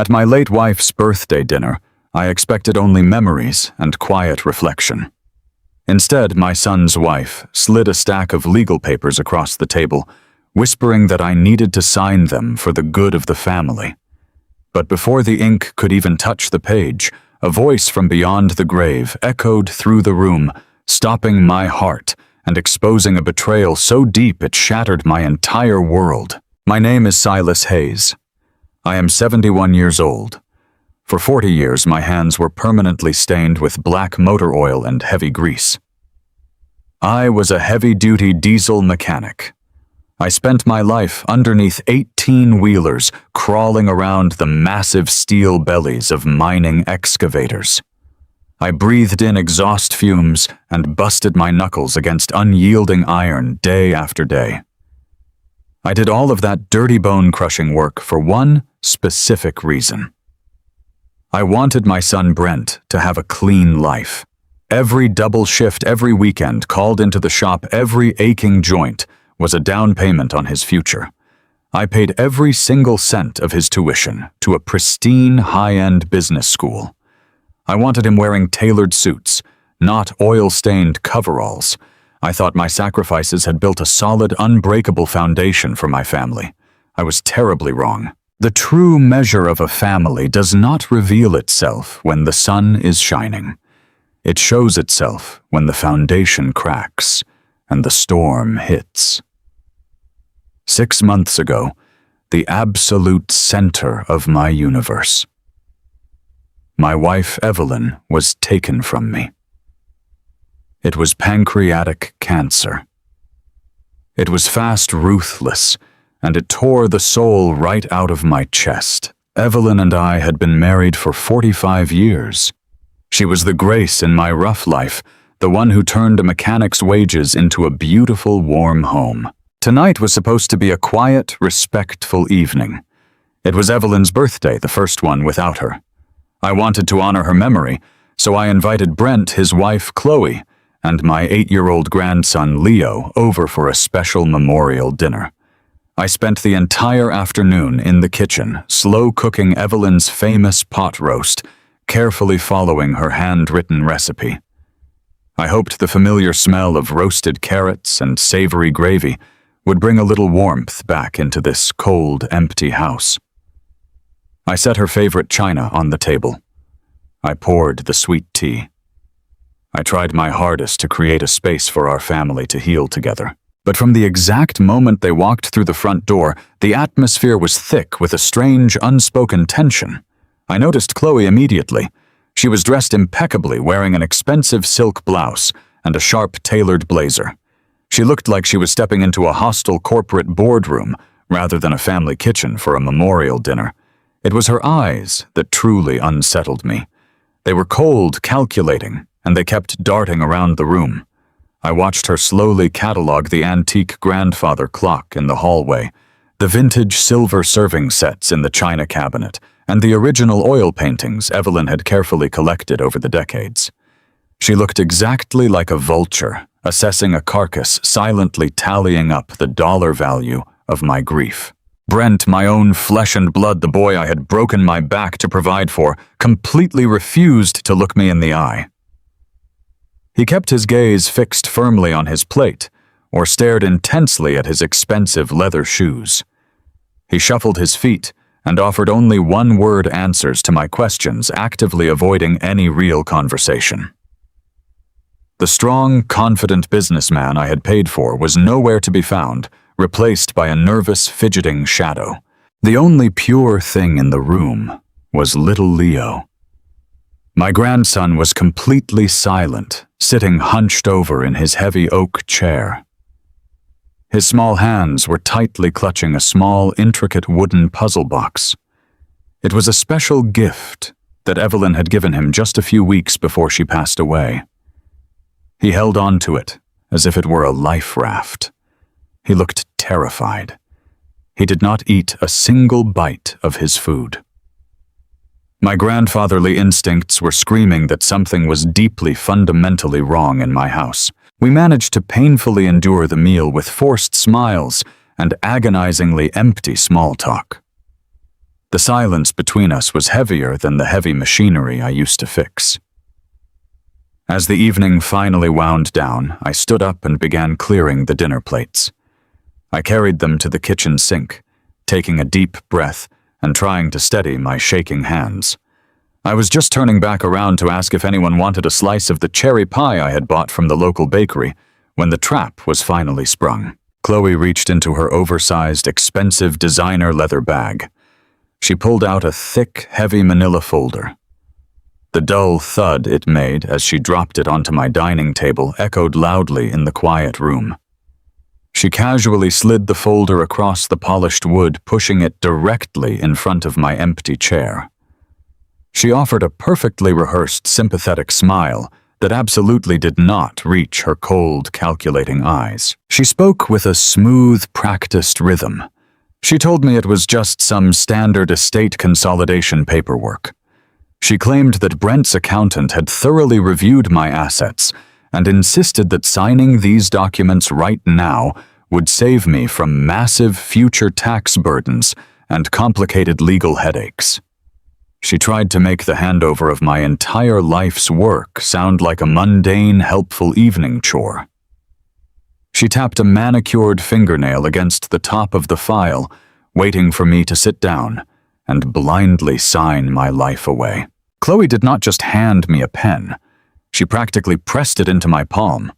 At my late wife's birthday dinner, I expected only memories and quiet reflection. Instead, my son's wife slid a stack of legal papers across the table, whispering that I needed to sign them for the good of the family. But before the ink could even touch the page, a voice from beyond the grave echoed through the room, stopping my heart and exposing a betrayal so deep it shattered my entire world. My name is Silas Hayes. I am 71 years old. For 40 years, my hands were permanently stained with black motor oil and heavy grease. I was a heavy-duty diesel mechanic. I spent my life underneath 18-wheelers, crawling around the massive steel bellies of mining excavators. I breathed in exhaust fumes and busted my knuckles against unyielding iron day after day. I did all of that dirty bone-crushing work for one specific reason. I wanted my son Brent to have a clean life. Every double shift, every weekend, called into the shop, every aching joint was a down payment on his future. I paid every single cent of his tuition to a pristine, high-end business school. I wanted him wearing tailored suits, not oil-stained coveralls. I thought my sacrifices had built a solid, unbreakable foundation for my family. I was terribly wrong. The true measure of a family does not reveal itself when the sun is shining. It shows itself when the foundation cracks and the storm hits. 6 months ago, the absolute center of my universe. My wife, Evelyn, was taken from me. It was pancreatic cancer. It was fast, ruthless, and it tore the soul right out of my chest. Evelyn and I had been married for 45 years. She was the grace in my rough life, the one who turned a mechanic's wages into a beautiful, warm home. Tonight was supposed to be a quiet, respectful evening. It was Evelyn's birthday, the first one without her. I wanted to honor her memory, so I invited Brent, his wife, Chloe, and my 8-year-old grandson, Leo, over for a special memorial dinner. I spent the entire afternoon in the kitchen, slow-cooking Evelyn's famous pot roast, carefully following her handwritten recipe. I hoped the familiar smell of roasted carrots and savory gravy would bring a little warmth back into this cold, empty house. I set her favorite china on the table. I poured the sweet tea. I tried my hardest to create a space for our family to heal together. But from the exact moment they walked through the front door, the atmosphere was thick with a strange, unspoken tension. I noticed Chloe immediately. She was dressed impeccably, wearing an expensive silk blouse and a sharp, tailored blazer. She looked like she was stepping into a hostile corporate boardroom rather than a family kitchen for a memorial dinner. It was her eyes that truly unsettled me. They were cold, calculating, and they kept darting around the room. I watched her slowly catalog the antique grandfather clock in the hallway, the vintage silver serving sets in the china cabinet, and the original oil paintings Evelyn had carefully collected over the decades. She looked exactly like a vulture, assessing a carcass, silently tallying up the dollar value of my grief. Brent, my own flesh and blood, the boy I had broken my back to provide for, completely refused to look me in the eye. He kept his gaze fixed firmly on his plate, or stared intensely at his expensive leather shoes. He shuffled his feet and offered only one-word answers to my questions, actively avoiding any real conversation. The strong, confident businessman I had paid for was nowhere to be found, replaced by a nervous, fidgeting shadow. The only pure thing in the room was little Leo. My grandson was completely silent, sitting hunched over in his heavy oak chair. His small hands were tightly clutching a small, intricate wooden puzzle box. It was a special gift that Evelyn had given him just a few weeks before she passed away. He held on to it as if it were a life raft. He looked terrified. He did not eat a single bite of his food. My grandfatherly instincts were screaming that something was deeply, fundamentally wrong in my house. We managed to painfully endure the meal with forced smiles and agonizingly empty small talk. The silence between us was heavier than the heavy machinery I used to fix. As the evening finally wound down, I stood up and began clearing the dinner plates. I carried them to the kitchen sink, taking a deep breath and trying to steady my shaking hands. I was just turning back around to ask if anyone wanted a slice of the cherry pie I had bought from the local bakery when the trap was finally sprung. Chloe reached into her oversized, expensive designer leather bag. She pulled out a thick, heavy manila folder. The dull thud it made as she dropped it onto my dining table echoed loudly in the quiet room. She casually slid the folder across the polished wood, pushing it directly in front of my empty chair. She offered a perfectly rehearsed, sympathetic smile that absolutely did not reach her cold, calculating eyes. She spoke with a smooth, practiced rhythm. She told me it was just some standard estate consolidation paperwork. She claimed that Brent's accountant had thoroughly reviewed my assets and insisted that signing these documents right now would save me from massive future tax burdens and complicated legal headaches. She tried to make the handover of my entire life's work sound like a mundane, helpful evening chore. She tapped a manicured fingernail against the top of the file, waiting for me to sit down and blindly sign my life away. Chloe did not just hand me a pen. She practically pressed it into my palm.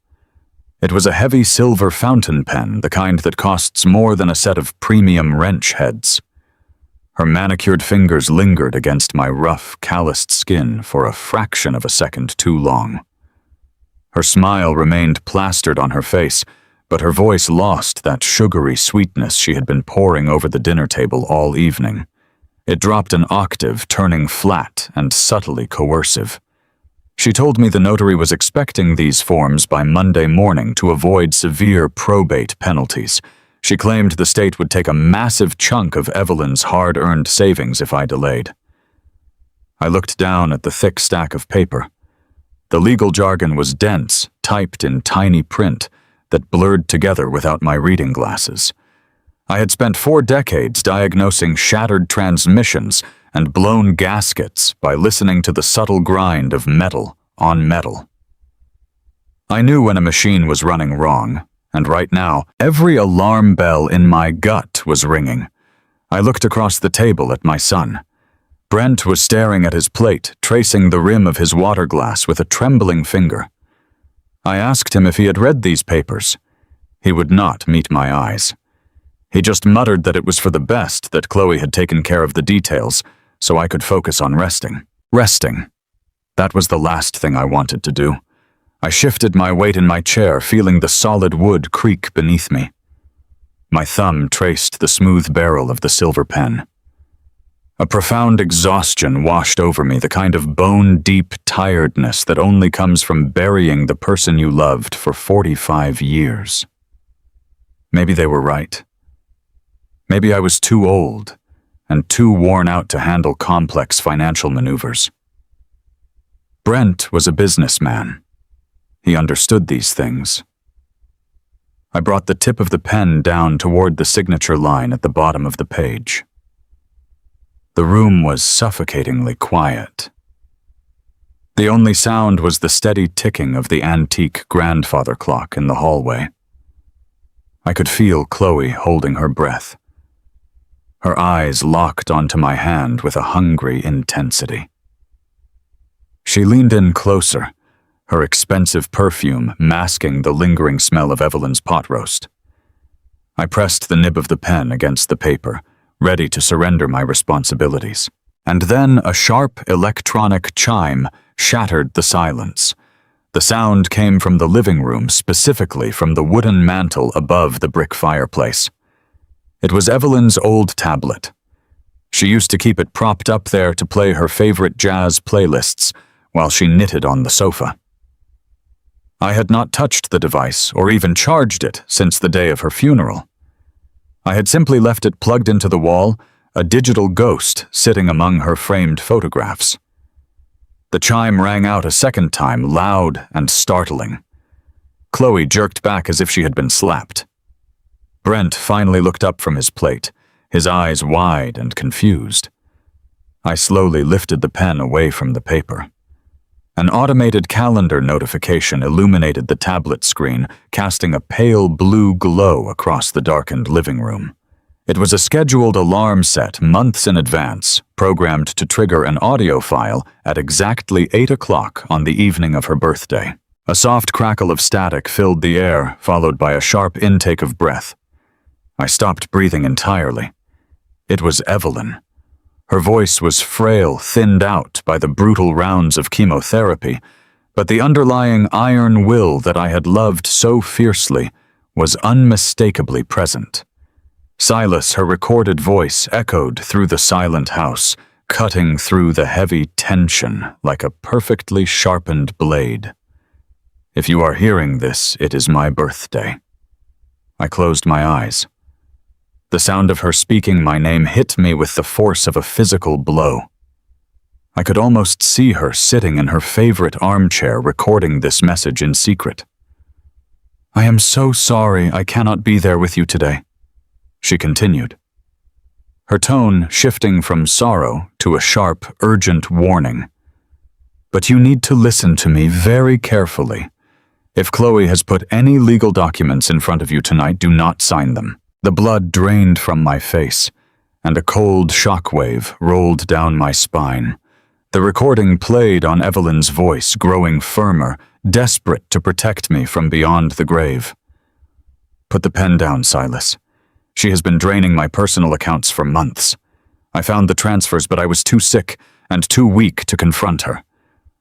It was a heavy silver fountain pen, the kind that costs more than a set of premium wrench heads. Her manicured fingers lingered against my rough, calloused skin for a fraction of a second too long. Her smile remained plastered on her face, but her voice lost that sugary sweetness she had been pouring over the dinner table all evening. It dropped an octave, turning flat and subtly coercive. She told me the notary was expecting these forms by Monday morning to avoid severe probate penalties. She claimed the state would take a massive chunk of Evelyn's hard-earned savings if I delayed. I looked down at the thick stack of paper. The legal jargon was dense, typed in tiny print that blurred together without my reading glasses. I had spent 4 decades diagnosing shattered transmissions and blown gaskets by listening to the subtle grind of metal on metal. I knew when a machine was running wrong, and right now, every alarm bell in my gut was ringing. I looked across the table at my son. Brent was staring at his plate, tracing the rim of his water glass with a trembling finger. I asked him if he had read these papers. He would not meet my eyes. He just muttered that it was for the best that Chloe had taken care of the details, so I could focus on resting. Resting. That was the last thing I wanted to do. I shifted my weight in my chair, feeling the solid wood creak beneath me. My thumb traced the smooth barrel of the silver pen. A profound exhaustion washed over me, the kind of bone-deep tiredness that only comes from burying the person you loved for 45 years. Maybe they were right. Maybe I was too old and too worn out to handle complex financial maneuvers. Brent was a businessman. He understood these things. I brought the tip of the pen down toward the signature line at the bottom of the page. The room was suffocatingly quiet. The only sound was the steady ticking of the antique grandfather clock in the hallway. I could feel Chloe holding her breath. Her eyes locked onto my hand with a hungry intensity. She leaned in closer, her expensive perfume masking the lingering smell of Evelyn's pot roast. I pressed the nib of the pen against the paper, ready to surrender my responsibilities. And then a sharp electronic chime shattered the silence. The sound came from the living room, specifically from the wooden mantel above the brick fireplace. It was Evelyn's old tablet. She used to keep it propped up there to play her favorite jazz playlists while she knitted on the sofa. I had not touched the device or even charged it since the day of her funeral. I had simply left it plugged into the wall, a digital ghost sitting among her framed photographs. The chime rang out a second time, loud and startling. Chloe jerked back as if she had been slapped. Brent finally looked up from his plate, his eyes wide and confused. I slowly lifted the pen away from the paper. An automated calendar notification illuminated the tablet screen, casting a pale blue glow across the darkened living room. It was a scheduled alarm set months in advance, programmed to trigger an audio file at exactly 8 o'clock on the evening of her birthday. A soft crackle of static filled the air, followed by a sharp intake of breath. I stopped breathing entirely. It was Evelyn. Her voice was frail, thinned out by the brutal rounds of chemotherapy, but the underlying iron will that I had loved so fiercely was unmistakably present. Silas, her recorded voice, echoed through the silent house, cutting through the heavy tension like a perfectly sharpened blade. If you are hearing this, it is my birthday. I closed my eyes. The sound of her speaking my name hit me with the force of a physical blow. I could almost see her sitting in her favorite armchair recording this message in secret. "I am so sorry I cannot be there with you today," she continued, her tone shifting from sorrow to a sharp, urgent warning. "But you need to listen to me very carefully. If Chloe has put any legal documents in front of you tonight, do not sign them." The blood drained from my face, and a cold shockwave rolled down my spine. The recording played on Evelyn's voice, growing firmer, desperate to protect me from beyond the grave. "Put the pen down, Silas. She has been draining my personal accounts for months. I found the transfers, but I was too sick and too weak to confront her.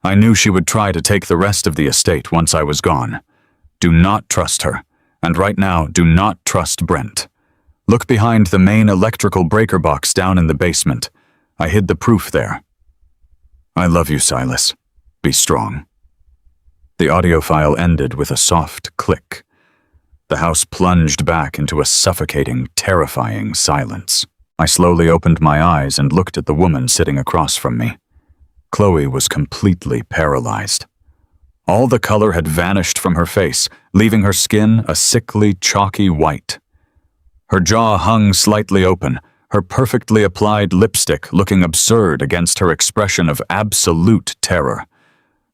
I knew she would try to take the rest of the estate once I was gone. Do not trust her, and right now, do not trust Brent. Look behind the main electrical breaker box down in the basement. I hid the proof there. I love you, Silas. Be strong." The audio file ended with a soft click. The house plunged back into a suffocating, terrifying silence. I slowly opened my eyes and looked at the woman sitting across from me. Chloe was completely paralyzed. All the color had vanished from her face, leaving her skin a sickly, chalky white. Her jaw hung slightly open, her perfectly applied lipstick looking absurd against her expression of absolute terror.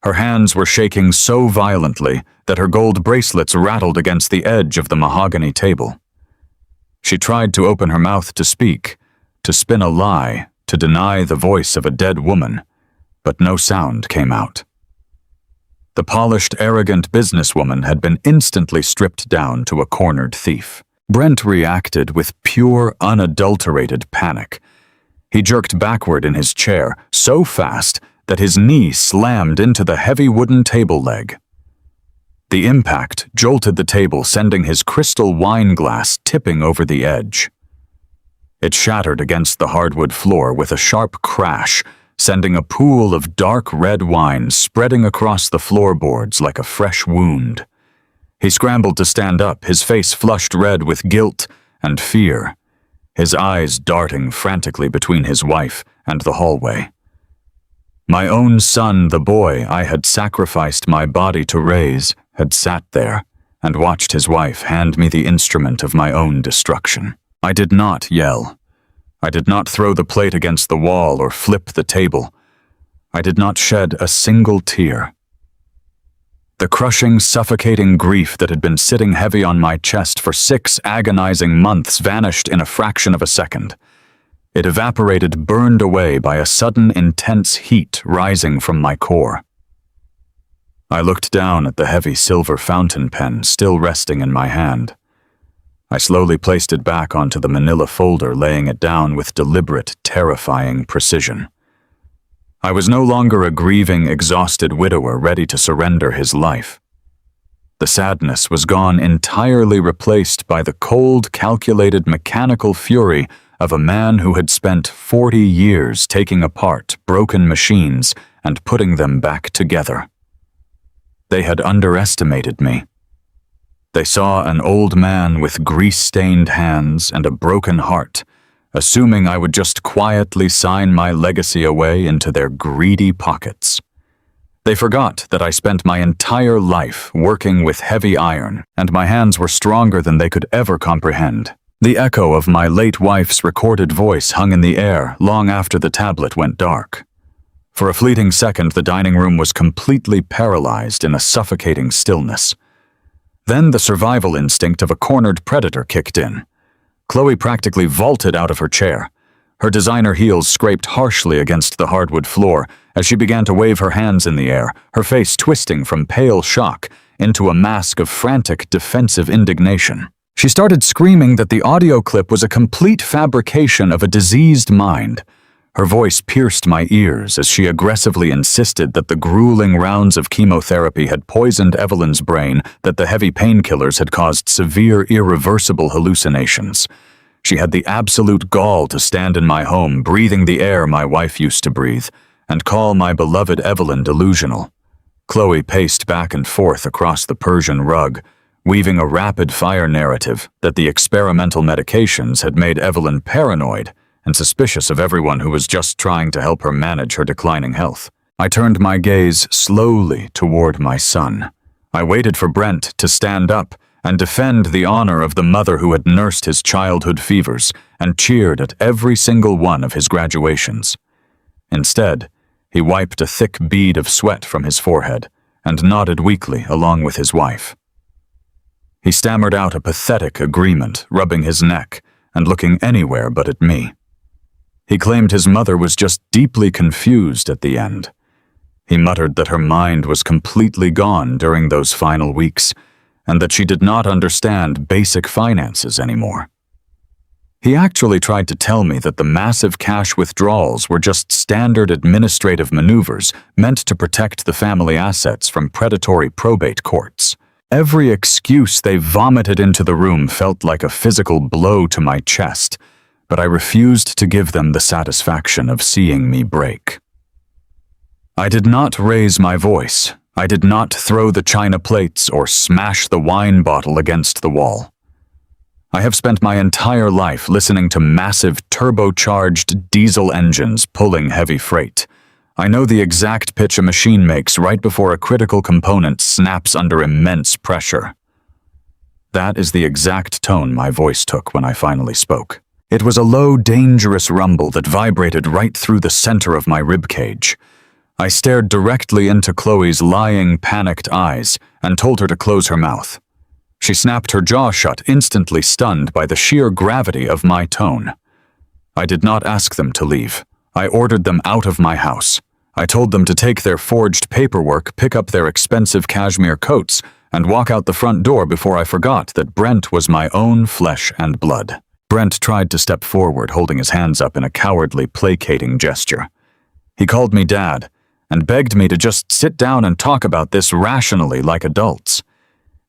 Her hands were shaking so violently that her gold bracelets rattled against the edge of the mahogany table. She tried to open her mouth to speak, to spin a lie, to deny the voice of a dead woman, but no sound came out. The polished, arrogant businesswoman had been instantly stripped down to a cornered thief. Brent reacted with pure, unadulterated panic. He jerked backward in his chair so fast that his knee slammed into the heavy wooden table leg. The impact jolted the table, sending his crystal wine glass tipping over the edge. It shattered against the hardwood floor with a sharp crash, sending a pool of dark red wine spreading across the floorboards like a fresh wound. He scrambled to stand up, his face flushed red with guilt and fear, his eyes darting frantically between his wife and the hallway. My own son, the boy I had sacrificed my body to raise, had sat there and watched his wife hand me the instrument of my own destruction. I did not yell. I did not throw the plate against the wall or flip the table. I did not shed a single tear. The crushing, suffocating grief that had been sitting heavy on my chest for 6 agonizing months vanished in a fraction of a second. It evaporated, burned away by a sudden, intense heat rising from my core. I looked down at the heavy silver fountain pen still resting in my hand. I slowly placed it back onto the manila folder, laying it down with deliberate, terrifying precision. I was no longer a grieving, exhausted widower ready to surrender his life. The sadness was gone, entirely replaced by the cold, calculated, mechanical fury of a man who had spent 40 years taking apart broken machines and putting them back together. They had underestimated me. They saw an old man with grease-stained hands and a broken heart, assuming I would just quietly sign my legacy away into their greedy pockets. They forgot that I spent my entire life working with heavy iron, and my hands were stronger than they could ever comprehend. The echo of my late wife's recorded voice hung in the air long after the tablet went dark. For a fleeting second, the dining room was completely paralyzed in a suffocating stillness. Then the survival instinct of a cornered predator kicked in. Chloe practically vaulted out of her chair. Her designer heels scraped harshly against the hardwood floor as she began to wave her hands in the air, her face twisting from pale shock into a mask of frantic defensive indignation. She started screaming that the audio clip was a complete fabrication of a diseased mind. Her voice pierced my ears as she aggressively insisted that the grueling rounds of chemotherapy had poisoned Evelyn's brain, that the heavy painkillers had caused severe, irreversible hallucinations. She had the absolute gall to stand in my home, breathing the air my wife used to breathe, and call my beloved Evelyn delusional. Chloe paced back and forth across the Persian rug, weaving a rapid-fire narrative that the experimental medications had made Evelyn paranoid and suspicious of everyone who was just trying to help her manage her declining health. I turned my gaze slowly toward my son. I waited for Brent to stand up and defend the honor of the mother who had nursed his childhood fevers and cheered at every single one of his graduations. Instead, he wiped a thick bead of sweat from his forehead and nodded weakly along with his wife. He stammered out a pathetic agreement, rubbing his neck and looking anywhere but at me. He claimed his mother was just deeply confused at the end. He muttered that her mind was completely gone during those final weeks, and that she did not understand basic finances anymore. He actually tried to tell me that the massive cash withdrawals were just standard administrative maneuvers meant to protect the family assets from predatory probate courts. Every excuse they vomited into the room felt like a physical blow to my chest, but I refused to give them the satisfaction of seeing me break. I did not raise my voice. I did not throw the china plates or smash the wine bottle against the wall. I have spent my entire life listening to massive turbocharged diesel engines pulling heavy freight. I know the exact pitch a machine makes right before a critical component snaps under immense pressure. That is the exact tone my voice took when I finally spoke. It was a low, dangerous rumble that vibrated right through the center of my ribcage. I stared directly into Chloe's lying, panicked eyes and told her to close her mouth. She snapped her jaw shut, instantly stunned by the sheer gravity of my tone. I did not ask them to leave. I ordered them out of my house. I told them to take their forged paperwork, pick up their expensive cashmere coats, and walk out the front door before I forgot that Brent was my own flesh and blood. Brent tried to step forward, holding his hands up in a cowardly, placating gesture. He called me Dad and begged me to just sit down and talk about this rationally like adults.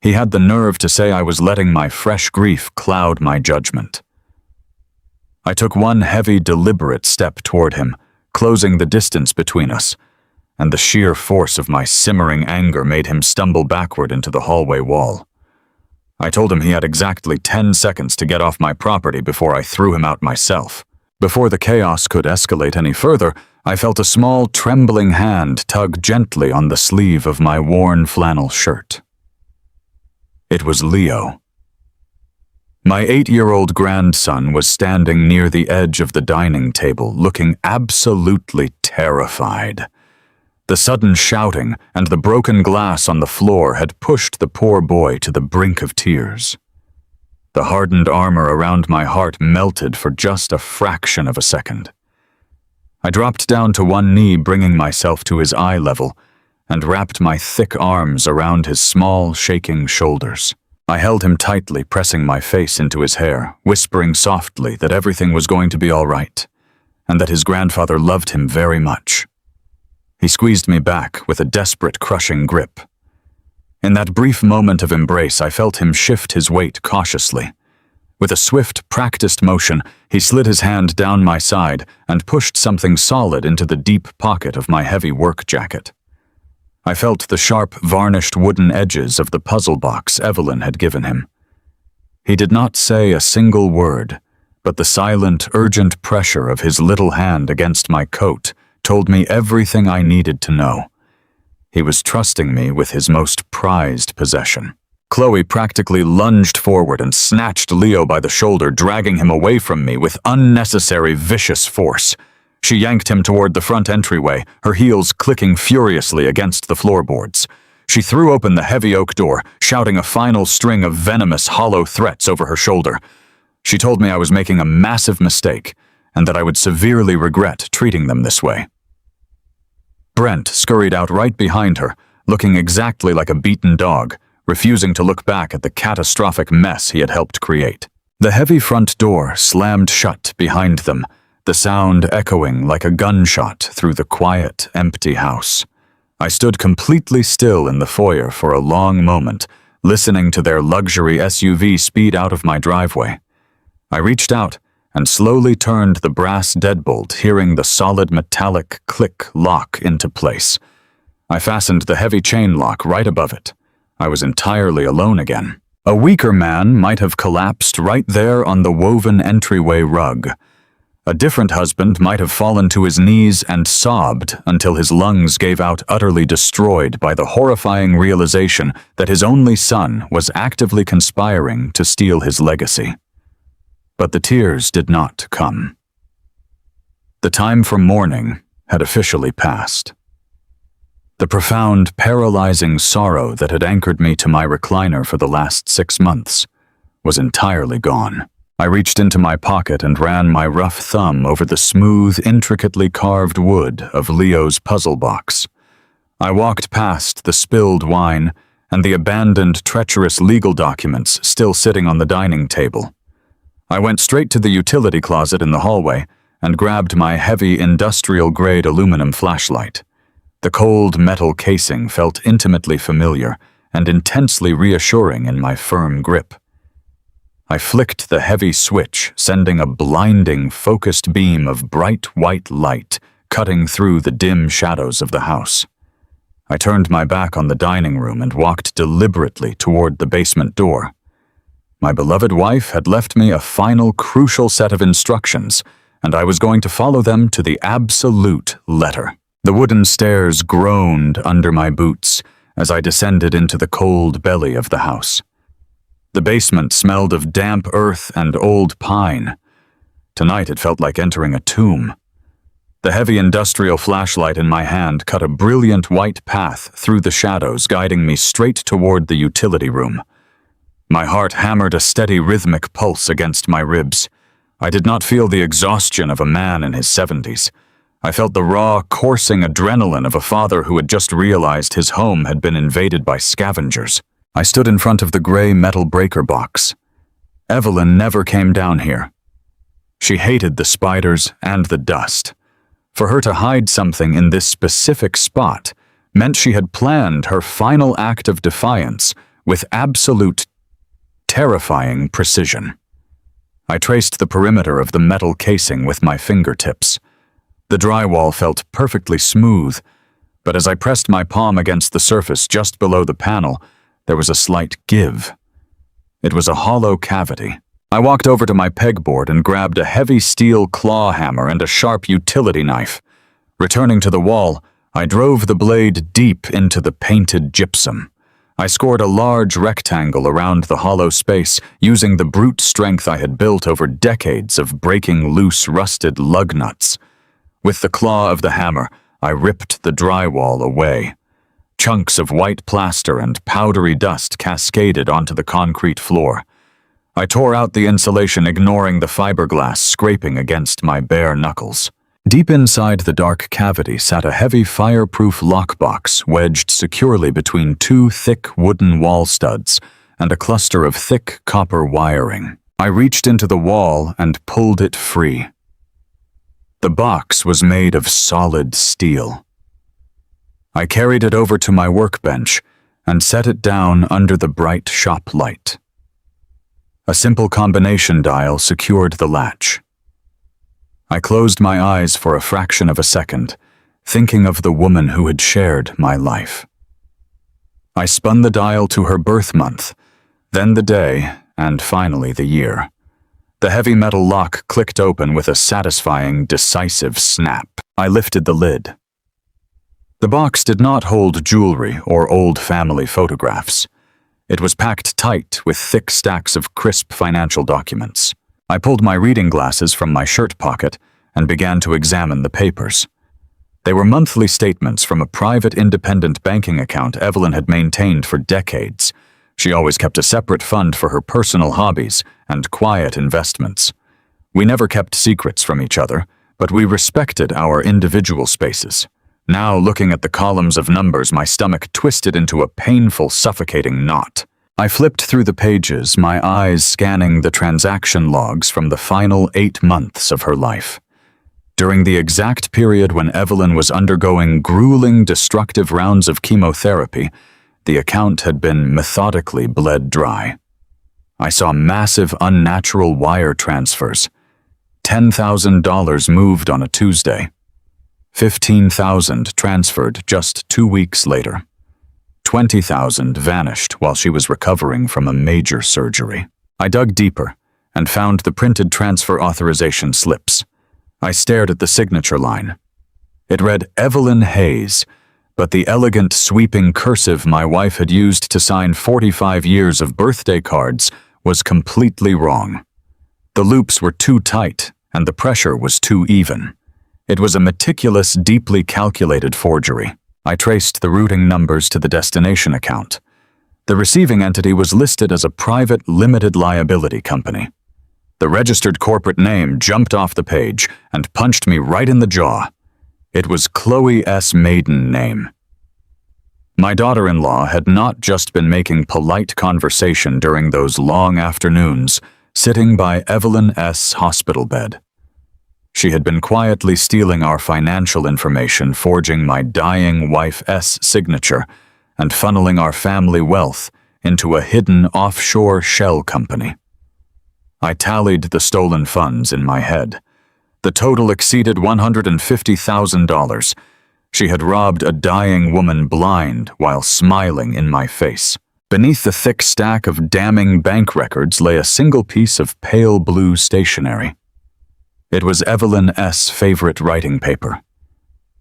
He had the nerve to say I was letting my fresh grief cloud my judgment. I took one heavy, deliberate step toward him, closing the distance between us, and the sheer force of my simmering anger made him stumble backward into the hallway wall. I told him he had exactly 10 seconds to get off my property before I threw him out myself. Before the chaos could escalate any further, I felt a small, trembling hand tug gently on the sleeve of my worn flannel shirt. It was Leo. My 8-year-old grandson was standing near the edge of the dining table, looking absolutely terrified. The sudden shouting and the broken glass on the floor had pushed the poor boy to the brink of tears. The hardened armor around my heart melted for just a fraction of a second. I dropped down to one knee, bringing myself to his eye level, and wrapped my thick arms around his small, shaking shoulders. I held him tightly, pressing my face into his hair, whispering softly that everything was going to be all right, and that his grandfather loved him very much. He squeezed me back with a desperate, crushing grip. In that brief moment of embrace, I felt him shift his weight cautiously. With a swift, practiced motion, he slid his hand down my side and pushed something solid into the deep pocket of my heavy work jacket. I felt the sharp, varnished wooden edges of the puzzle box Evelyn had given him. He did not say a single word, but the silent, urgent pressure of his little hand against my coat told me everything I needed to know. He was trusting me with his most prized possession. Chloe practically lunged forward and snatched Leo by the shoulder, dragging him away from me with unnecessary vicious force. She yanked him toward the front entryway, her heels clicking furiously against the floorboards. She threw open the heavy oak door, shouting a final string of venomous, hollow threats over her shoulder. She told me I was making a massive mistake, and that I would severely regret treating them this way. Brent scurried out right behind her, looking exactly like a beaten dog, refusing to look back at the catastrophic mess he had helped create. The heavy front door slammed shut behind them, the sound echoing like a gunshot through the quiet, empty house. I stood completely still in the foyer for a long moment, listening to their luxury SUV speed out of my driveway. I reached out and slowly turned the brass deadbolt, hearing the solid metallic click lock into place. I fastened the heavy chain lock right above it. I was entirely alone again. A weaker man might have collapsed right there on the woven entryway rug. A different husband might have fallen to his knees and sobbed until his lungs gave out, utterly destroyed by the horrifying realization that his only son was actively conspiring to steal his legacy. But the tears did not come. The time for mourning had officially passed. The profound, paralyzing sorrow that had anchored me to my recliner for the last 6 months was entirely gone. I reached into my pocket and ran my rough thumb over the smooth, intricately carved wood of Leo's puzzle box. I walked past the spilled wine and the abandoned, treacherous legal documents still sitting on the dining table. I went straight to the utility closet in the hallway and grabbed my heavy industrial-grade aluminum flashlight. The cold metal casing felt intimately familiar and intensely reassuring in my firm grip. I flicked the heavy switch, sending a blinding, focused beam of bright white light cutting through the dim shadows of the house. I turned my back on the dining room and walked deliberately toward the basement door. My beloved wife had left me a final, crucial set of instructions, and I was going to follow them to the absolute letter. The wooden stairs groaned under my boots as I descended into the cold belly of the house. The basement smelled of damp earth and old pine. Tonight it felt like entering a tomb. The heavy industrial flashlight in my hand cut a brilliant white path through the shadows, guiding me straight toward the utility room. My heart hammered a steady rhythmic pulse against my ribs. I did not feel the exhaustion of a man in his 70s. I felt the raw, coursing adrenaline of a father who had just realized his home had been invaded by scavengers. I stood in front of the gray metal breaker box. Evelyn never came down here. She hated the spiders and the dust. For her to hide something in this specific spot meant she had planned her final act of defiance with absolute, terrifying precision. I traced the perimeter of the metal casing with my fingertips. The drywall felt perfectly smooth, but as I pressed my palm against the surface just below the panel, there was a slight give. It was a hollow cavity. I walked over to my pegboard and grabbed a heavy steel claw hammer and a sharp utility knife. Returning to the wall, I drove the blade deep into the painted gypsum. I scored a large rectangle around the hollow space, using the brute strength I had built over decades of breaking loose, rusted lug nuts. With the claw of the hammer, I ripped the drywall away. Chunks of white plaster and powdery dust cascaded onto the concrete floor. I tore out the insulation, ignoring the fiberglass scraping against my bare knuckles. Deep inside the dark cavity sat a heavy fireproof lockbox wedged securely between two thick wooden wall studs and a cluster of thick copper wiring. I reached into the wall and pulled it free. The box was made of solid steel. I carried it over to my workbench and set it down under the bright shop light. A simple combination dial secured the latch. I closed my eyes for a fraction of a second, thinking of the woman who had shared my life. I spun the dial to her birth month, then the day, and finally the year. The heavy metal lock clicked open with a satisfying, decisive snap. I lifted the lid. The box did not hold jewelry or old family photographs. It was packed tight with thick stacks of crisp financial documents. I pulled my reading glasses from my shirt pocket and began to examine the papers. They were monthly statements from a private independent banking account Evelyn had maintained for decades. She always kept a separate fund for her personal hobbies and quiet investments. We never kept secrets from each other, but we respected our individual spaces. Now, looking at the columns of numbers, my stomach twisted into a painful, suffocating knot. I flipped through the pages, my eyes scanning the transaction logs from the final 8 months of her life. During the exact period when Evelyn was undergoing grueling, destructive rounds of chemotherapy, the account had been methodically bled dry. I saw massive, unnatural wire transfers. $10,000 moved on a Tuesday. $15,000 transferred just 2 weeks later. $20,000 vanished while she was recovering from a major surgery. I dug deeper and found the printed transfer authorization slips. I stared at the signature line. It read Evelyn Hayes, but the elegant, sweeping cursive my wife had used to sign 45 years of birthday cards was completely wrong. The loops were too tight and the pressure was too even. It was a meticulous, deeply calculated forgery. I traced the routing numbers to the destination account. The receiving entity was listed as a private limited liability company. The registered corporate name jumped off the page and punched me right in the jaw. It was Chloe S. maiden name. My daughter-in-law had not just been making polite conversation during those long afternoons, sitting by Evelyn S. hospital bed. She had been quietly stealing our financial information, forging my dying wife S. signature, and funneling our family wealth into a hidden offshore shell company. I tallied the stolen funds in my head. The total exceeded $150,000. She had robbed a dying woman blind while smiling in my face. Beneath the thick stack of damning bank records lay a single piece of pale blue stationery. It was Evelyn S.'s favorite writing paper.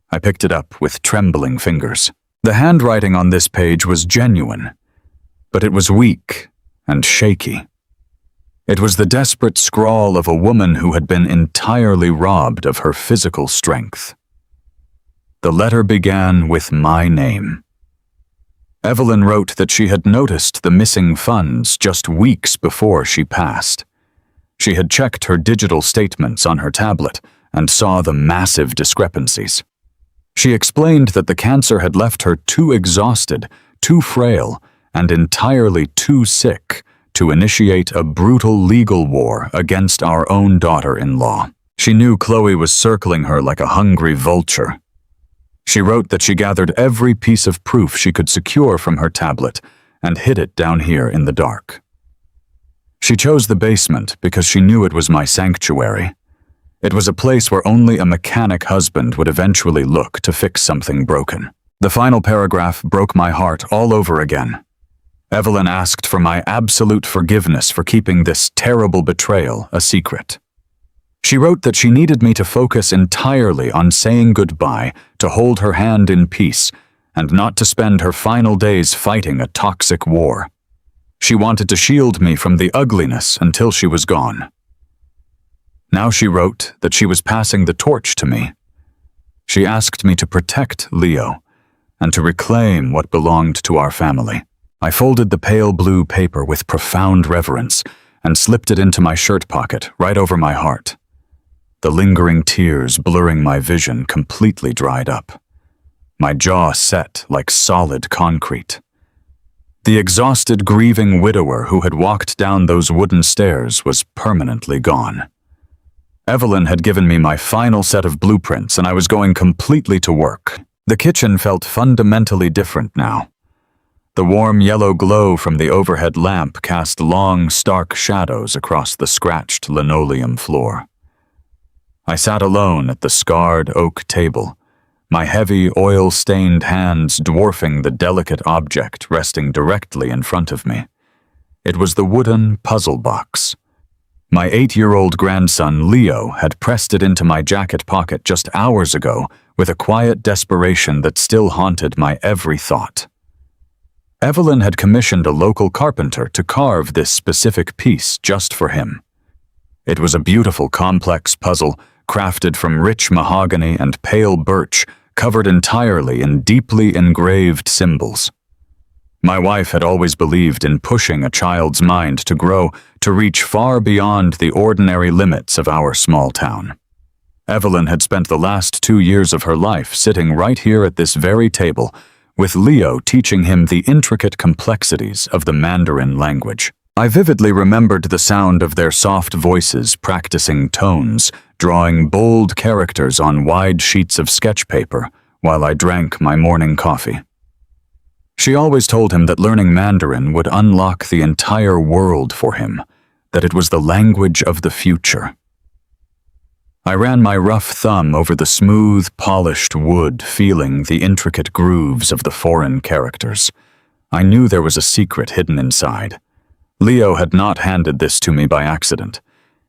I picked it up with trembling fingers. The handwriting on this page was genuine, but it was weak and shaky. It was the desperate scrawl of a woman who had been entirely robbed of her physical strength. The letter began with my name. Evelyn wrote that she had noticed the missing funds just weeks before she passed. She had checked her digital statements on her tablet and saw the massive discrepancies. She explained that the cancer had left her too exhausted, too frail, and entirely too sick to initiate a brutal legal war against our own daughter-in-law. She knew Chloe was circling her like a hungry vulture. She wrote that she gathered every piece of proof she could secure from her tablet and hid it down here in the dark. She chose the basement because she knew it was my sanctuary. It was a place where only a mechanic husband would eventually look to fix something broken. The final paragraph broke my heart all over again. Evelyn asked for my absolute forgiveness for keeping this terrible betrayal a secret. She wrote that she needed me to focus entirely on saying goodbye, to hold her hand in peace, and not to spend her final days fighting a toxic war. She wanted to shield me from the ugliness until she was gone. Now she wrote that she was passing the torch to me. She asked me to protect Leo and to reclaim what belonged to our family. I folded the pale blue paper with profound reverence and slipped it into my shirt pocket right over my heart. The lingering tears blurring my vision completely dried up. My jaw set like solid concrete. The exhausted, grieving widower who had walked down those wooden stairs was permanently gone. Evelyn had given me my final set of blueprints, and I was going completely to work. The kitchen felt fundamentally different now. The warm yellow glow from the overhead lamp cast long, stark shadows across the scratched linoleum floor. I sat alone at the scarred oak table, my heavy, oil-stained hands dwarfing the delicate object resting directly in front of me. It was the wooden puzzle box. My 8-year-old grandson, Leo, had pressed it into my jacket pocket just hours ago with a quiet desperation that still haunted my every thought. Evelyn had commissioned a local carpenter to carve this specific piece just for him. It was a beautiful, complex puzzle crafted from rich mahogany and pale birch, covered entirely in deeply engraved symbols. My wife had always believed in pushing a child's mind to grow, to reach far beyond the ordinary limits of our small town. Evelyn had spent the last 2 years of her life sitting right here at this very table, with Leo teaching him the intricate complexities of the Mandarin language. I vividly remembered the sound of their soft voices practicing tones, drawing bold characters on wide sheets of sketch paper while I drank my morning coffee. She always told him that learning Mandarin would unlock the entire world for him, that it was the language of the future. I ran my rough thumb over the smooth, polished wood, feeling the intricate grooves of the foreign characters. I knew there was a secret hidden inside. Leo had not handed this to me by accident.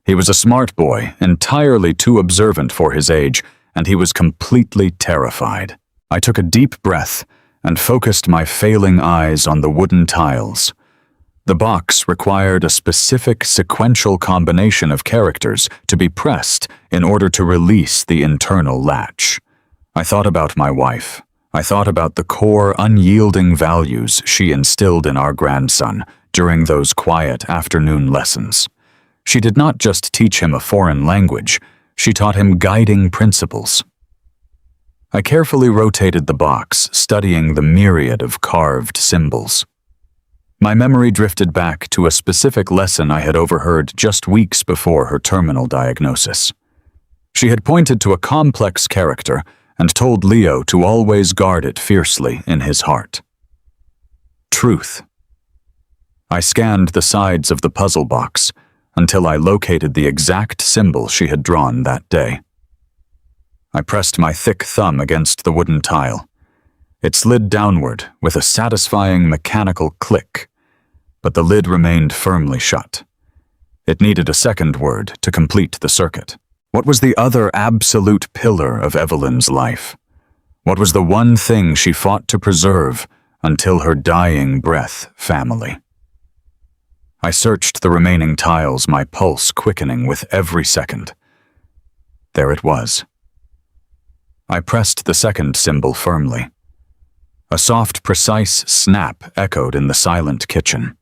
He was a smart boy, entirely too observant for his age, and he was completely terrified. I took a deep breath and focused my failing eyes on the wooden tiles. The box required a specific sequential combination of characters to be pressed in order to release the internal latch. I thought about my wife. I thought about the core, unyielding values she instilled in our grandson during those quiet afternoon lessons. She did not just teach him a foreign language, she taught him guiding principles. I carefully rotated the box, studying the myriad of carved symbols. My memory drifted back to a specific lesson I had overheard just weeks before her terminal diagnosis. She had pointed to a complex character and told Leo to always guard it fiercely in his heart. Truth. I scanned the sides of the puzzle box until I located the exact symbol she had drawn that day. I pressed my thick thumb against the wooden tile. It slid downward with a satisfying mechanical click, but the lid remained firmly shut. It needed a second word to complete the circuit. What was the other absolute pillar of Evelyn's life? What was the one thing she fought to preserve until her dying breath? Family. I searched the remaining tiles, my pulse quickening with every second. There it was. I pressed the second symbol firmly. A soft, precise snap echoed in the silent kitchen.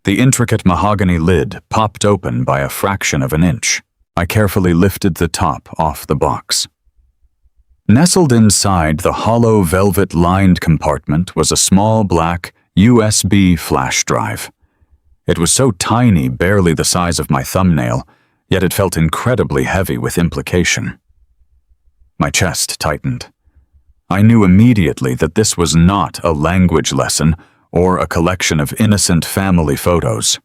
The intricate mahogany lid popped open by a fraction of an inch. I carefully lifted the top off the box. Nestled inside the hollow velvet-lined compartment was a small black USB flash drive. It was so tiny, barely the size of my thumbnail, yet it felt incredibly heavy with implication. My chest tightened. I knew immediately that this was not a language lesson or a collection of innocent family photos.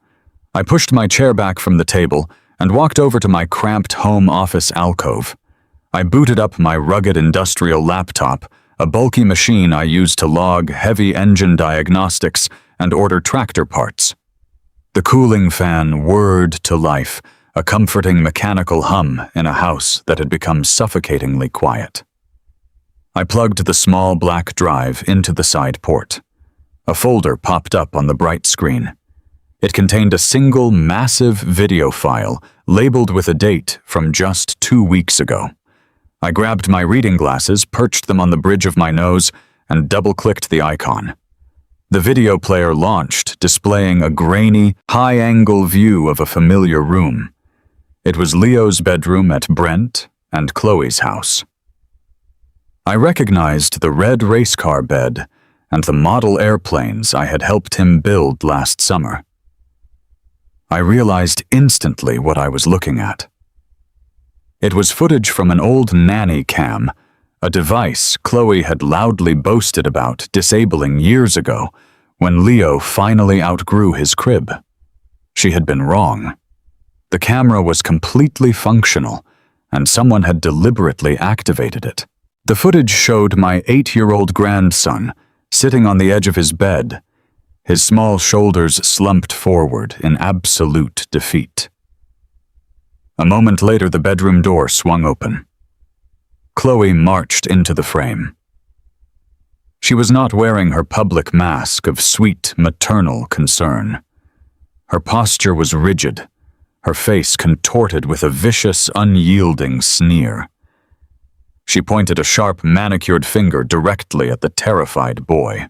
I pushed my chair back from the table and walked over to my cramped home office alcove. I booted up my rugged industrial laptop, a bulky machine I used to log heavy engine diagnostics and order tractor parts. The cooling fan whirred to life, a comforting mechanical hum in a house that had become suffocatingly quiet. I plugged the small black drive into the side port. A folder popped up on the bright screen. It contained a single massive video file labeled with a date from just 2 weeks ago. I grabbed my reading glasses, perched them on the bridge of my nose, and double-clicked the icon. The video player launched, displaying a grainy, high-angle view of a familiar room. It was Leo's bedroom at Brent and Chloe's house. I recognized the red race car bed and the model airplanes I had helped him build last summer. I realized instantly what I was looking at. It was footage from an old nanny cam, a device Chloe had loudly boasted about disabling years ago when Leo finally outgrew his crib. She had been wrong. The camera was completely functional, and someone had deliberately activated it. The footage showed my 8-year-old grandson sitting on the edge of his bed, his small shoulders slumped forward in absolute defeat. A moment later, the bedroom door swung open. Chloe marched into the frame. She was not wearing her public mask of sweet maternal concern. Her posture was rigid, her face contorted with a vicious, unyielding sneer. She pointed a sharp, manicured finger directly at the terrified boy.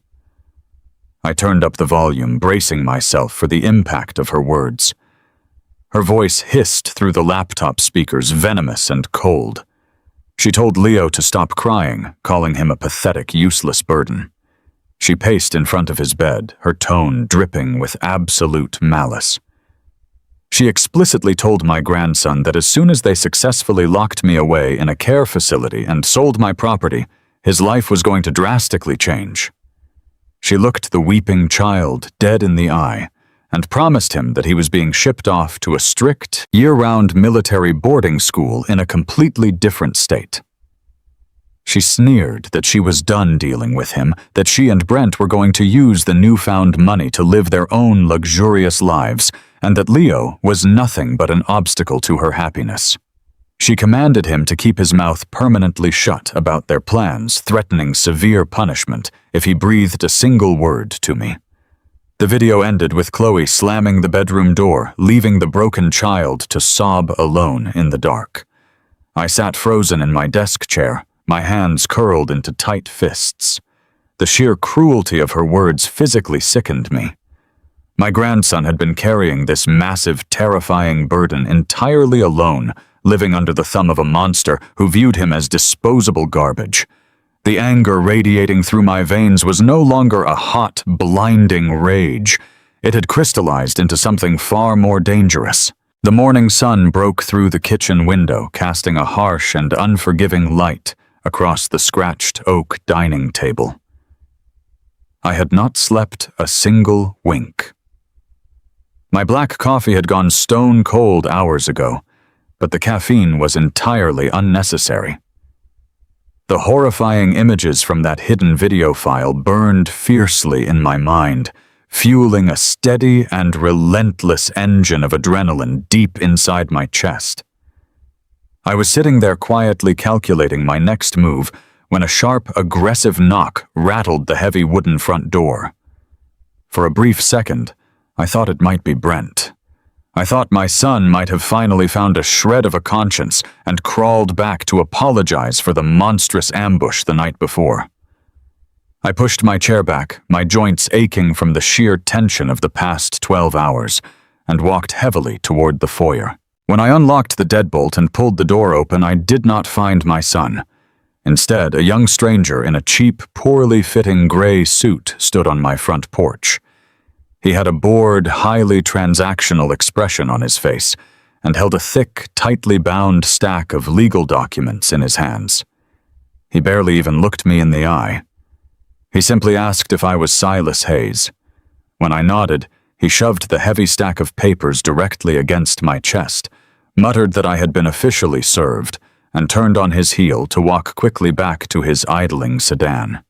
I turned up the volume, bracing myself for the impact of her words. Her voice hissed through the laptop speakers, venomous and cold. She told Leo to stop crying, calling him a pathetic, useless burden. She paced in front of his bed, her tone dripping with absolute malice. She explicitly told my grandson that as soon as they successfully locked me away in a care facility and sold my property, his life was going to drastically change. She looked the weeping child dead in the eye and promised him that he was being shipped off to a strict, year-round military boarding school in a completely different state. She sneered that she was done dealing with him, that she and Brent were going to use the newfound money to live their own luxurious lives, and that Leo was nothing but an obstacle to her happiness. She commanded him to keep his mouth permanently shut about their plans, threatening severe punishment if he breathed a single word to me. The video ended with Chloe slamming the bedroom door, leaving the broken child to sob alone in the dark. I sat frozen in my desk chair, my hands curled into tight fists. The sheer cruelty of her words physically sickened me. My grandson had been carrying this massive, terrifying burden entirely alone, living under the thumb of a monster who viewed him as disposable garbage. The anger radiating through my veins was no longer a hot, blinding rage. It had crystallized into something far more dangerous. The morning sun broke through the kitchen window, casting a harsh and unforgiving light across the scratched oak dining table. I had not slept a single wink. My black coffee had gone stone cold hours ago, but the caffeine was entirely unnecessary. The horrifying images from that hidden video file burned fiercely in my mind, fueling a steady and relentless engine of adrenaline deep inside my chest. I was sitting there quietly calculating my next move when a sharp, aggressive knock rattled the heavy wooden front door. For a brief second, I thought it might be Brent. I thought my son might have finally found a shred of a conscience and crawled back to apologize for the monstrous ambush the night before. I pushed my chair back, my joints aching from the sheer tension of the past 12 hours, and walked heavily toward the foyer. When I unlocked the deadbolt and pulled the door open, I did not find my son. Instead, a young stranger in a cheap, poorly fitting gray suit stood on my front porch. He had a bored, highly transactional expression on his face and held a thick, tightly bound stack of legal documents in his hands. He barely even looked me in the eye. He simply asked if I was Silas Hayes. When I nodded, he shoved the heavy stack of papers directly against my chest, muttered that I had been officially served, and turned on his heel to walk quickly back to his idling sedan.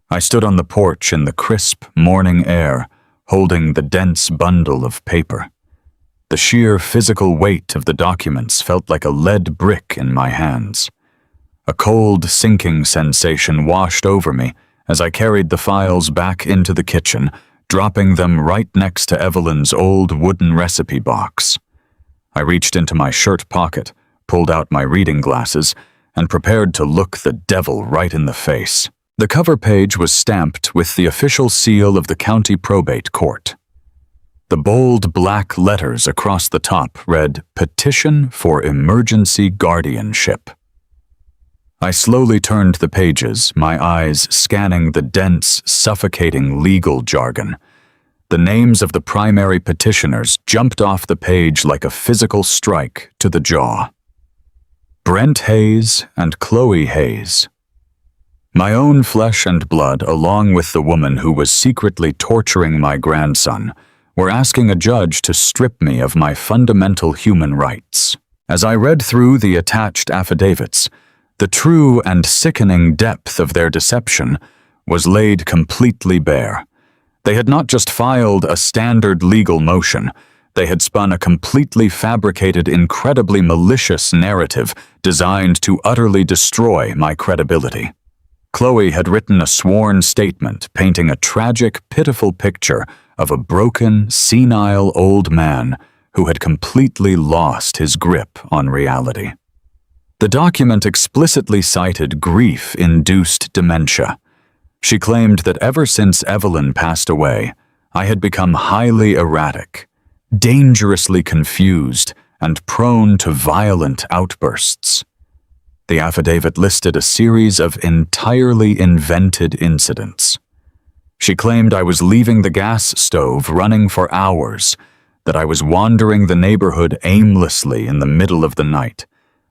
I stood on the porch in the crisp morning air, holding the dense bundle of paper. The sheer physical weight of the documents felt like a lead brick in my hands. A cold, sinking sensation washed over me as I carried the files back into the kitchen, dropping them right next to Evelyn's old wooden recipe box. I reached into my shirt pocket, pulled out my reading glasses, and prepared to look the devil right in the face. The cover page was stamped with the official seal of the county probate court. The bold black letters across the top read, "Petition for Emergency Guardianship." I slowly turned the pages, my eyes scanning the dense, suffocating legal jargon. The names of the primary petitioners jumped off the page like a physical strike to the jaw. Brent Hayes and Chloe Hayes. My own flesh and blood, along with the woman who was secretly torturing my grandson, were asking a judge to strip me of my fundamental human rights. As I read through the attached affidavits, the true and sickening depth of their deception was laid completely bare. They had not just filed a standard legal motion, they had spun a completely fabricated, incredibly malicious narrative designed to utterly destroy my credibility. Chloe had written a sworn statement painting a tragic, pitiful picture of a broken, senile old man who had completely lost his grip on reality. The document explicitly cited grief-induced dementia. She claimed that ever since Evelyn passed away, I had become highly erratic, dangerously confused, and prone to violent outbursts. The affidavit listed a series of entirely invented incidents. She claimed I was leaving the gas stove running for hours, that I was wandering the neighborhood aimlessly in the middle of the night,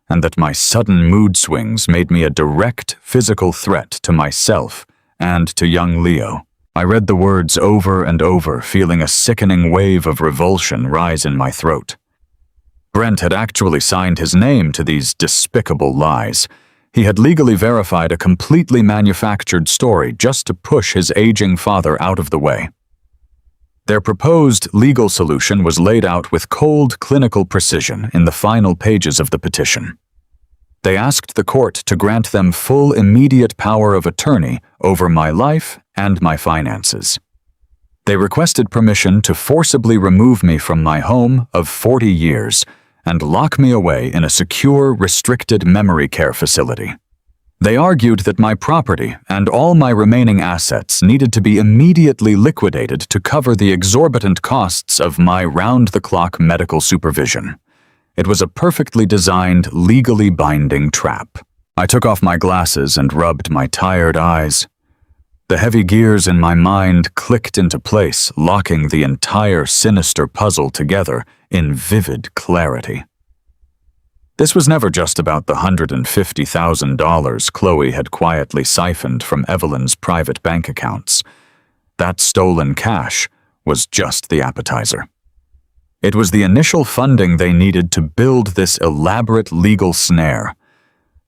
and that my sudden mood swings made me a direct physical threat to myself and to young Leo. I read the words over and over, feeling a sickening wave of revulsion rise in my throat. Brent had actually signed his name to these despicable lies. He had legally verified a completely manufactured story just to push his aging father out of the way. Their proposed legal solution was laid out with cold clinical precision in the final pages of the petition. They asked the court to grant them full immediate power of attorney over my life and my finances. They requested permission to forcibly remove me from my home of 40 years and lock me away in a secure, restricted memory care facility. They argued that my property and all my remaining assets needed to be immediately liquidated to cover the exorbitant costs of my round-the-clock medical supervision. It was a perfectly designed, legally binding trap. I took off my glasses and rubbed my tired eyes. The heavy gears in my mind clicked into place, locking the entire sinister puzzle together in vivid clarity. This was never just about the $150,000 Chloe had quietly siphoned from Evelyn's private bank accounts. That stolen cash was just the appetizer. It was the initial funding they needed to build this elaborate legal snare.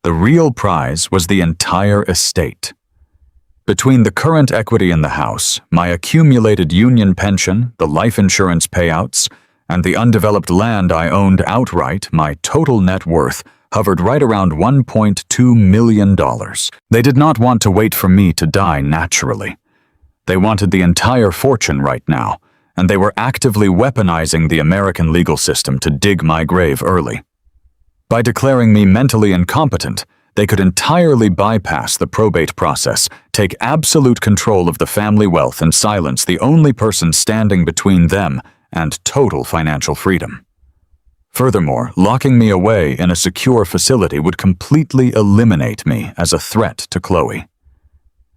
The real prize was the entire estate. Between the current equity in the house, my accumulated union pension, the life insurance payouts, and the undeveloped land I owned outright, my total net worth hovered right around $1.2 million. They did not want to wait for me to die naturally. They wanted the entire fortune right now, and they were actively weaponizing the American legal system to dig my grave early. By declaring me mentally incompetent, they could entirely bypass the probate process, take absolute control of the family wealth, and silence the only person standing between them and total financial freedom. Furthermore, locking me away in a secure facility would completely eliminate me as a threat to Chloe.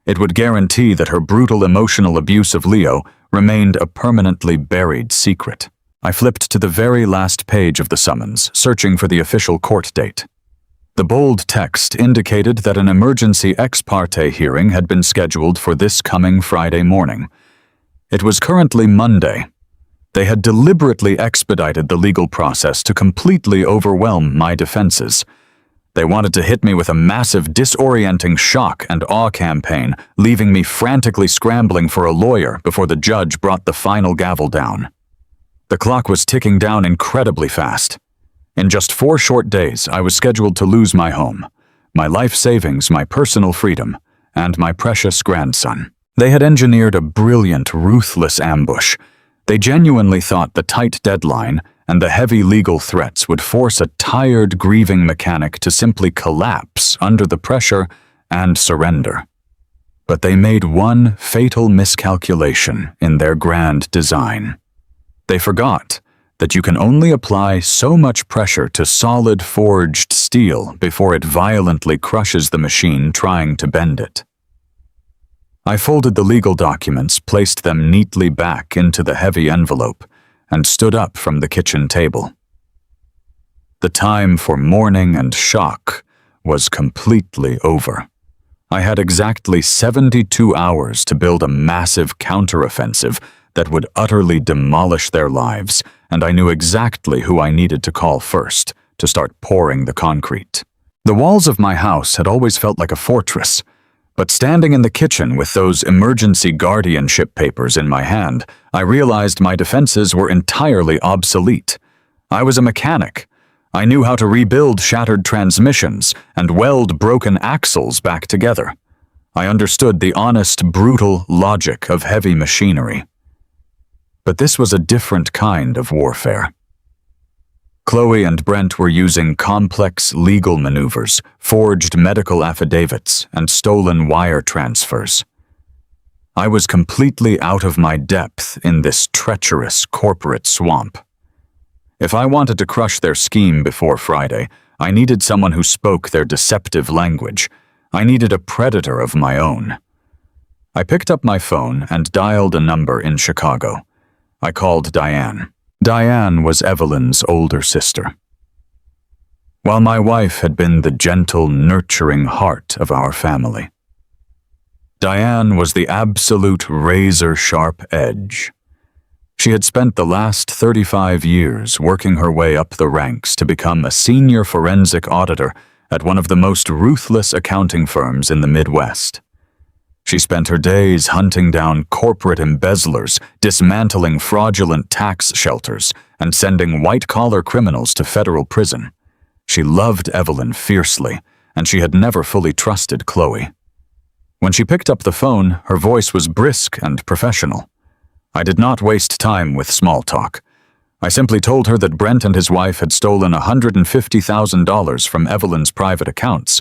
It would guarantee that her brutal emotional abuse of Leo remained a permanently buried secret. I flipped to the very last page of the summons, searching for the official court date. The bold text indicated that an emergency ex parte hearing had been scheduled for this coming Friday morning. It was currently Monday. They had deliberately expedited the legal process to completely overwhelm my defenses. They wanted to hit me with a massive disorienting shock and awe campaign, leaving me frantically scrambling for a lawyer before the judge brought the final gavel down. The clock was ticking down incredibly fast. In just 4 short days, I was scheduled to lose my home, my life savings, my personal freedom, and my precious grandson. They had engineered a brilliant, ruthless ambush. They genuinely thought the tight deadline and the heavy legal threats would force a tired, grieving mechanic to simply collapse under the pressure and surrender. But they made one fatal miscalculation in their grand design. They forgot that you can only apply so much pressure to solid forged steel before it violently crushes the machine trying to bend it. I folded the legal documents, placed them neatly back into the heavy envelope, and stood up from the kitchen table. The time for mourning and shock was completely over. I had exactly 72 hours to build a massive counteroffensive that would utterly demolish their lives, and I knew exactly who I needed to call first to start pouring the concrete. The walls of my house had always felt like a fortress, but standing in the kitchen with those emergency guardianship papers in my hand, I realized my defenses were entirely obsolete. I was a mechanic. I knew how to rebuild shattered transmissions and weld broken axles back together. I understood the honest, brutal logic of heavy machinery. But this was a different kind of warfare. Chloe and Brent were using complex legal maneuvers, forged medical affidavits, and stolen wire transfers. I was completely out of my depth in this treacherous corporate swamp. If I wanted to crush their scheme before Friday, I needed someone who spoke their deceptive language. I needed a predator of my own. I picked up my phone and dialed a number in Chicago. I called Diane. Diane was Evelyn's older sister. While my wife had been the gentle, nurturing heart of our family, Diane was the absolute razor-sharp edge. She had spent the last 35 years working her way up the ranks to become a senior forensic auditor at one of the most ruthless accounting firms in the Midwest. She spent her days hunting down corporate embezzlers, dismantling fraudulent tax shelters, and sending white-collar criminals to federal prison. She loved Evelyn fiercely, and she had never fully trusted Chloe. When she picked up the phone, her voice was brisk and professional. I did not waste time with small talk. I simply told her that Brent and his wife had stolen $150,000 from Evelyn's private accounts,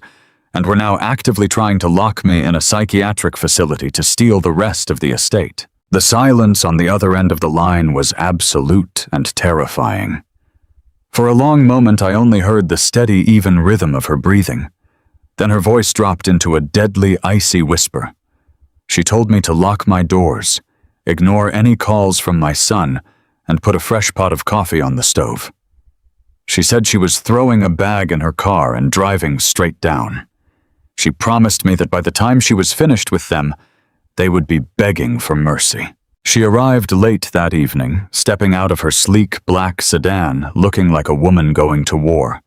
and were now actively trying to lock me in a psychiatric facility to steal the rest of the estate. The silence on the other end of the line was absolute and terrifying. For a long moment, I only heard the steady, even rhythm of her breathing. Then her voice dropped into a deadly, icy whisper. She told me to lock my doors, ignore any calls from my son, and put a fresh pot of coffee on the stove. She said she was throwing a bag in her car and driving straight down. She promised me that by the time she was finished with them, they would be begging for mercy. She arrived late that evening, stepping out of her sleek black sedan, looking like a woman going to war.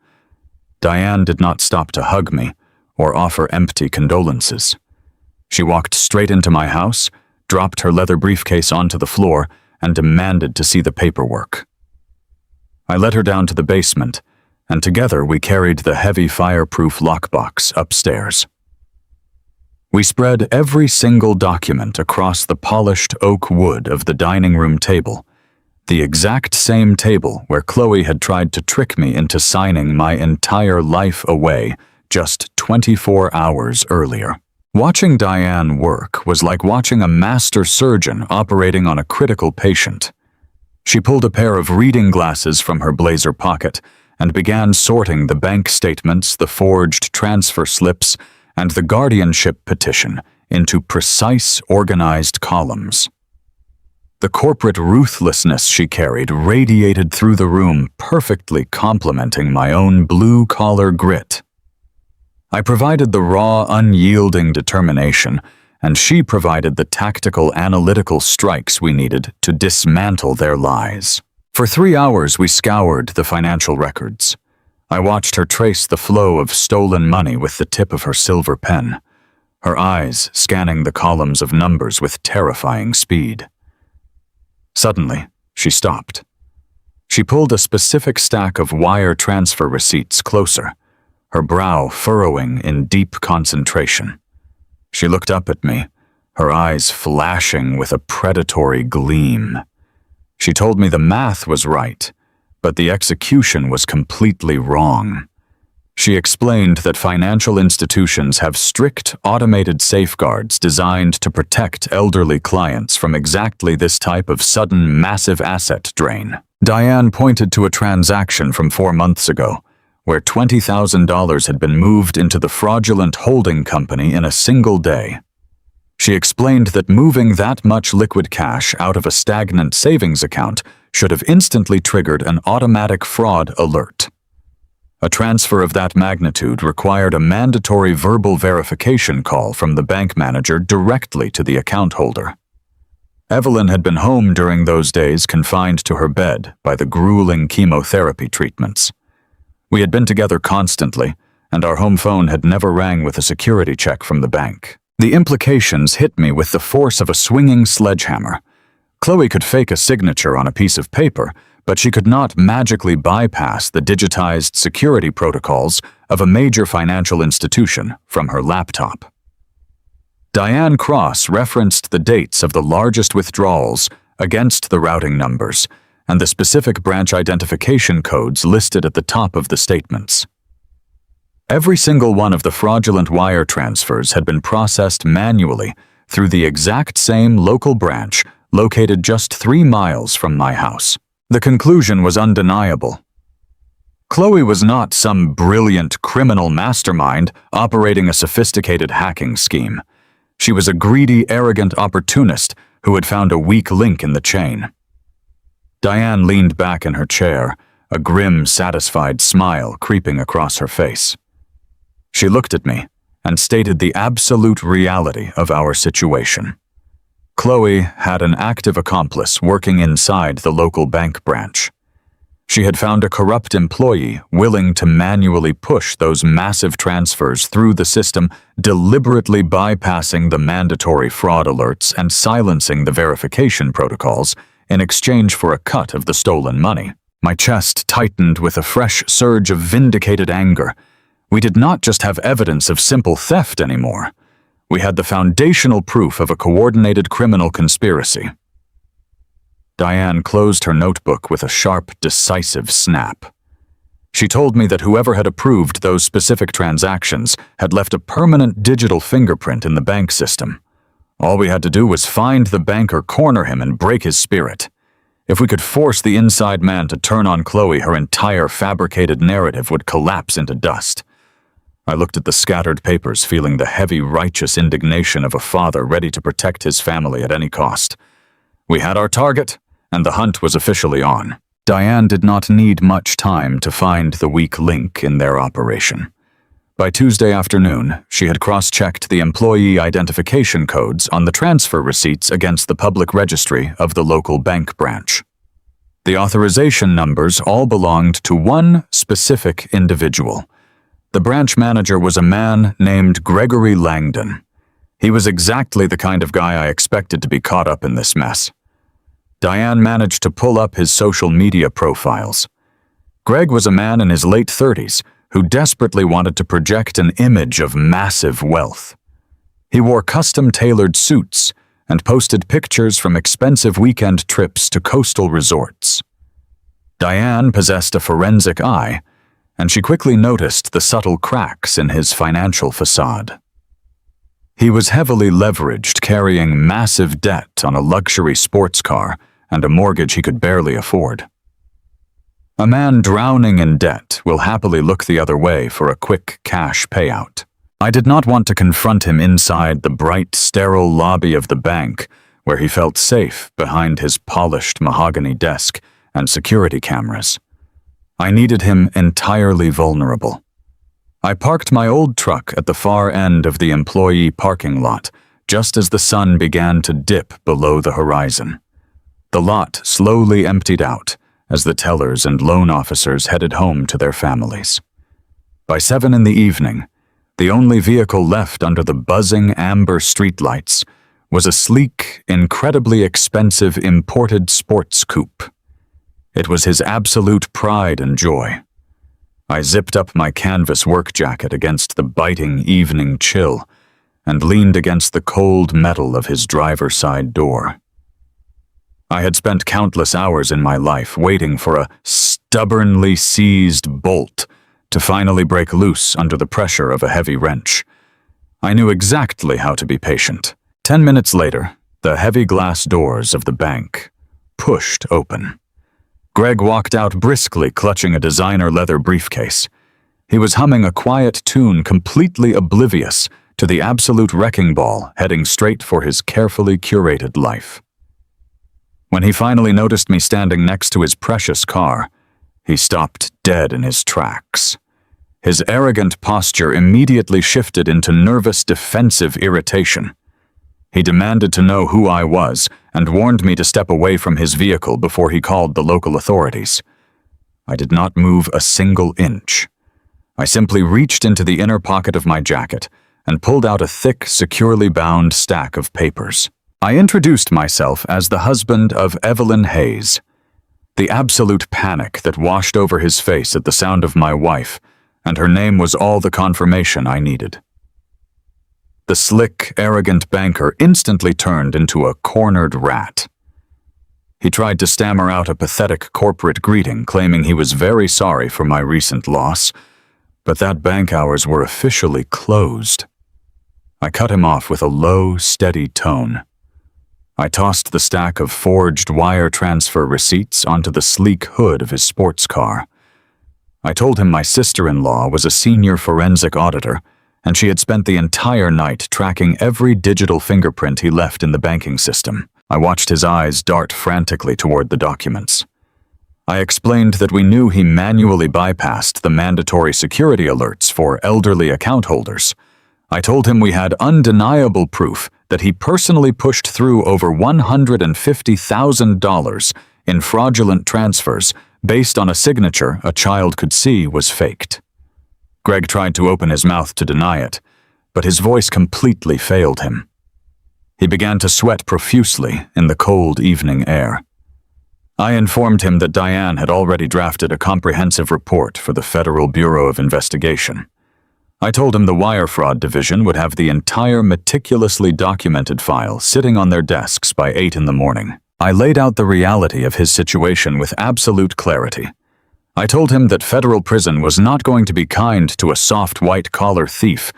Diane did not stop to hug me or offer empty condolences. She walked straight into my house, dropped her leather briefcase onto the floor, and demanded to see the paperwork. I led her down to the basement, and together we carried the heavy fireproof lockbox upstairs. We spread every single document across the polished oak wood of the dining room table, the exact same table where Chloe had tried to trick me into signing my entire life away just 24 hours earlier. Watching Diane work was like watching a master surgeon operating on a critical patient. She pulled a pair of reading glasses from her blazer pocket and began sorting the bank statements, the forged transfer slips, and the guardianship petition into precise, organized columns. The corporate ruthlessness she carried radiated through the room, perfectly complementing my own blue-collar grit. I provided the raw, unyielding determination, and she provided the tactical, analytical strikes we needed to dismantle their lies. For 3 hours, we scoured the financial records. I watched her trace the flow of stolen money with the tip of her silver pen, her eyes scanning the columns of numbers with terrifying speed. Suddenly, she stopped. She pulled a specific stack of wire transfer receipts closer, her brow furrowing in deep concentration. She looked up at me, her eyes flashing with a predatory gleam. She told me the math was right, but the execution was completely wrong. She explained that financial institutions have strict, automated safeguards designed to protect elderly clients from exactly this type of sudden, massive asset drain. Diane pointed to a transaction from 4 months ago, where $20,000 had been moved into the fraudulent holding company in a single day. She explained that moving that much liquid cash out of a stagnant savings account should have instantly triggered an automatic fraud alert. A transfer of that magnitude required a mandatory verbal verification call from the bank manager directly to the account holder. Evelyn had been home during those days, confined to her bed by the grueling chemotherapy treatments. We had been together constantly, and our home phone had never rang with a security check from the bank. The implications hit me with the force of a swinging sledgehammer. Chloe could fake a signature on a piece of paper, but she could not magically bypass the digitized security protocols of a major financial institution from her laptop. Diane Cross referenced the dates of the largest withdrawals against the routing numbers and the specific branch identification codes listed at the top of the statements. Every single one of the fraudulent wire transfers had been processed manually through the exact same local branch located just 3 miles from my house. The conclusion was undeniable. Chloe was not some brilliant criminal mastermind operating a sophisticated hacking scheme. She was a greedy, arrogant opportunist who had found a weak link in the chain. Diane leaned back in her chair, a grim, satisfied smile creeping across her face. She looked at me and stated the absolute reality of our situation. Chloe had an active accomplice working inside the local bank branch. She had found a corrupt employee willing to manually push those massive transfers through the system, deliberately bypassing the mandatory fraud alerts and silencing the verification protocols in exchange for a cut of the stolen money. My chest tightened with a fresh surge of vindicated anger. We did not just have evidence of simple theft anymore. We had the foundational proof of a coordinated criminal conspiracy. Diane closed her notebook with a sharp, decisive snap. She told me that whoever had approved those specific transactions had left a permanent digital fingerprint in the bank system. All we had to do was find the banker, corner him, and break his spirit. If we could force the inside man to turn on Chloe, her entire fabricated narrative would collapse into dust. I looked at the scattered papers, feeling the heavy, righteous indignation of a father ready to protect his family at any cost. We had our target, and the hunt was officially on. Diane did not need much time to find the weak link in their operation. By Tuesday afternoon, she had cross-checked the employee identification codes on the transfer receipts against the public registry of the local bank branch. The authorization numbers all belonged to one specific individual. The branch manager was a man named Gregory Langdon. He was exactly the kind of guy I expected to be caught up in this mess. Diane managed to pull up his social media profiles. Greg was a man in his late 30s who desperately wanted to project an image of massive wealth. He wore custom-tailored suits and posted pictures from expensive weekend trips to coastal resorts. Diane possessed a forensic eye, and she quickly noticed the subtle cracks in his financial facade. He was heavily leveraged, carrying massive debt on a luxury sports car and a mortgage he could barely afford. A man drowning in debt will happily look the other way for a quick cash payout. I did not want to confront him inside the bright, sterile lobby of the bank, where he felt safe behind his polished mahogany desk and security cameras. I needed him entirely vulnerable. I parked my old truck at the far end of the employee parking lot, just as the sun began to dip below the horizon. The lot slowly emptied out as the tellers and loan officers headed home to their families. By 7 in the evening, the only vehicle left under the buzzing amber streetlights was a sleek, incredibly expensive imported sports coupe. It was his absolute pride and joy. I zipped up my canvas work jacket against the biting evening chill and leaned against the cold metal of his driver's side door. I had spent countless hours in my life waiting for a stubbornly seized bolt to finally break loose under the pressure of a heavy wrench. I knew exactly how to be patient. 10 minutes later, the heavy glass doors of the bank pushed open. Greg walked out briskly, clutching a designer leather briefcase. He was humming a quiet tune, completely oblivious to the absolute wrecking ball heading straight for his carefully curated life. When he finally noticed me standing next to his precious car, he stopped dead in his tracks. His arrogant posture immediately shifted into nervous, defensive irritation. He demanded to know who I was and warned me to step away from his vehicle before he called the local authorities. I did not move a single inch. I simply reached into the inner pocket of my jacket and pulled out a thick, securely bound stack of papers. I introduced myself as the husband of Evelyn Hayes. The absolute panic that washed over his face at the sound of my wife, and her name was all the confirmation I needed. The slick, arrogant banker instantly turned into a cornered rat. He tried to stammer out a pathetic corporate greeting, claiming he was very sorry for my recent loss, but that bank hours were officially closed. I cut him off with a low, steady tone. I tossed the stack of forged wire transfer receipts onto the sleek hood of his sports car. I told him my sister-in-law was a senior forensic auditor, and she had spent the entire night tracking every digital fingerprint he left in the banking system. I watched his eyes dart frantically toward the documents. I explained that we knew he manually bypassed the mandatory security alerts for elderly account holders. I told him we had undeniable proof that he personally pushed through over $150,000 in fraudulent transfers based on a signature a child could see was faked. Greg tried to open his mouth to deny it, but his voice completely failed him. He began to sweat profusely in the cold evening air. I informed him that Diane had already drafted a comprehensive report for the Federal Bureau of Investigation. I told him the wire fraud division would have the entire meticulously documented file sitting on their desks by 8 in the morning. I laid out the reality of his situation with absolute clarity. I told him that federal prison was not going to be kind to a soft white-collar thief,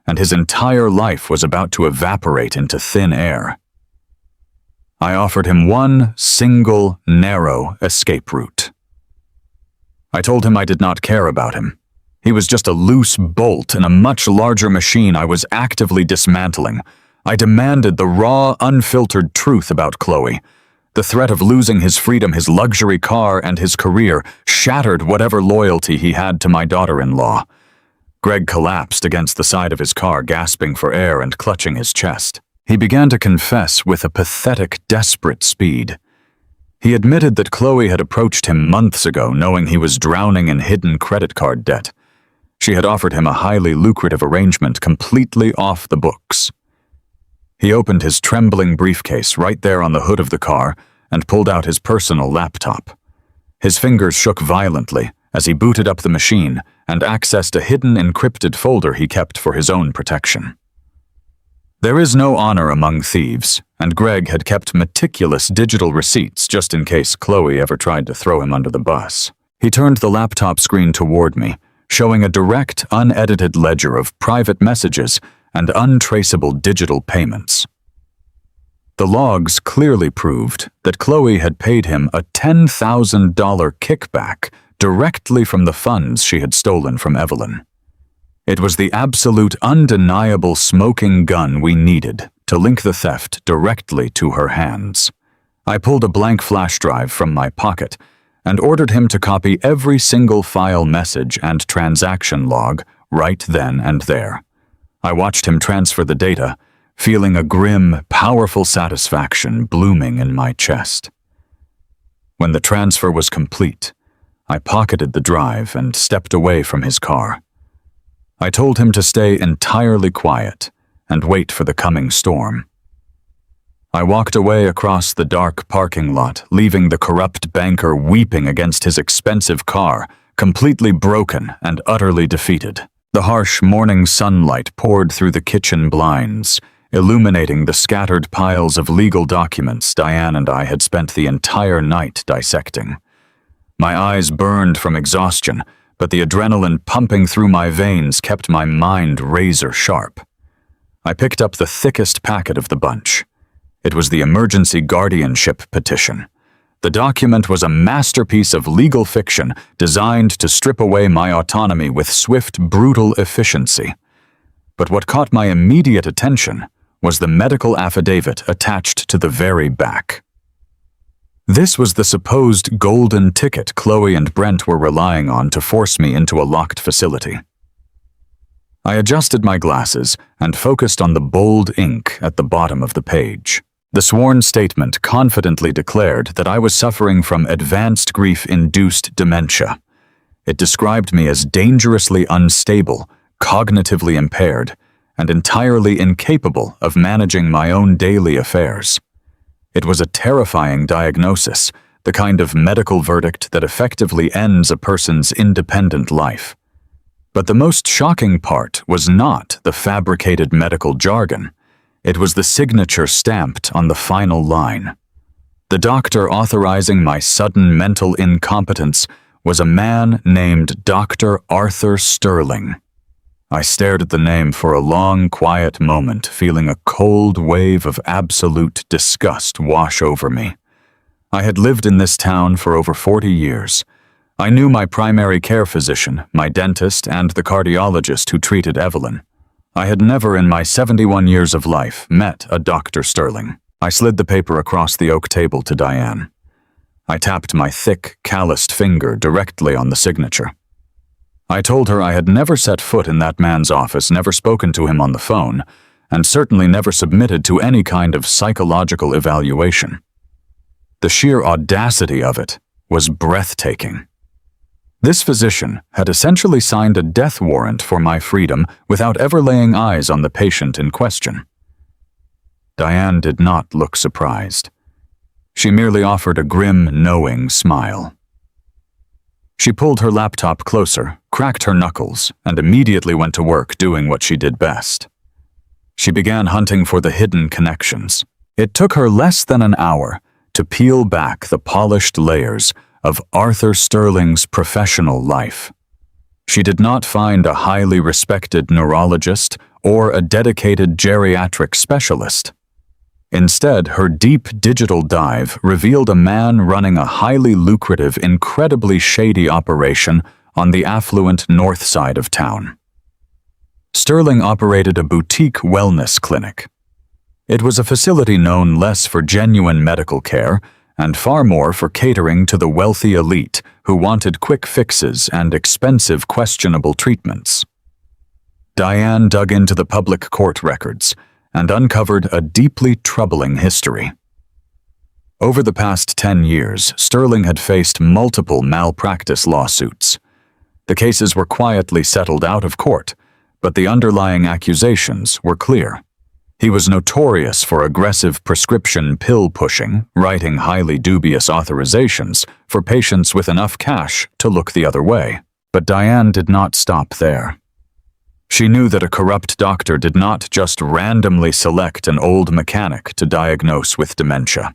and his entire life was about to evaporate into thin air. I offered him one single, narrow escape route. I told him I did not care about him. He was just a loose bolt in a much larger machine I was actively dismantling. I demanded the raw, unfiltered truth about Chloe. The threat of losing his freedom, his luxury car, and his career shattered whatever loyalty he had to my daughter-in-law. Greg collapsed against the side of his car, gasping for air and clutching his chest. He began to confess with a pathetic, desperate speed. He admitted that Chloe had approached him months ago, knowing he was drowning in hidden credit card debt. She had offered him a highly lucrative arrangement completely off the books. He opened his trembling briefcase right there on the hood of the car and pulled out his personal laptop. His fingers shook violently as he booted up the machine and accessed a hidden encrypted folder he kept for his own protection. There is no honor among thieves, and Greg had kept meticulous digital receipts just in case Chloe ever tried to throw him under the bus. He turned the laptop screen toward me, showing a direct, unedited ledger of private messages and untraceable digital payments. The logs clearly proved that Chloe had paid him a $10,000 kickback directly from the funds she had stolen from Evelyn. It was the absolute, undeniable smoking gun we needed to link the theft directly to her hands. I pulled a blank flash drive from my pocket and ordered him to copy every single file message and transaction log right then and there. I watched him transfer the data, feeling a grim, powerful satisfaction blooming in my chest. When the transfer was complete, I pocketed the drive and stepped away from his car. I told him to stay entirely quiet and wait for the coming storm. I walked away across the dark parking lot, leaving the corrupt banker weeping against his expensive car, completely broken and utterly defeated. The harsh morning sunlight poured through the kitchen blinds, illuminating the scattered piles of legal documents Diane and I had spent the entire night dissecting. My eyes burned from exhaustion, but the adrenaline pumping through my veins kept my mind razor sharp. I picked up the thickest packet of the bunch. It was the emergency guardianship petition. The document was a masterpiece of legal fiction designed to strip away my autonomy with swift, brutal efficiency. But what caught my immediate attention was the medical affidavit attached to the very back. This was the supposed golden ticket Chloe and Brent were relying on to force me into a locked facility. I adjusted my glasses and focused on the bold ink at the bottom of the page. The sworn statement confidently declared that I was suffering from advanced grief-induced dementia. It described me as dangerously unstable, cognitively impaired, and entirely incapable of managing my own daily affairs. It was a terrifying diagnosis, the kind of medical verdict that effectively ends a person's independent life. But the most shocking part was not the fabricated medical jargon. It was the signature stamped on the final line. The doctor authorizing my sudden mental incompetence was a man named Dr. Arthur Sterling. I stared at the name for a long, quiet moment, feeling a cold wave of absolute disgust wash over me. I had lived in this town for over 40 years. I knew my primary care physician, my dentist, and the cardiologist who treated Evelyn. I had never in my 71 years of life met a Dr. Sterling. I slid the paper across the oak table to Diane. I tapped my thick, calloused finger directly on the signature. I told her I had never set foot in that man's office, never spoken to him on the phone, and certainly never submitted to any kind of psychological evaluation. The sheer audacity of it was breathtaking. This physician had essentially signed a death warrant for my freedom without ever laying eyes on the patient in question. Diane did not look surprised. She merely offered a grim, knowing smile. She pulled her laptop closer, cracked her knuckles, and immediately went to work doing what she did best. She began hunting for the hidden connections. It took her less than an hour to peel back the polished layers of Arthur Sterling's professional life. She did not find a highly respected neurologist or a dedicated geriatric specialist. Instead, her deep digital dive revealed a man running a highly lucrative, incredibly shady operation on the affluent north side of town. Sterling operated a boutique wellness clinic. It was a facility known less for genuine medical care and far more for catering to the wealthy elite who wanted quick fixes and expensive, questionable treatments. Diane dug into the public court records and uncovered a deeply troubling history. Over the past 10 years, Sterling had faced multiple malpractice lawsuits. The cases were quietly settled out of court, but the underlying accusations were clear. He was notorious for aggressive prescription pill pushing, writing highly dubious authorizations for patients with enough cash to look the other way. But Diane did not stop there. She knew that a corrupt doctor did not just randomly select an old mechanic to diagnose with dementia.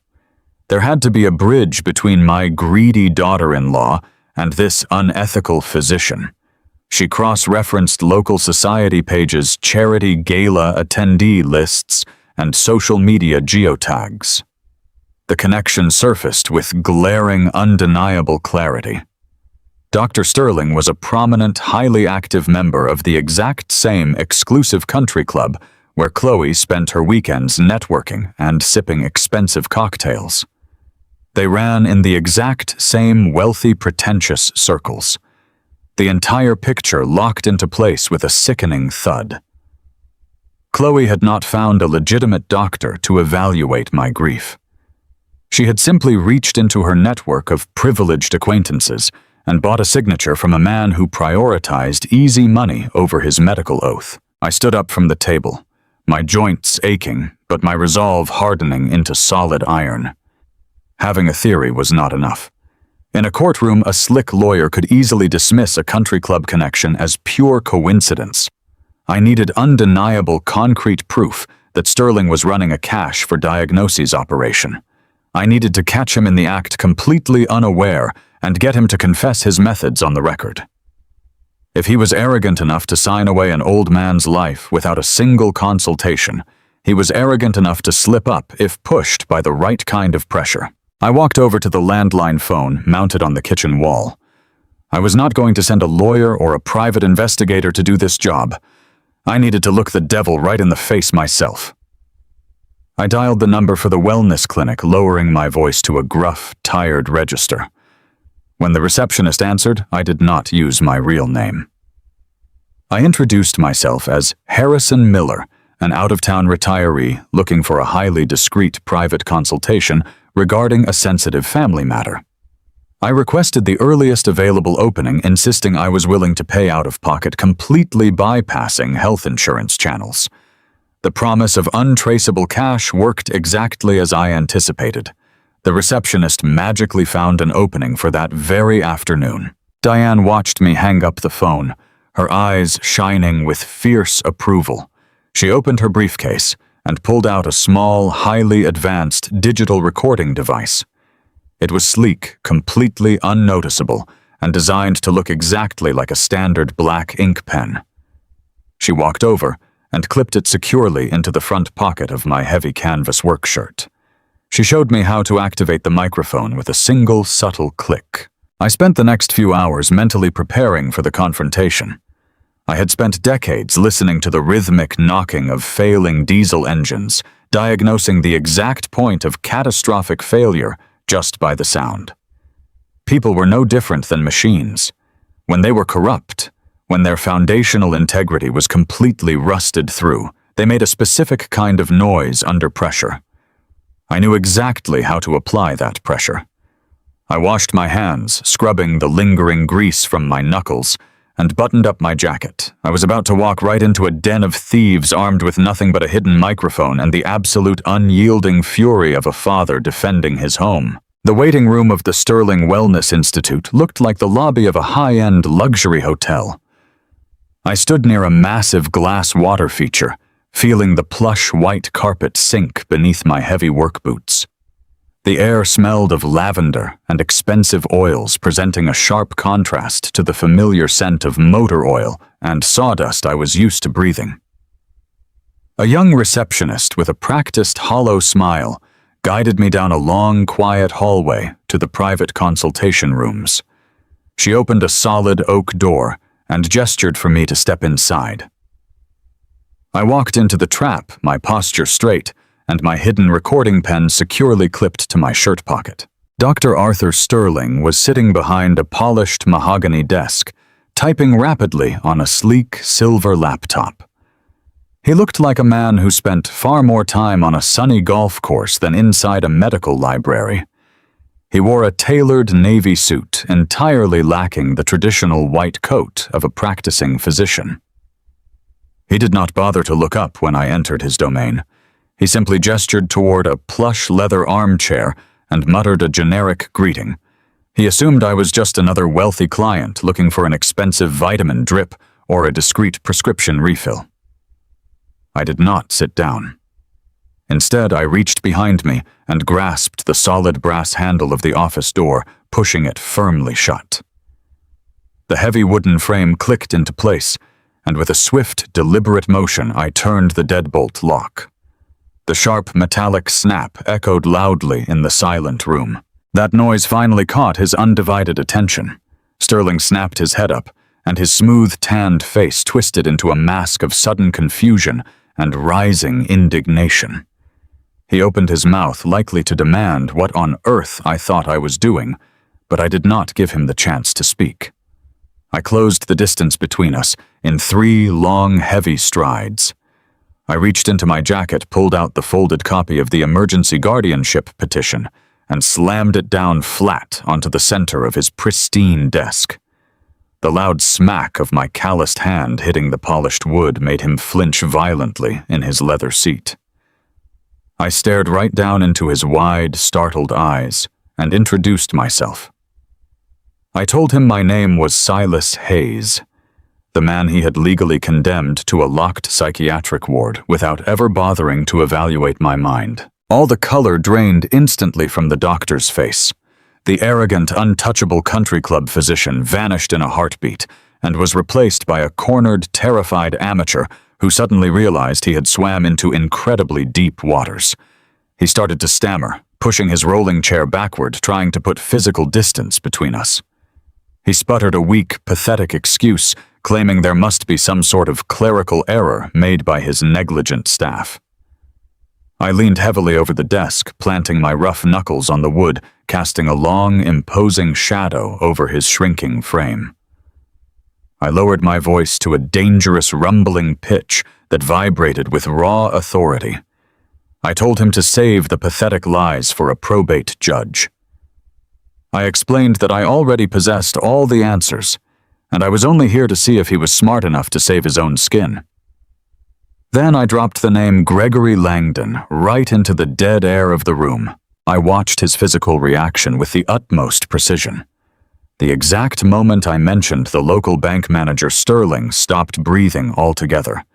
There had to be a bridge between my greedy daughter-in-law and this unethical physician. She cross-referenced local society pages, charity gala attendee lists, and social media geotags. The connection surfaced with glaring, undeniable clarity. Dr. Sterling was a prominent, highly active member of the exact same exclusive country club where Chloe spent her weekends networking and sipping expensive cocktails. They ran in the exact same wealthy, pretentious circles. The entire picture locked into place with a sickening thud. Chloe had not found a legitimate doctor to evaluate my grief. She had simply reached into her network of privileged acquaintances and bought a signature from a man who prioritized easy money over his medical oath. I stood up from the table, my joints aching, but my resolve hardening into solid iron. Having a theory was not enough. In a courtroom, a slick lawyer could easily dismiss a country club connection as pure coincidence. I needed undeniable concrete proof that Sterling was running a cash for diagnoses operation. I needed to catch him in the act completely unaware and get him to confess his methods on the record. If he was arrogant enough to sign away an old man's life without a single consultation, he was arrogant enough to slip up if pushed by the right kind of pressure. I walked over to the landline phone mounted on the kitchen wall. I was not going to send a lawyer or a private investigator to do this job. I needed to look the devil right in the face myself. I dialed the number for the wellness clinic, lowering my voice to a gruff, tired register. When the receptionist answered, I did not use my real name. I introduced myself as Harrison Miller, an out-of-town retiree looking for a highly discreet private consultation regarding a sensitive family matter. I requested the earliest available opening, insisting I was willing to pay out of pocket, completely bypassing health insurance channels. The promise of untraceable cash worked exactly as I anticipated. The receptionist magically found an opening for that very afternoon. Diane watched me hang up the phone, her eyes shining with fierce approval. She opened her briefcase and pulled out a small, highly advanced digital recording device. It was sleek, completely unnoticeable, and designed to look exactly like a standard black ink pen. She walked over and clipped it securely into the front pocket of my heavy canvas work shirt. She showed me how to activate the microphone with a single subtle click. I spent the next few hours mentally preparing for the confrontation. I had spent decades listening to the rhythmic knocking of failing diesel engines, diagnosing the exact point of catastrophic failure just by the sound. People were no different than machines. When they were corrupt, when their foundational integrity was completely rusted through, they made a specific kind of noise under pressure. I knew exactly how to apply that pressure. I washed my hands, scrubbing the lingering grease from my knuckles, and buttoned up my jacket. I was about to walk right into a den of thieves armed with nothing but a hidden microphone and the absolute unyielding fury of a father defending his home. The waiting room of the Sterling Wellness Institute looked like the lobby of a high-end luxury hotel. I stood near a massive glass water feature, feeling the plush white carpet sink beneath my heavy work boots. The air smelled of lavender and expensive oils, presenting a sharp contrast to the familiar scent of motor oil and sawdust I was used to breathing. A young receptionist with a practiced hollow smile guided me down a long, quiet hallway to the private consultation rooms. She opened a solid oak door and gestured for me to step inside. I walked into the trap, my posture straight, and my hidden recording pen securely clipped to my shirt pocket. Dr. Arthur Sterling was sitting behind a polished mahogany desk, typing rapidly on a sleek silver laptop. He looked like a man who spent far more time on a sunny golf course than inside a medical library. He wore a tailored navy suit, entirely lacking the traditional white coat of a practicing physician. He did not bother to look up when I entered his domain. He simply gestured toward a plush leather armchair and muttered a generic greeting. He assumed I was just another wealthy client looking for an expensive vitamin drip or a discreet prescription refill. I did not sit down. Instead, I reached behind me and grasped the solid brass handle of the office door, pushing it firmly shut. The heavy wooden frame clicked into place, and with a swift, deliberate motion, I turned the deadbolt lock. The sharp metallic snap echoed loudly in the silent room. That noise finally caught his undivided attention. Sterling snapped his head up, and his smooth, tanned face twisted into a mask of sudden confusion and rising indignation. He opened his mouth, likely to demand what on earth I thought I was doing, but I did not give him the chance to speak. I closed the distance between us in 3 long, heavy strides. I reached into my jacket, pulled out the folded copy of the emergency guardianship petition, and slammed it down flat onto the center of his pristine desk. The loud smack of my calloused hand hitting the polished wood made him flinch violently in his leather seat. I stared right down into his wide, startled eyes and introduced myself. I told him my name was Silas Hayes, the man he had legally condemned to a locked psychiatric ward without ever bothering to evaluate my mind. All the color drained instantly from the doctor's face. The arrogant, untouchable country club physician vanished in a heartbeat and was replaced by a cornered, terrified amateur who suddenly realized he had swam into incredibly deep waters. He started to stammer, pushing his rolling chair backward, trying to put physical distance between us. He sputtered a weak, pathetic excuse, claiming there must be some sort of clerical error made by his negligent staff. I leaned heavily over the desk, planting my rough knuckles on the wood, casting a long, imposing shadow over his shrinking frame. I lowered my voice to a dangerous, rumbling pitch that vibrated with raw authority. I told him to save the pathetic lies for a probate judge. I explained that I already possessed all the answers, and I was only here to see if he was smart enough to save his own skin. Then I dropped the name Gregory Langdon right into the dead air of the room. I watched his physical reaction with the utmost precision. The exact moment I mentioned the local bank manager Sterling stopped breathing altogether.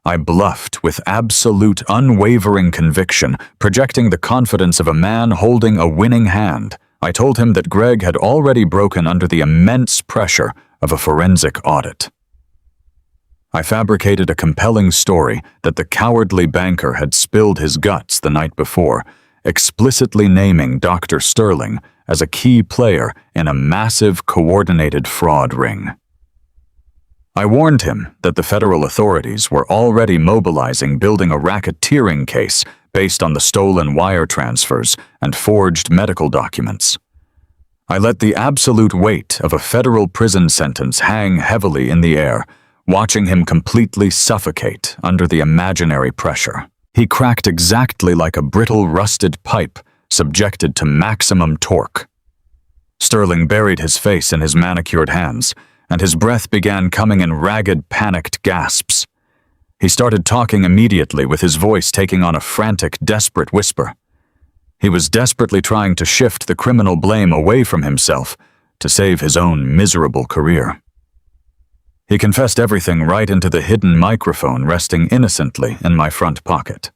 I bluffed with absolute unwavering conviction, projecting the confidence of a man holding a winning hand. I told him that Greg had already broken under the immense pressure of a forensic audit. I fabricated a compelling story that the cowardly banker had spilled his guts the night before, explicitly naming Dr. Sterling as a key player in a massive coordinated fraud ring. I warned him that the federal authorities were already mobilizing building a racketeering case based on the stolen wire transfers and forged medical documents. I let the absolute weight of a federal prison sentence hang heavily in the air, watching him completely suffocate under the imaginary pressure. He cracked exactly like a brittle, rusted pipe subjected to maximum torque. Sterling buried his face in his manicured hands, and his breath began coming in ragged, panicked gasps. He started talking immediately, with his voice taking on a frantic, desperate whisper. He was desperately trying to shift the criminal blame away from himself to save his own miserable career. He confessed everything right into the hidden microphone resting innocently in my front pocket.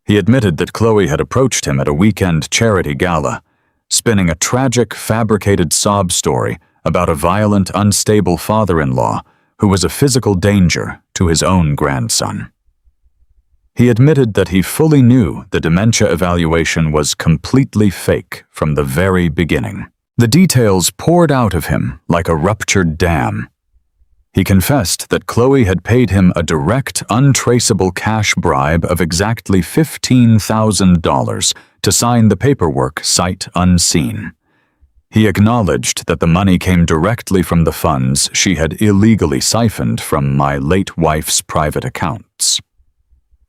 He admitted that Chloe had approached him at a weekend charity gala, spinning a tragic, fabricated sob story about a violent, unstable father-in-law who was a physical danger to his own grandson. He admitted that he fully knew the dementia evaluation was completely fake from the very beginning. The details poured out of him like a ruptured dam. He confessed that Chloe had paid him a direct, untraceable cash bribe of exactly $15,000 to sign the paperwork sight unseen. He acknowledged that the money came directly from the funds she had illegally siphoned from my late wife's private accounts.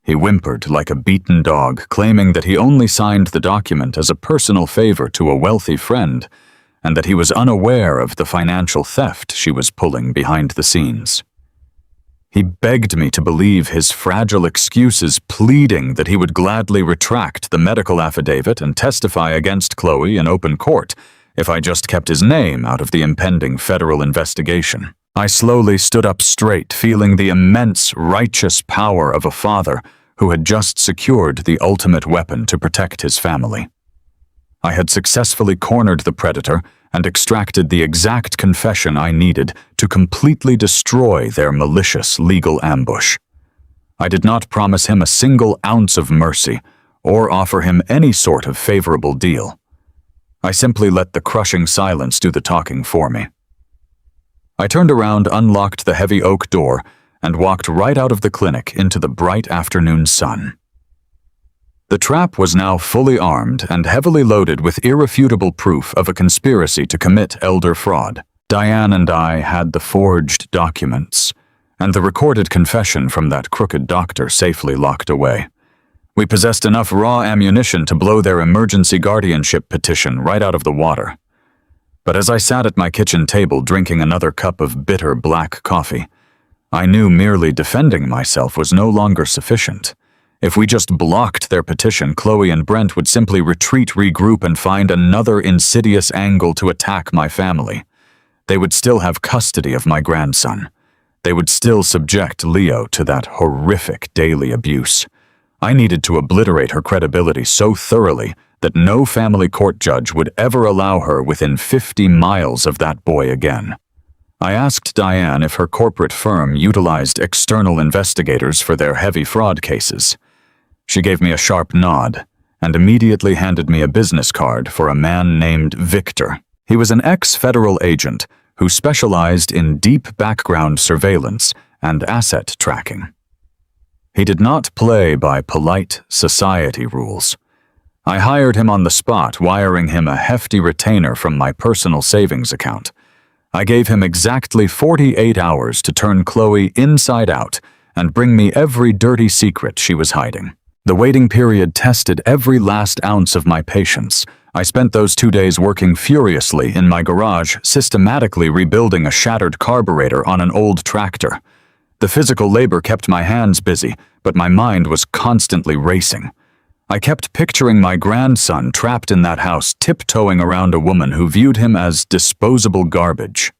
He whimpered like a beaten dog, claiming that he only signed the document as a personal favor to a wealthy friend, and that he was unaware of the financial theft she was pulling behind the scenes. He begged me to believe his fragile excuses, pleading that he would gladly retract the medical affidavit and testify against Chloe in open court if I just kept his name out of the impending federal investigation. I slowly stood up straight, feeling the immense, righteous power of a father who had just secured the ultimate weapon to protect his family. I had successfully cornered the predator and extracted the exact confession I needed to completely destroy their malicious legal ambush. I did not promise him a single ounce of mercy or offer him any sort of favorable deal. I simply let the crushing silence do the talking for me. I turned around, unlocked the heavy oak door, and walked right out of the clinic into the bright afternoon sun. The trap was now fully armed and heavily loaded with irrefutable proof of a conspiracy to commit elder fraud. Diane and I had the forged documents, and the recorded confession from that crooked doctor safely locked away. We possessed enough raw ammunition to blow their emergency guardianship petition right out of the water. But as I sat at my kitchen table drinking another cup of bitter black coffee, I knew merely defending myself was no longer sufficient. If we just blocked their petition, Chloe and Brent would simply retreat, regroup, and find another insidious angle to attack my family. They would still have custody of my grandson. They would still subject Leo to that horrific daily abuse. I needed to obliterate her credibility so thoroughly that no family court judge would ever allow her within 50 miles of that boy again. I asked Diane if her corporate firm utilized external investigators for their heavy fraud cases. She gave me a sharp nod and immediately handed me a business card for a man named Victor. He was an ex-federal agent who specialized in deep background surveillance and asset tracking. He did not play by polite society rules. I hired him on the spot, wiring him a hefty retainer from my personal savings account. I gave him exactly 48 hours to turn Chloe inside out and bring me every dirty secret she was hiding. The waiting period tested every last ounce of my patience. I spent those 2 days working furiously in my garage, systematically rebuilding a shattered carburetor on an old tractor. The physical labor kept my hands busy, but my mind was constantly racing. I kept picturing my grandson trapped in that house, tiptoeing around a woman who viewed him as disposable garbage.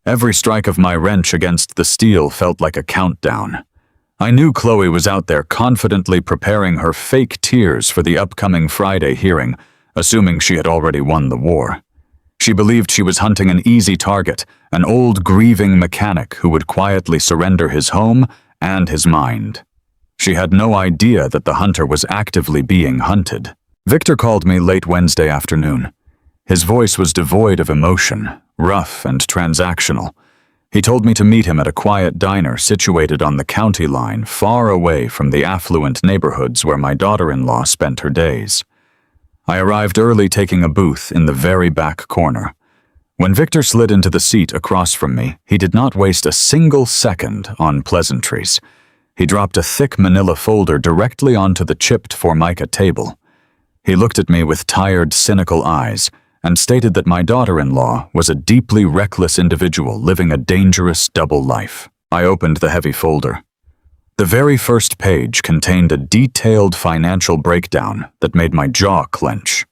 Every strike of my wrench against the steel felt like a countdown. I knew Chloe was out there confidently preparing her fake tears for the upcoming Friday hearing, assuming she had already won the war. She believed she was hunting an easy target, an old grieving mechanic who would quietly surrender his home and his mind. She had no idea that the hunter was actively being hunted. Victor called me late Wednesday afternoon. His voice was devoid of emotion, rough and transactional. He told me to meet him at a quiet diner situated on the county line, far away from the affluent neighborhoods where my daughter-in-law spent her days. I arrived early, taking a booth in the very back corner. When Victor slid into the seat across from me, he did not waste a single second on pleasantries. He dropped a thick manila folder directly onto the chipped Formica table. He looked at me with tired, cynical eyes and stated that my daughter-in-law was a deeply reckless individual living a dangerous double life. I opened the heavy folder. The very first page contained a detailed financial breakdown that made my jaw clench.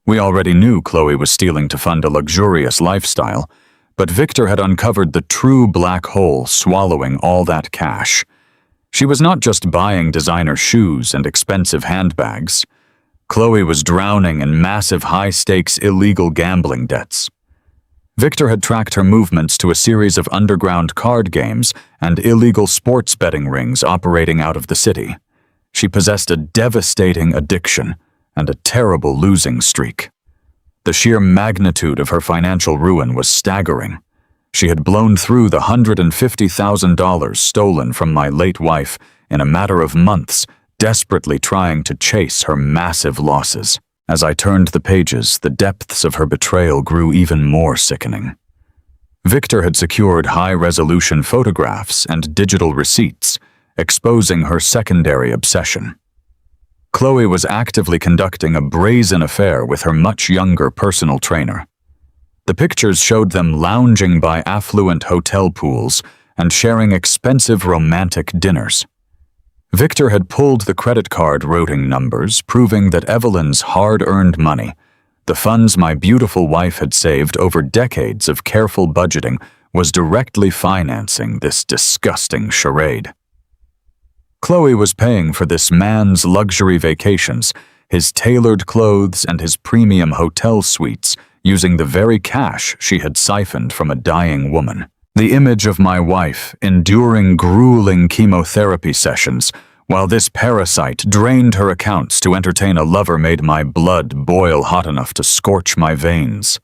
We already knew Chloe was stealing to fund a luxurious lifestyle, but Victor had uncovered the true black hole swallowing all that cash. She was not just buying designer shoes and expensive handbags. Chloe was drowning in massive high-stakes illegal gambling debts. Victor had tracked her movements to a series of underground card games and illegal sports betting rings operating out of the city. She possessed a devastating addiction and a terrible losing streak. The sheer magnitude of her financial ruin was staggering. She had blown through the $150,000 stolen from my late wife in a matter of months, desperately trying to chase her massive losses. As I turned the pages, the depths of her betrayal grew even more sickening. Victor had secured high-resolution photographs and digital receipts, exposing her secondary obsession. Chloe was actively conducting a brazen affair with her much younger personal trainer. The pictures showed them lounging by affluent hotel pools and sharing expensive romantic dinners. Victor had pulled the credit card routing numbers, proving that Evelyn's hard-earned money, the funds my beautiful wife had saved over decades of careful budgeting, was directly financing this disgusting charade. Chloe was paying for this man's luxury vacations, his tailored clothes and his premium hotel suites, using the very cash she had siphoned from a dying woman. The image of my wife enduring grueling chemotherapy sessions while this parasite drained her accounts to entertain a lover made my blood boil hot enough to scorch my veins.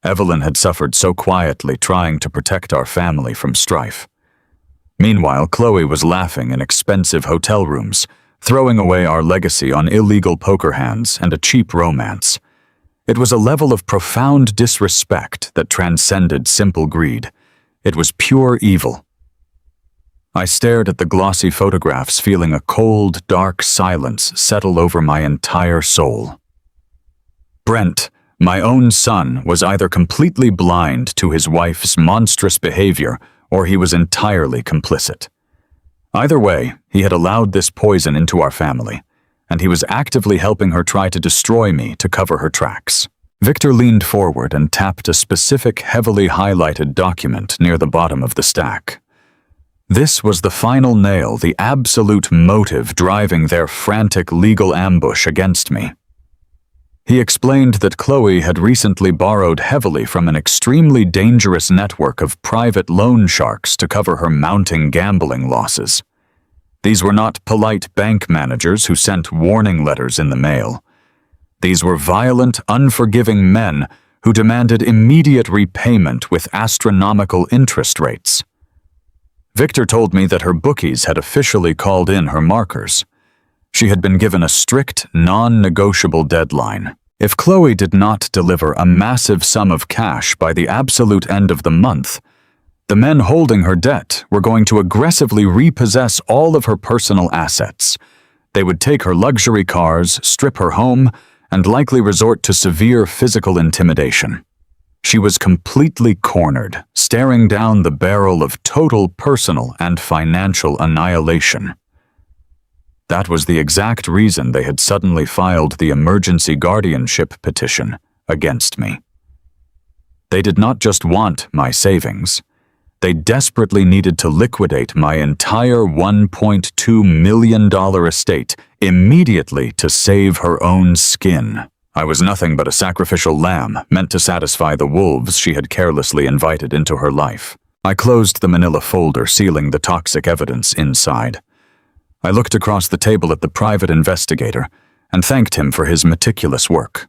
Evelyn had suffered so quietly trying to protect our family from strife. Meanwhile, Chloe was laughing in expensive hotel rooms, throwing away our legacy on illegal poker hands and a cheap romance. It was a level of profound disrespect that transcended simple greed. It was pure evil. I stared at the glossy photographs, feeling a cold, dark silence settle over my entire soul. Brent, my own son, was either completely blind to his wife's monstrous behavior or he was entirely complicit. Either way, he had allowed this poison into our family, and he was actively helping her try to destroy me to cover her tracks. Victor leaned forward and tapped a specific heavily highlighted document near the bottom of the stack. This was the final nail, the absolute motive driving their frantic legal ambush against me. He explained that Chloe had recently borrowed heavily from an extremely dangerous network of private loan sharks to cover her mounting gambling losses. These were not polite bank managers who sent warning letters in the mail. These were violent, unforgiving men who demanded immediate repayment with astronomical interest rates. Victor told me that her bookies had officially called in her markers. She had been given a strict, non-negotiable deadline. If Chloe did not deliver a massive sum of cash by the absolute end of the month, the men holding her debt were going to aggressively repossess all of her personal assets. They would take her luxury cars, strip her home, and likely resort to severe physical intimidation. She was completely cornered, staring down the barrel of total personal and financial annihilation. That was the exact reason they had suddenly filed the emergency guardianship petition against me. They did not just want my savings. They desperately needed to liquidate my entire $1.2 million estate immediately to save her own skin. I was nothing but a sacrificial lamb meant to satisfy the wolves she had carelessly invited into her life. I closed the manila folder, sealing the toxic evidence inside. I looked across the table at the private investigator and thanked him for his meticulous work.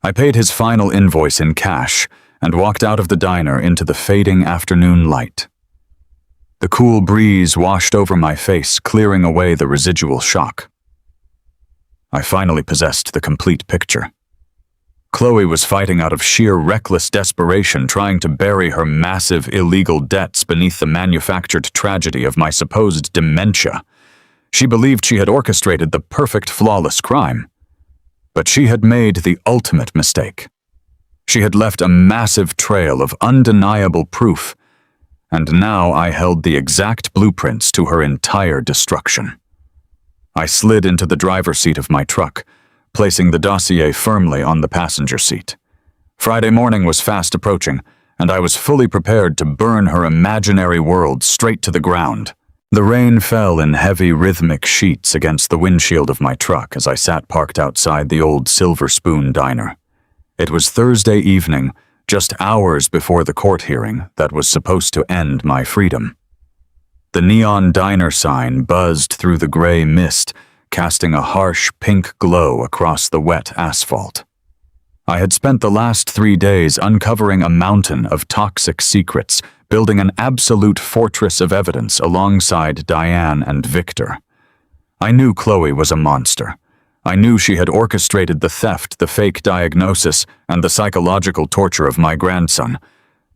I paid his final invoice in cash and walked out of the diner into the fading afternoon light. The cool breeze washed over my face, clearing away the residual shock. I finally possessed the complete picture. Chloe was fighting out of sheer reckless desperation, trying to bury her massive illegal debts beneath the manufactured tragedy of my supposed dementia. She believed she had orchestrated the perfect, flawless crime. But she had made the ultimate mistake. She had left a massive trail of undeniable proof, and now I held the exact blueprints to her entire destruction. I slid into the driver's seat of my truck, placing the dossier firmly on the passenger seat. Friday morning was fast approaching, and I was fully prepared to burn her imaginary world straight to the ground. The rain fell in heavy, rhythmic sheets against the windshield of my truck as I sat parked outside the old Silver Spoon diner. It was Thursday evening, just hours before the court hearing that was supposed to end my freedom. The neon diner sign buzzed through the gray mist, casting a harsh pink glow across the wet asphalt. I had spent the last 3 days uncovering a mountain of toxic secrets, building an absolute fortress of evidence alongside Diane and Victor. I knew Chloe was a monster. I knew she had orchestrated the theft, the fake diagnosis, and the psychological torture of my grandson.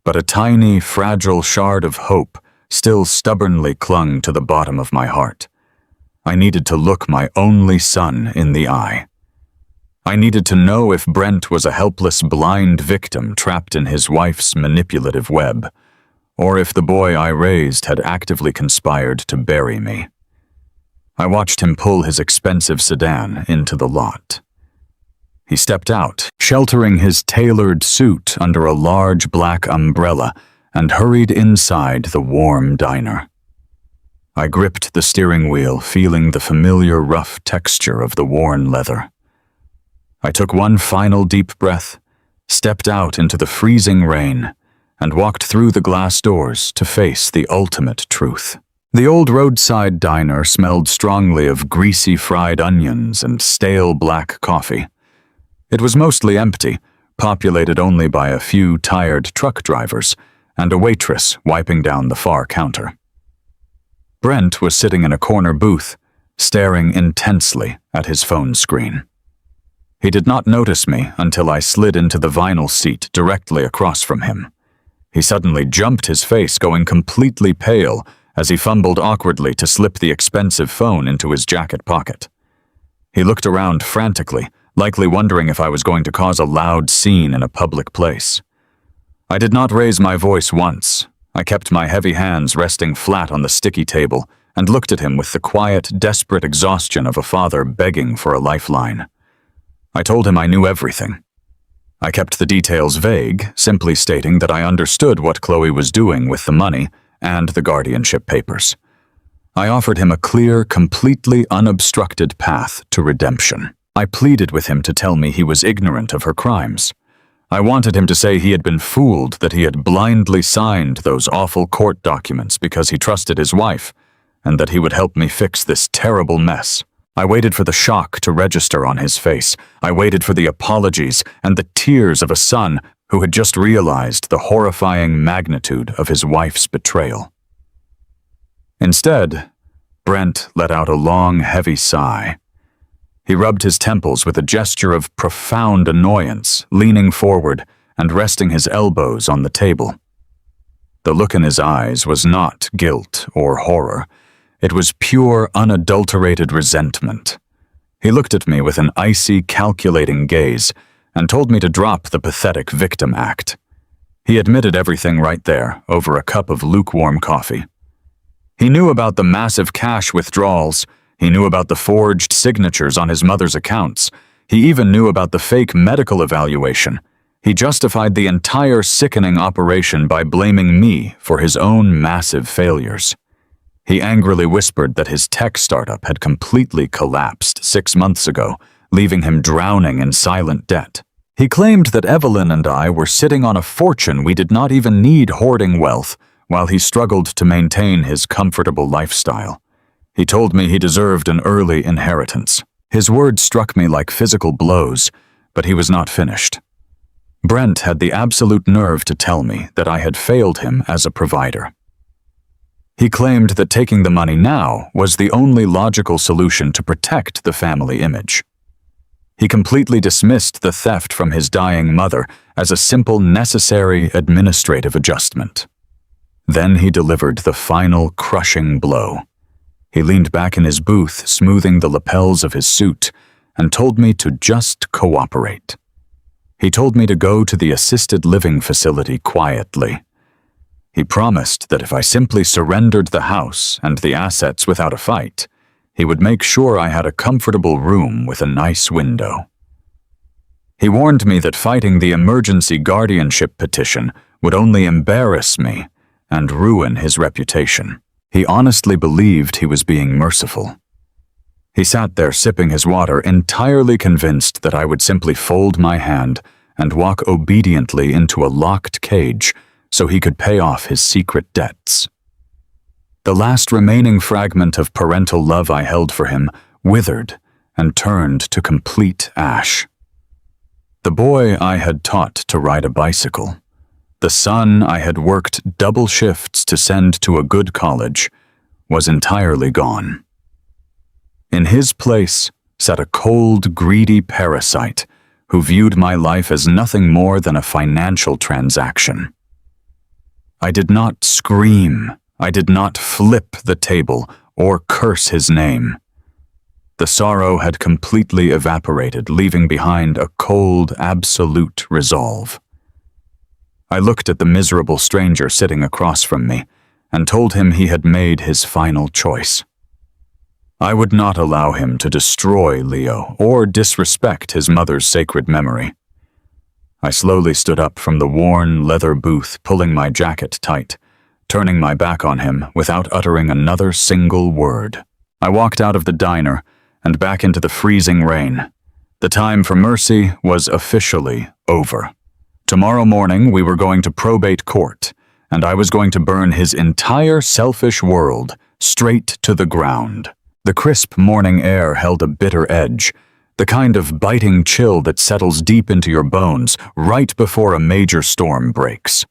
But a tiny, fragile shard of hope still stubbornly clung to the bottom of my heart. I needed to look my only son in the eye. I needed to know if Brent was a helpless, blind victim trapped in his wife's manipulative web, or if the boy I raised had actively conspired to bury me. I watched him pull his expensive sedan into the lot. He stepped out, sheltering his tailored suit under a large black umbrella, and hurried inside the warm diner. I gripped the steering wheel, feeling the familiar rough texture of the worn leather. I took one final deep breath, stepped out into the freezing rain, and walked through the glass doors to face the ultimate truth. The old roadside diner smelled strongly of greasy fried onions and stale black coffee. It was mostly empty, populated only by a few tired truck drivers and a waitress wiping down the far counter. Brent was sitting in a corner booth, staring intensely at his phone screen. He did not notice me until I slid into the vinyl seat directly across from him. He suddenly jumped, his face going completely pale as he fumbled awkwardly to slip the expensive phone into his jacket pocket. He looked around frantically, likely wondering if I was going to cause a loud scene in a public place. I did not raise my voice once. I kept my heavy hands resting flat on the sticky table and looked at him with the quiet, desperate exhaustion of a father begging for a lifeline. I told him I knew everything. I kept the details vague, simply stating that I understood what Chloe was doing with the money and the guardianship papers. I offered him a clear, completely unobstructed path to redemption. I pleaded with him to tell me he was ignorant of her crimes. I wanted him to say he had been fooled, that he had blindly signed those awful court documents because he trusted his wife, and that he would help me fix this terrible mess. I waited for the shock to register on his face. I waited for the apologies and the tears of a son who had just realized the horrifying magnitude of his wife's betrayal. Instead, Brent let out a long, heavy sigh. He rubbed his temples with a gesture of profound annoyance, leaning forward and resting his elbows on the table. The look in his eyes was not guilt or horror. It was pure, unadulterated resentment. He looked at me with an icy, calculating gaze and told me to drop the pathetic victim act. He admitted everything right there, over a cup of lukewarm coffee. He knew about the massive cash withdrawals. He knew about the forged signatures on his mother's accounts. He even knew about the fake medical evaluation. He justified the entire sickening operation by blaming me for his own massive failures. He angrily whispered that his tech startup had completely collapsed 6 months ago, leaving him drowning in silent debt. He claimed that Evelyn and I were sitting on a fortune we did not even need hoarding wealth, while he struggled to maintain his comfortable lifestyle. He told me he deserved an early inheritance. His words struck me like physical blows, but he was not finished. Brent had the absolute nerve to tell me that I had failed him as a provider. He claimed that taking the money now was the only logical solution to protect the family image. He completely dismissed the theft from his dying mother as a simple, necessary administrative adjustment. Then he delivered the final crushing blow. He leaned back in his booth, smoothing the lapels of his suit, and told me to just cooperate. He told me to go to the assisted living facility quietly. He promised that if I simply surrendered the house and the assets without a fight, he would make sure I had a comfortable room with a nice window. He warned me that fighting the emergency guardianship petition would only embarrass me and ruin his reputation. He honestly believed he was being merciful. He sat there sipping his water, entirely convinced that I would simply fold my hand and walk obediently into a locked cage so he could pay off his secret debts. The last remaining fragment of parental love I held for him withered and turned to complete ash. The boy I had taught to ride a bicycle, the son I had worked double shifts to send to a good college, was entirely gone. In his place sat a cold, greedy parasite who viewed my life as nothing more than a financial transaction. I did not scream. I did not flip the table or curse his name. The sorrow had completely evaporated, leaving behind a cold, absolute resolve. I looked at the miserable stranger sitting across from me and told him he had made his final choice. I would not allow him to destroy Leo or disrespect his mother's sacred memory. I slowly stood up from the worn leather booth, pulling my jacket tight, turning my back on him without uttering another single word. I walked out of the diner and back into the freezing rain. The time for mercy was officially over. Tomorrow morning we were going to probate court, and I was going to burn his entire selfish world straight to the ground. The crisp morning air held a bitter edge, the kind of biting chill that settles deep into your bones right before a major storm breaks.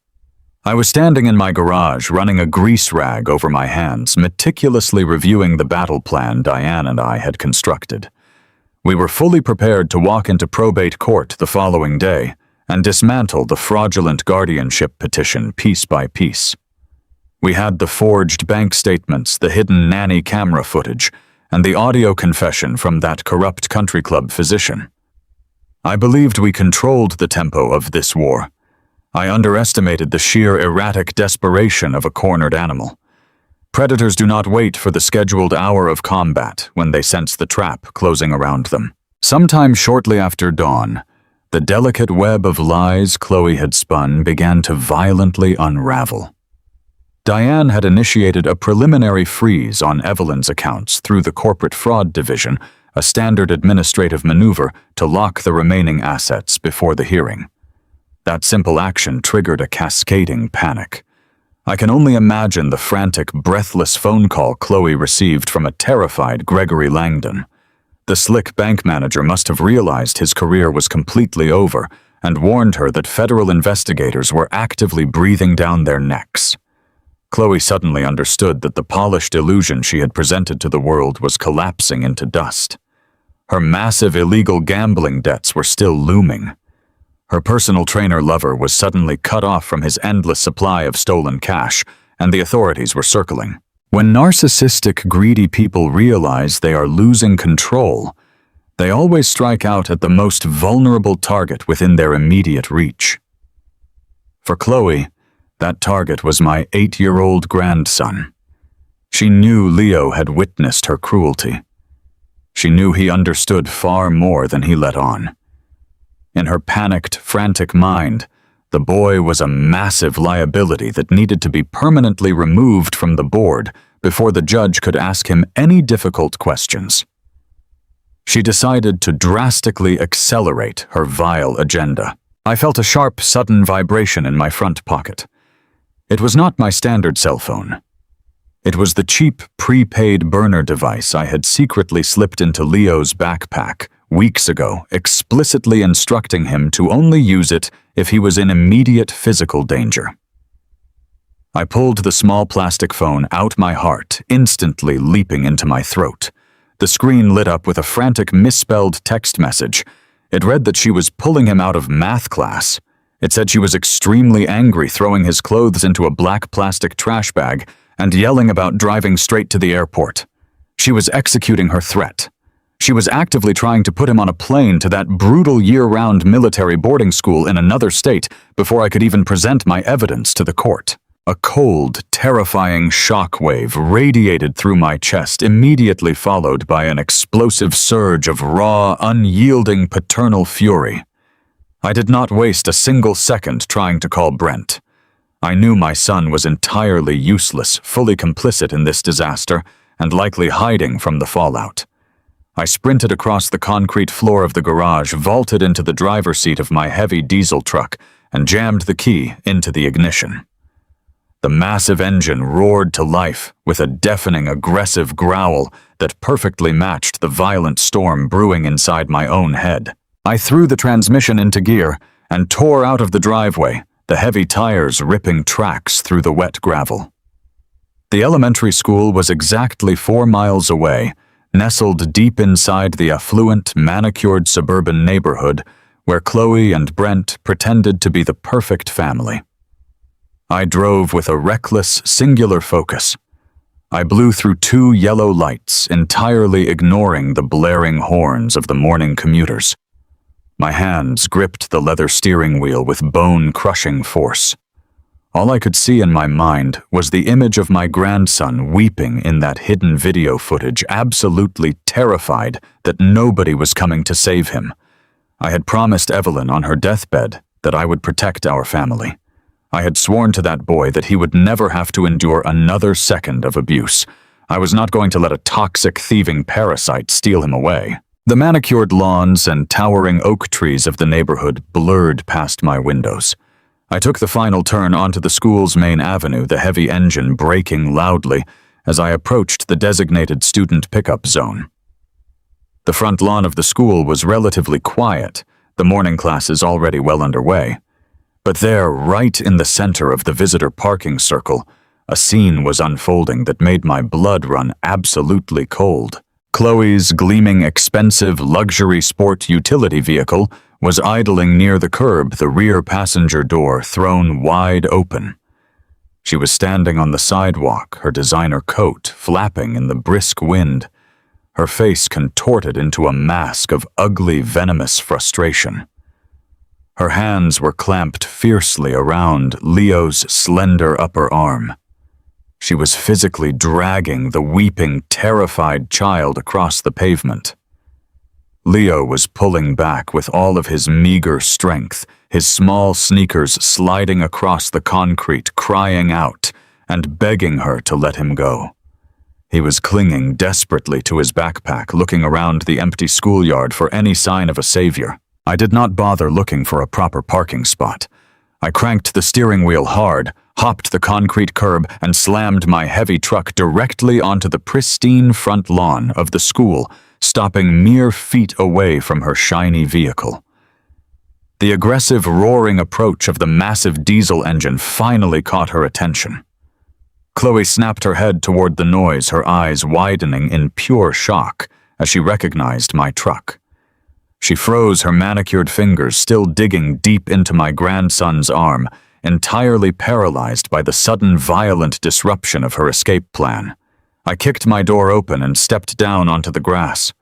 I was standing in my garage, running a grease rag over my hands, meticulously reviewing the battle plan Diane and I had constructed. We were fully prepared to walk into probate court the following day and dismantle the fraudulent guardianship petition piece by piece. We had the forged bank statements, the hidden nanny camera footage, and the audio confession from that corrupt country club physician. I believed we controlled the tempo of this war. I underestimated the sheer erratic desperation of a cornered animal. Predators do not wait for the scheduled hour of combat when they sense the trap closing around them. Sometime shortly after dawn, the delicate web of lies Chloe had spun began to violently unravel. Diane had initiated a preliminary freeze on Evelyn's accounts through the corporate fraud division, a standard administrative maneuver to lock the remaining assets before the hearing. That simple action triggered a cascading panic. I can only imagine the frantic, breathless phone call Chloe received from a terrified Gregory Langdon. The slick bank manager must have realized his career was completely over and warned her that federal investigators were actively breathing down their necks. Chloe suddenly understood that the polished illusion she had presented to the world was collapsing into dust. Her massive illegal gambling debts were still looming. Her personal trainer lover was suddenly cut off from his endless supply of stolen cash, and the authorities were circling. When narcissistic, greedy people realize they are losing control, they always strike out at the most vulnerable target within their immediate reach. For Chloe, that target was my 8-year-old grandson. She knew Leo had witnessed her cruelty. She knew he understood far more than he let on. In her panicked, frantic mind, the boy was a massive liability that needed to be permanently removed from the board before the judge could ask him any difficult questions. She decided to drastically accelerate her vile agenda. I felt a sharp, sudden vibration in my front pocket. It was not my standard cell phone. It was the cheap, prepaid burner device I had secretly slipped into Leo's backpack weeks ago, explicitly instructing him to only use it if he was in immediate physical danger. I pulled the small plastic phone out my heart, instantly leaping into my throat. The screen lit up with a frantic misspelled text message. It read that she was pulling him out of math class. It said she was extremely angry, throwing his clothes into a black plastic trash bag and yelling about driving straight to the airport. She was executing her threat. She was actively trying to put him on a plane to that brutal year-round military boarding school in another state before I could even present my evidence to the court. A cold, terrifying shockwave radiated through my chest, immediately followed by an explosive surge of raw, unyielding paternal fury. I did not waste a single second trying to call Brent. I knew my son was entirely useless, fully complicit in this disaster, and likely hiding from the fallout. I sprinted across the concrete floor of the garage, vaulted into the driver's seat of my heavy diesel truck, and jammed the key into the ignition. The massive engine roared to life with a deafening, aggressive growl that perfectly matched the violent storm brewing inside my own head. I threw the transmission into gear and tore out of the driveway, the heavy tires ripping tracks through the wet gravel. The elementary school was exactly 4 miles away, nestled deep inside the affluent, manicured suburban neighborhood where Chloe and Brent pretended to be the perfect family. I drove with a reckless, singular focus. I blew through 2 yellow lights, entirely ignoring the blaring horns of the morning commuters. My hands gripped the leather steering wheel with bone-crushing force. All I could see in my mind was the image of my grandson weeping in that hidden video footage, absolutely terrified that nobody was coming to save him. I had promised Evelyn on her deathbed that I would protect our family. I had sworn to that boy that he would never have to endure another second of abuse. I was not going to let a toxic, thieving parasite steal him away. The manicured lawns and towering oak trees of the neighborhood blurred past my windows. I took the final turn onto the school's main avenue, the heavy engine braking loudly as I approached the designated student pickup zone. The front lawn of the school was relatively quiet, the morning classes already well underway. But there, right in the center of the visitor parking circle, a scene was unfolding that made my blood run absolutely cold. Chloe's gleaming, expensive, luxury sport utility vehicle was idling near the curb, the rear passenger door thrown wide open. She was standing on the sidewalk, her designer coat flapping in the brisk wind, her face contorted into a mask of ugly, venomous frustration. Her hands were clamped fiercely around Leo's slender upper arm. She was physically dragging the weeping, terrified child across the pavement. Leo was pulling back with all of his meager strength, his small sneakers sliding across the concrete, crying out and begging her to let him go. He was clinging desperately to his backpack, looking around the empty schoolyard for any sign of a savior. I did not bother looking for a proper parking spot. I cranked the steering wheel hard, hopped the concrete curb, and slammed my heavy truck directly onto the pristine front lawn of the school, stopping mere feet away from her shiny vehicle. The aggressive, roaring approach of the massive diesel engine finally caught her attention. Chloe snapped her head toward the noise, her eyes widening in pure shock as she recognized my truck. She froze, her manicured fingers still digging deep into my grandson's arm, entirely paralyzed by the sudden violent disruption of her escape plan. I kicked my door open and stepped down onto the grass.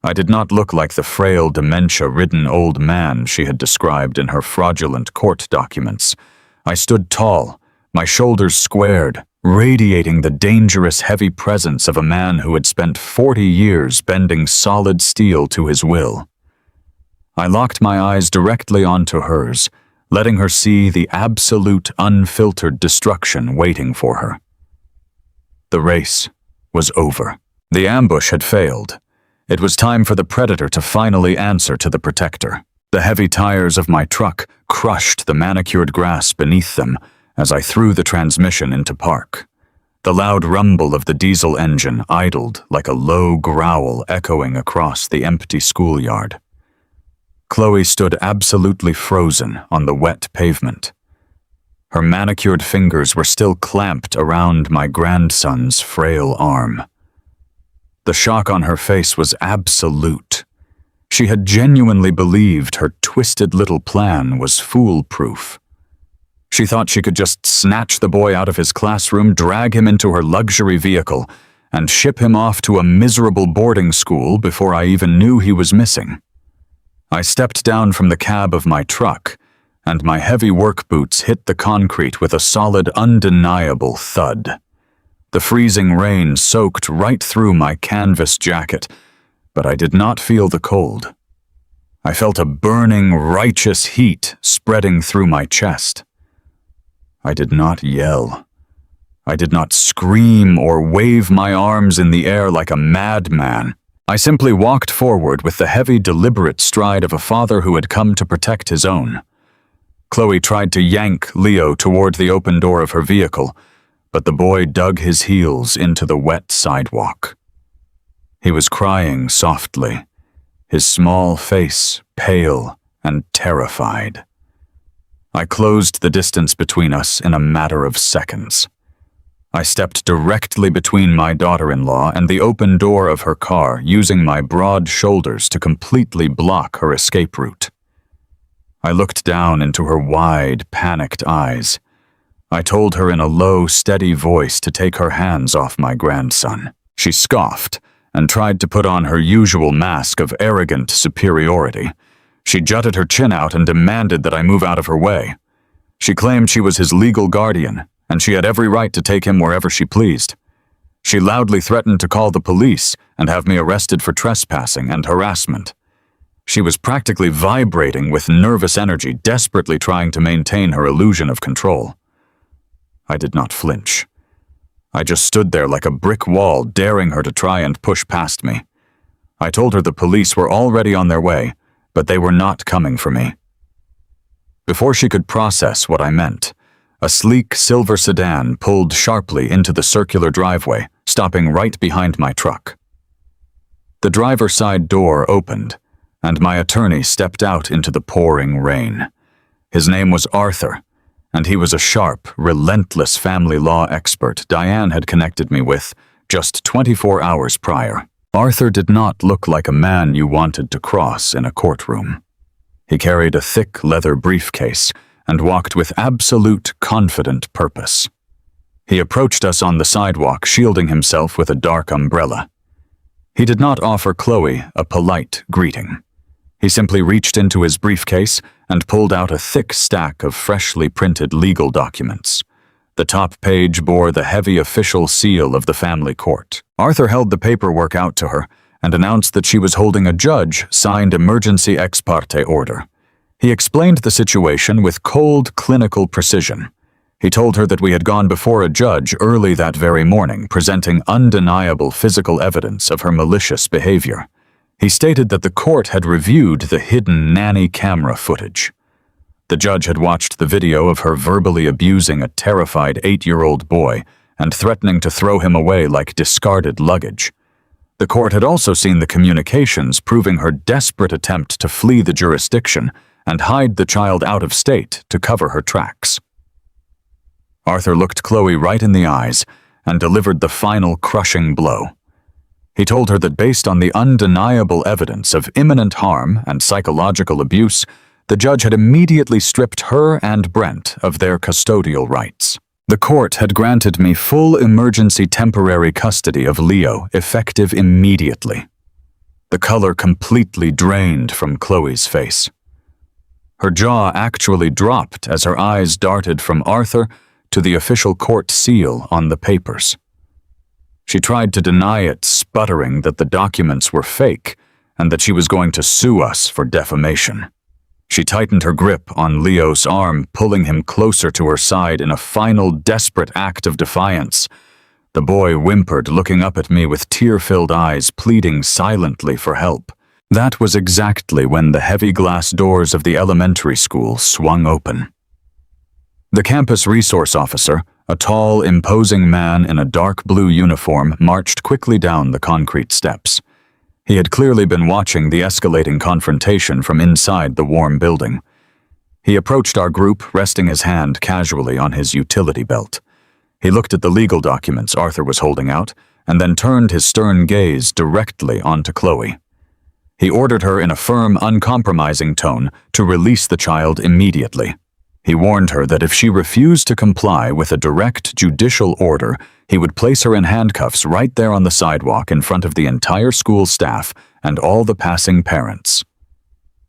I did not look like the frail, dementia-ridden old man she had described in her fraudulent court documents. I stood tall, my shoulders squared, radiating the dangerous, heavy presence of a man who had spent 40 years bending solid steel to his will. I locked my eyes directly onto hers, letting her see the absolute, unfiltered destruction waiting for her. The race was over. The ambush had failed. It was time for the predator to finally answer to the protector. The heavy tires of my truck crushed the manicured grass beneath them as I threw the transmission into park. The loud rumble of the diesel engine idled like a low growl echoing across the empty schoolyard. Chloe stood absolutely frozen on the wet pavement. Her manicured fingers were still clamped around my grandson's frail arm. The shock on her face was absolute. She had genuinely believed her twisted little plan was foolproof. She thought she could just snatch the boy out of his classroom, drag him into her luxury vehicle, and ship him off to a miserable boarding school before I even knew he was missing. I stepped down from the cab of my truck, and my heavy work boots hit the concrete with a solid, undeniable thud. The freezing rain soaked right through my canvas jacket, but I did not feel the cold. I felt a burning, righteous heat spreading through my chest. I did not yell. I did not scream or wave my arms in the air like a madman. I simply walked forward with the heavy, deliberate stride of a father who had come to protect his own. Chloe tried to yank Leo toward the open door of her vehicle, but the boy dug his heels into the wet sidewalk. He was crying softly, his small face pale and terrified. I closed the distance between us in a matter of seconds. I stepped directly between my daughter-in-law and the open door of her car, using my broad shoulders to completely block her escape route. I looked down into her wide, panicked eyes. I told her in a low, steady voice to take her hands off my grandson. She scoffed and tried to put on her usual mask of arrogant superiority. She jutted her chin out and demanded that I move out of her way. She claimed she was his legal guardian, and she had every right to take him wherever she pleased. She loudly threatened to call the police and have me arrested for trespassing and harassment. She was practically vibrating with nervous energy, desperately trying to maintain her illusion of control. I did not flinch. I just stood there like a brick wall, daring her to try and push past me. I told her the police were already on their way, but they were not coming for me. Before she could process what I meant, a sleek silver sedan pulled sharply into the circular driveway, stopping right behind my truck. The driver's side door opened, and my attorney stepped out into the pouring rain. His name was Arthur, and he was a sharp, relentless family law expert Diane had connected me with just 24 hours prior. Arthur did not look like a man you wanted to cross in a courtroom. He carried a thick leather briefcase and walked with absolute, confident purpose. He approached us on the sidewalk, shielding himself with a dark umbrella. He did not offer Chloe a polite greeting. He simply reached into his briefcase and pulled out a thick stack of freshly printed legal documents. The top page bore the heavy official seal of the family court. Arthur held the paperwork out to her and announced that she was holding a judge-signed emergency ex parte order. He explained the situation with cold, clinical precision. He told her that we had gone before a judge early that very morning, presenting undeniable physical evidence of her malicious behavior. He stated that the court had reviewed the hidden nanny camera footage. The judge had watched the video of her verbally abusing a terrified 8-year-old boy and threatening to throw him away like discarded luggage. The court had also seen the communications proving her desperate attempt to flee the jurisdiction and hide the child out of state to cover her tracks. Arthur looked Chloe right in the eyes and delivered the final crushing blow. He told her that based on the undeniable evidence of imminent harm and psychological abuse, the judge had immediately stripped her and Brent of their custodial rights. The court had granted me full emergency temporary custody of Leo, effective immediately. The color completely drained from Chloe's face. Her jaw actually dropped as her eyes darted from Arthur to the official court seal on the papers. She tried to deny it, sputtering that the documents were fake and that she was going to sue us for defamation. She tightened her grip on Leo's arm, pulling him closer to her side in a final desperate act of defiance. The boy whimpered, looking up at me with tear-filled eyes, pleading silently for help. That was exactly when the heavy glass doors of the elementary school swung open. The campus resource officer, a tall, imposing man in a dark blue uniform, marched quickly down the concrete steps. He had clearly been watching the escalating confrontation from inside the warm building. He approached our group, resting his hand casually on his utility belt. He looked at the legal documents Arthur was holding out, and then turned his stern gaze directly onto Chloe. He ordered her in a firm, uncompromising tone to release the child immediately. He warned her that if she refused to comply with a direct judicial order, he would place her in handcuffs right there on the sidewalk in front of the entire school staff and all the passing parents.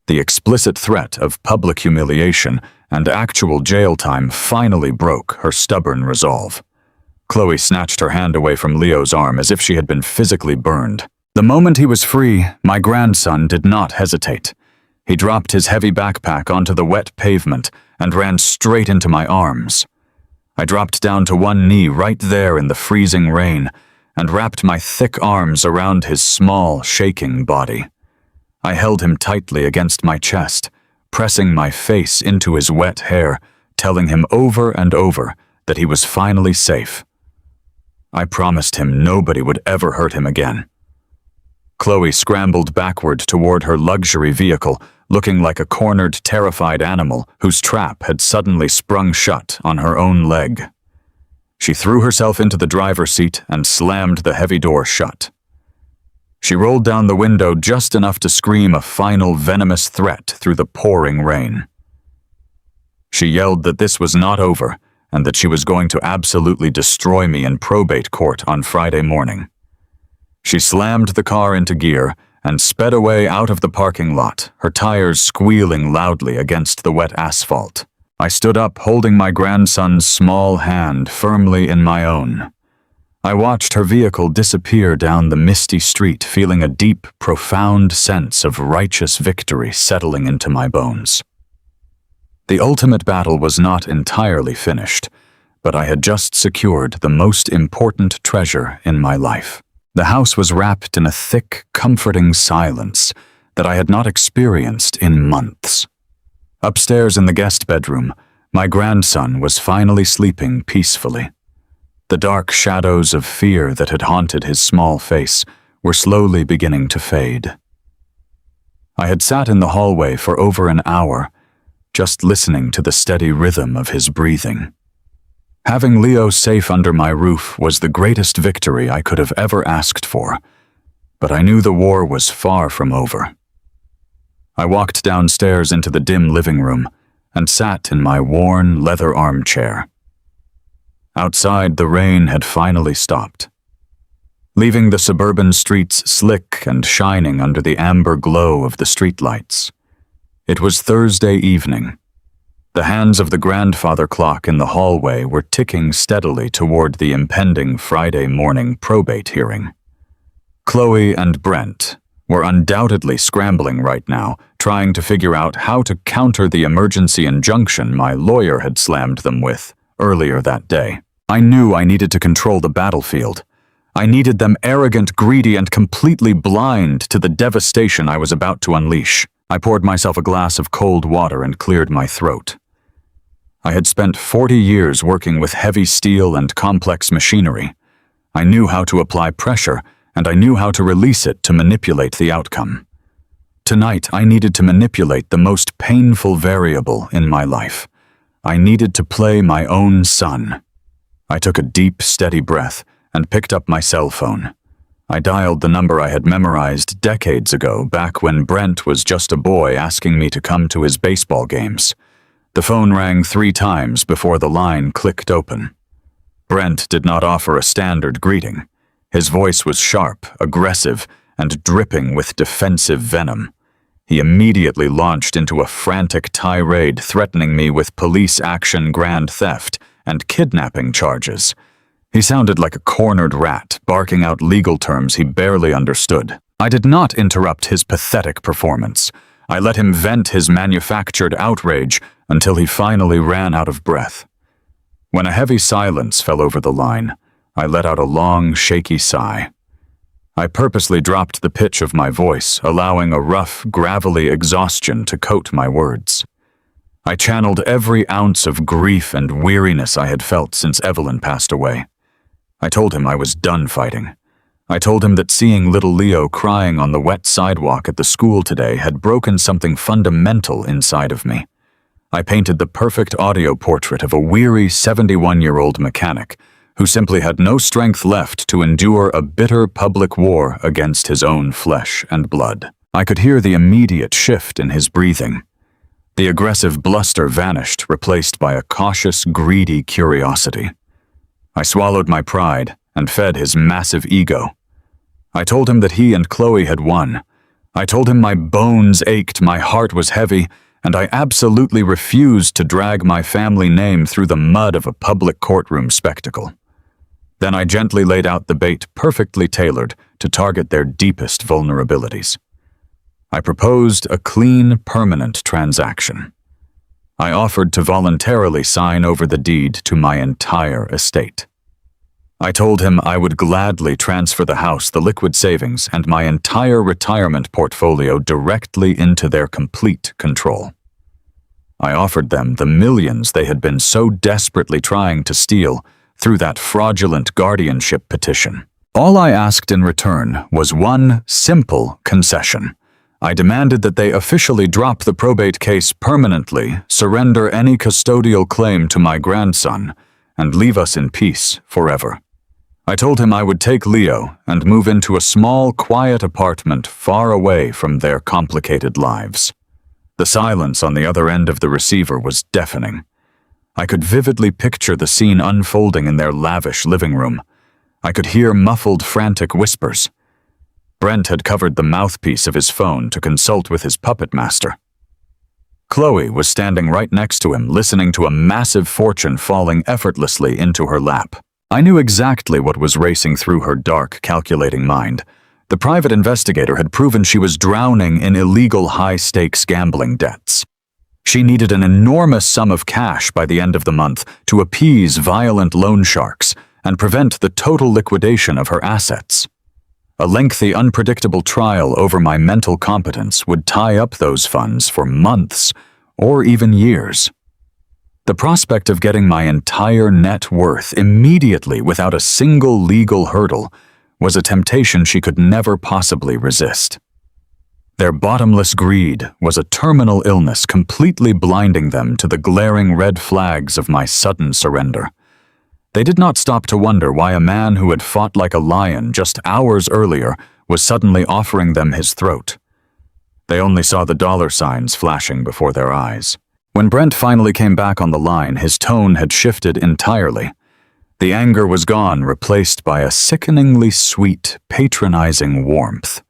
The explicit threat of public humiliation and actual jail time finally broke her stubborn resolve. Chloe snatched her hand away from Leo's arm as if she had been physically burned. The moment he was free, my grandson did not hesitate. He dropped his heavy backpack onto the wet pavement and ran straight into my arms. I dropped down to one knee right there in the freezing rain and wrapped my thick arms around his small, shaking body. I held him tightly against my chest, pressing my face into his wet hair, telling him over and over that he was finally safe. I promised him nobody would ever hurt him again. Chloe scrambled backward toward her luxury vehicle, looking like a cornered, terrified animal whose trap had suddenly sprung shut on her own leg. She threw herself into the driver's seat and slammed the heavy door shut. She rolled down the window just enough to scream a final venomous threat through the pouring rain. She yelled that this was not over and that she was going to absolutely destroy me in probate court on Friday morning. She slammed the car into gear and sped away out of the parking lot, her tires squealing loudly against the wet asphalt. I stood up, holding my grandson's small hand firmly in my own. I watched her vehicle disappear down the misty street, feeling a deep, profound sense of righteous victory settling into my bones. The ultimate battle was not entirely finished, but I had just secured the most important treasure in my life. The house was wrapped in a thick, comforting silence that I had not experienced in months. Upstairs in the guest bedroom, my grandson was finally sleeping peacefully. The dark shadows of fear that had haunted his small face were slowly beginning to fade. I had sat in the hallway for over an hour, just listening to the steady rhythm of his breathing. Having Leo safe under my roof was the greatest victory I could have ever asked for, but I knew the war was far from over. I walked downstairs into the dim living room and sat in my worn leather armchair. Outside, the rain had finally stopped, leaving the suburban streets slick and shining under the amber glow of the streetlights. It was Thursday evening. The hands of the grandfather clock in the hallway were ticking steadily toward the impending Friday morning probate hearing. Chloe and Brent were undoubtedly scrambling right now, trying to figure out how to counter the emergency injunction my lawyer had slammed them with earlier that day. I knew I needed to control the battlefield. I needed them arrogant, greedy, and completely blind to the devastation I was about to unleash. I poured myself a glass of cold water and cleared my throat. I had spent 40 years working with heavy steel and complex machinery. I knew how to apply pressure, and I knew how to release it to manipulate the outcome. Tonight, I needed to manipulate the most painful variable in my life. I needed to play my own son. I took a deep, steady breath and picked up my cell phone. I dialed the number I had memorized decades ago, back when Brent was just a boy asking me to come to his baseball games. The phone rang 3 times before the line clicked open. Brent did not offer a standard greeting. His voice was sharp, aggressive, and dripping with defensive venom. He immediately launched into a frantic tirade threatening me with police action, grand theft, and kidnapping charges. He sounded like a cornered rat, barking out legal terms he barely understood. I did not interrupt his pathetic performance. I let him vent his manufactured outrage until he finally ran out of breath. When a heavy silence fell over the line, I let out a long, shaky sigh. I purposely dropped the pitch of my voice, allowing a rough, gravelly exhaustion to coat my words. I channeled every ounce of grief and weariness I had felt since Evelyn passed away. I told him I was done fighting. I told him that seeing little Leo crying on the wet sidewalk at the school today had broken something fundamental inside of me. I painted the perfect audio portrait of a weary 71-year-old mechanic who simply had no strength left to endure a bitter public war against his own flesh and blood. I could hear the immediate shift in his breathing. The aggressive bluster vanished, replaced by a cautious, greedy curiosity. I swallowed my pride and fed his massive ego. I told him that he and Chloe had won. I told him my bones ached, my heart was heavy, and I absolutely refused to drag my family name through the mud of a public courtroom spectacle. Then I gently laid out the bait perfectly tailored to target their deepest vulnerabilities. I proposed a clean, permanent transaction. I offered to voluntarily sign over the deed to my entire estate. I told him I would gladly transfer the house, the liquid savings, and my entire retirement portfolio directly into their complete control. I offered them the millions they had been so desperately trying to steal through that fraudulent guardianship petition. All I asked in return was one simple concession. I demanded that they officially drop the probate case permanently, surrender any custodial claim to my grandson, and leave us in peace forever. I told him I would take Leo and move into a small, quiet apartment far away from their complicated lives. The silence on the other end of the receiver was deafening. I could vividly picture the scene unfolding in their lavish living room. I could hear muffled, frantic whispers. Brent had covered the mouthpiece of his phone to consult with his puppet master. Chloe was standing right next to him, listening to a massive fortune falling effortlessly into her lap. I knew exactly what was racing through her dark, calculating mind. The private investigator had proven she was drowning in illegal high-stakes gambling debts. She needed an enormous sum of cash by the end of the month to appease violent loan sharks and prevent the total liquidation of her assets. A lengthy, unpredictable trial over my mental competence would tie up those funds for months or even years. The prospect of getting my entire net worth immediately without a single legal hurdle was a temptation she could never possibly resist. Their bottomless greed was a terminal illness completely blinding them to the glaring red flags of my sudden surrender. They did not stop to wonder why a man who had fought like a lion just hours earlier was suddenly offering them his throat. They only saw the dollar signs flashing before their eyes. When Brent finally came back on the line, his tone had shifted entirely. The anger was gone, replaced by a sickeningly sweet, patronizing warmth.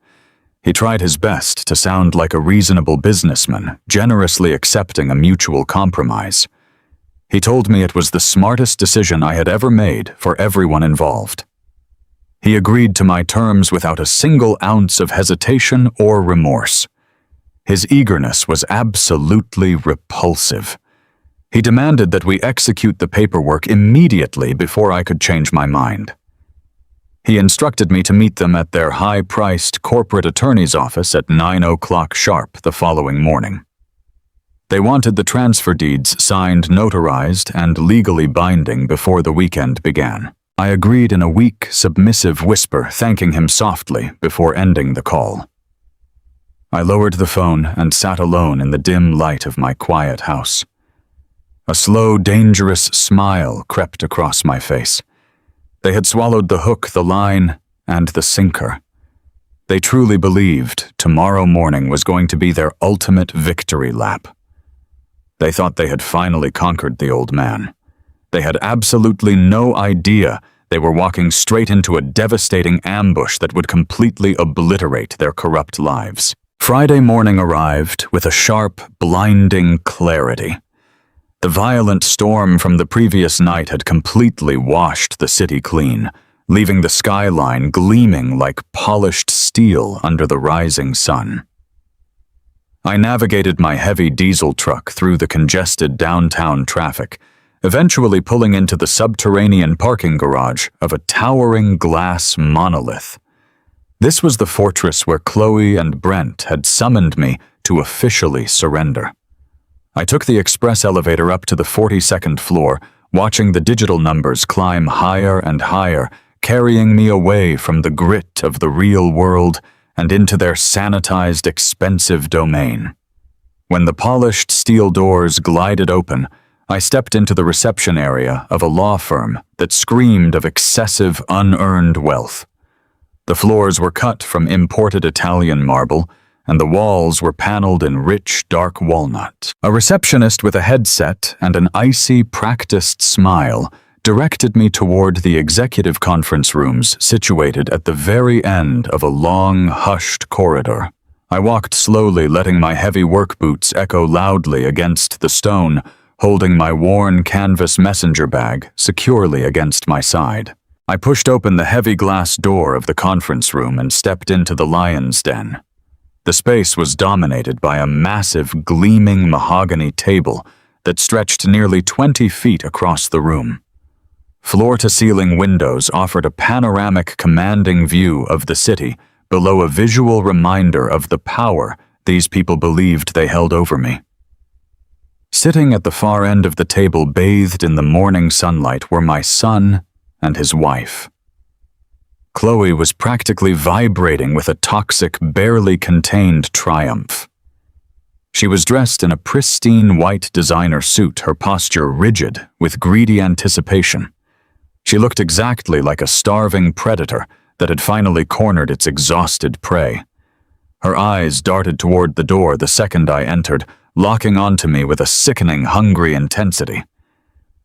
He tried his best to sound like a reasonable businessman, generously accepting a mutual compromise. He told me it was the smartest decision I had ever made for everyone involved. He agreed to my terms without a single ounce of hesitation or remorse. His eagerness was absolutely repulsive. He demanded that we execute the paperwork immediately before I could change my mind. He instructed me to meet them at their high-priced corporate attorney's office at 9 o'clock sharp the following morning. They wanted the transfer deeds signed, notarized, and legally binding before the weekend began. I agreed in a weak, submissive whisper, thanking him softly before ending the call. I lowered the phone and sat alone in the dim light of my quiet house. A slow, dangerous smile crept across my face. They had swallowed the hook, the line, and the sinker. They truly believed tomorrow morning was going to be their ultimate victory lap. They thought they had finally conquered the old man. They had absolutely no idea they were walking straight into a devastating ambush that would completely obliterate their corrupt lives. Friday morning arrived with a sharp, blinding clarity. The violent storm from the previous night had completely washed the city clean, leaving the skyline gleaming like polished steel under the rising sun. I navigated my heavy diesel truck through the congested downtown traffic, eventually pulling into the subterranean parking garage of a towering glass monolith. This was the fortress where Chloe and Brent had summoned me to officially surrender. I took the express elevator up to the 42nd floor, watching the digital numbers climb higher and higher, carrying me away from the grit of the real world and into their sanitized, expensive domain. When the polished steel doors glided open, I stepped into the reception area of a law firm that screamed of excessive, unearned wealth. The floors were cut from imported Italian marble, and the walls were paneled in rich, dark walnut. A receptionist with a headset and an icy, practiced smile directed me toward the executive conference rooms situated at the very end of a long, hushed corridor. I walked slowly, letting my heavy work boots echo loudly against the stone, holding my worn canvas messenger bag securely against my side. I pushed open the heavy glass door of the conference room and stepped into the lion's den. The space was dominated by a massive, gleaming mahogany table that stretched nearly 20 feet across the room. Floor-to-ceiling windows offered a panoramic, commanding view of the city below a visual reminder of the power these people believed they held over me. Sitting at the far end of the table, bathed in the morning sunlight, were my son and his wife. Chloe was practically vibrating with a toxic, barely contained triumph. She was dressed in a pristine white designer suit, her posture rigid with greedy anticipation. She looked exactly like a starving predator that had finally cornered its exhausted prey. Her eyes darted toward the door the second I entered, locking onto me with a sickening, hungry intensity.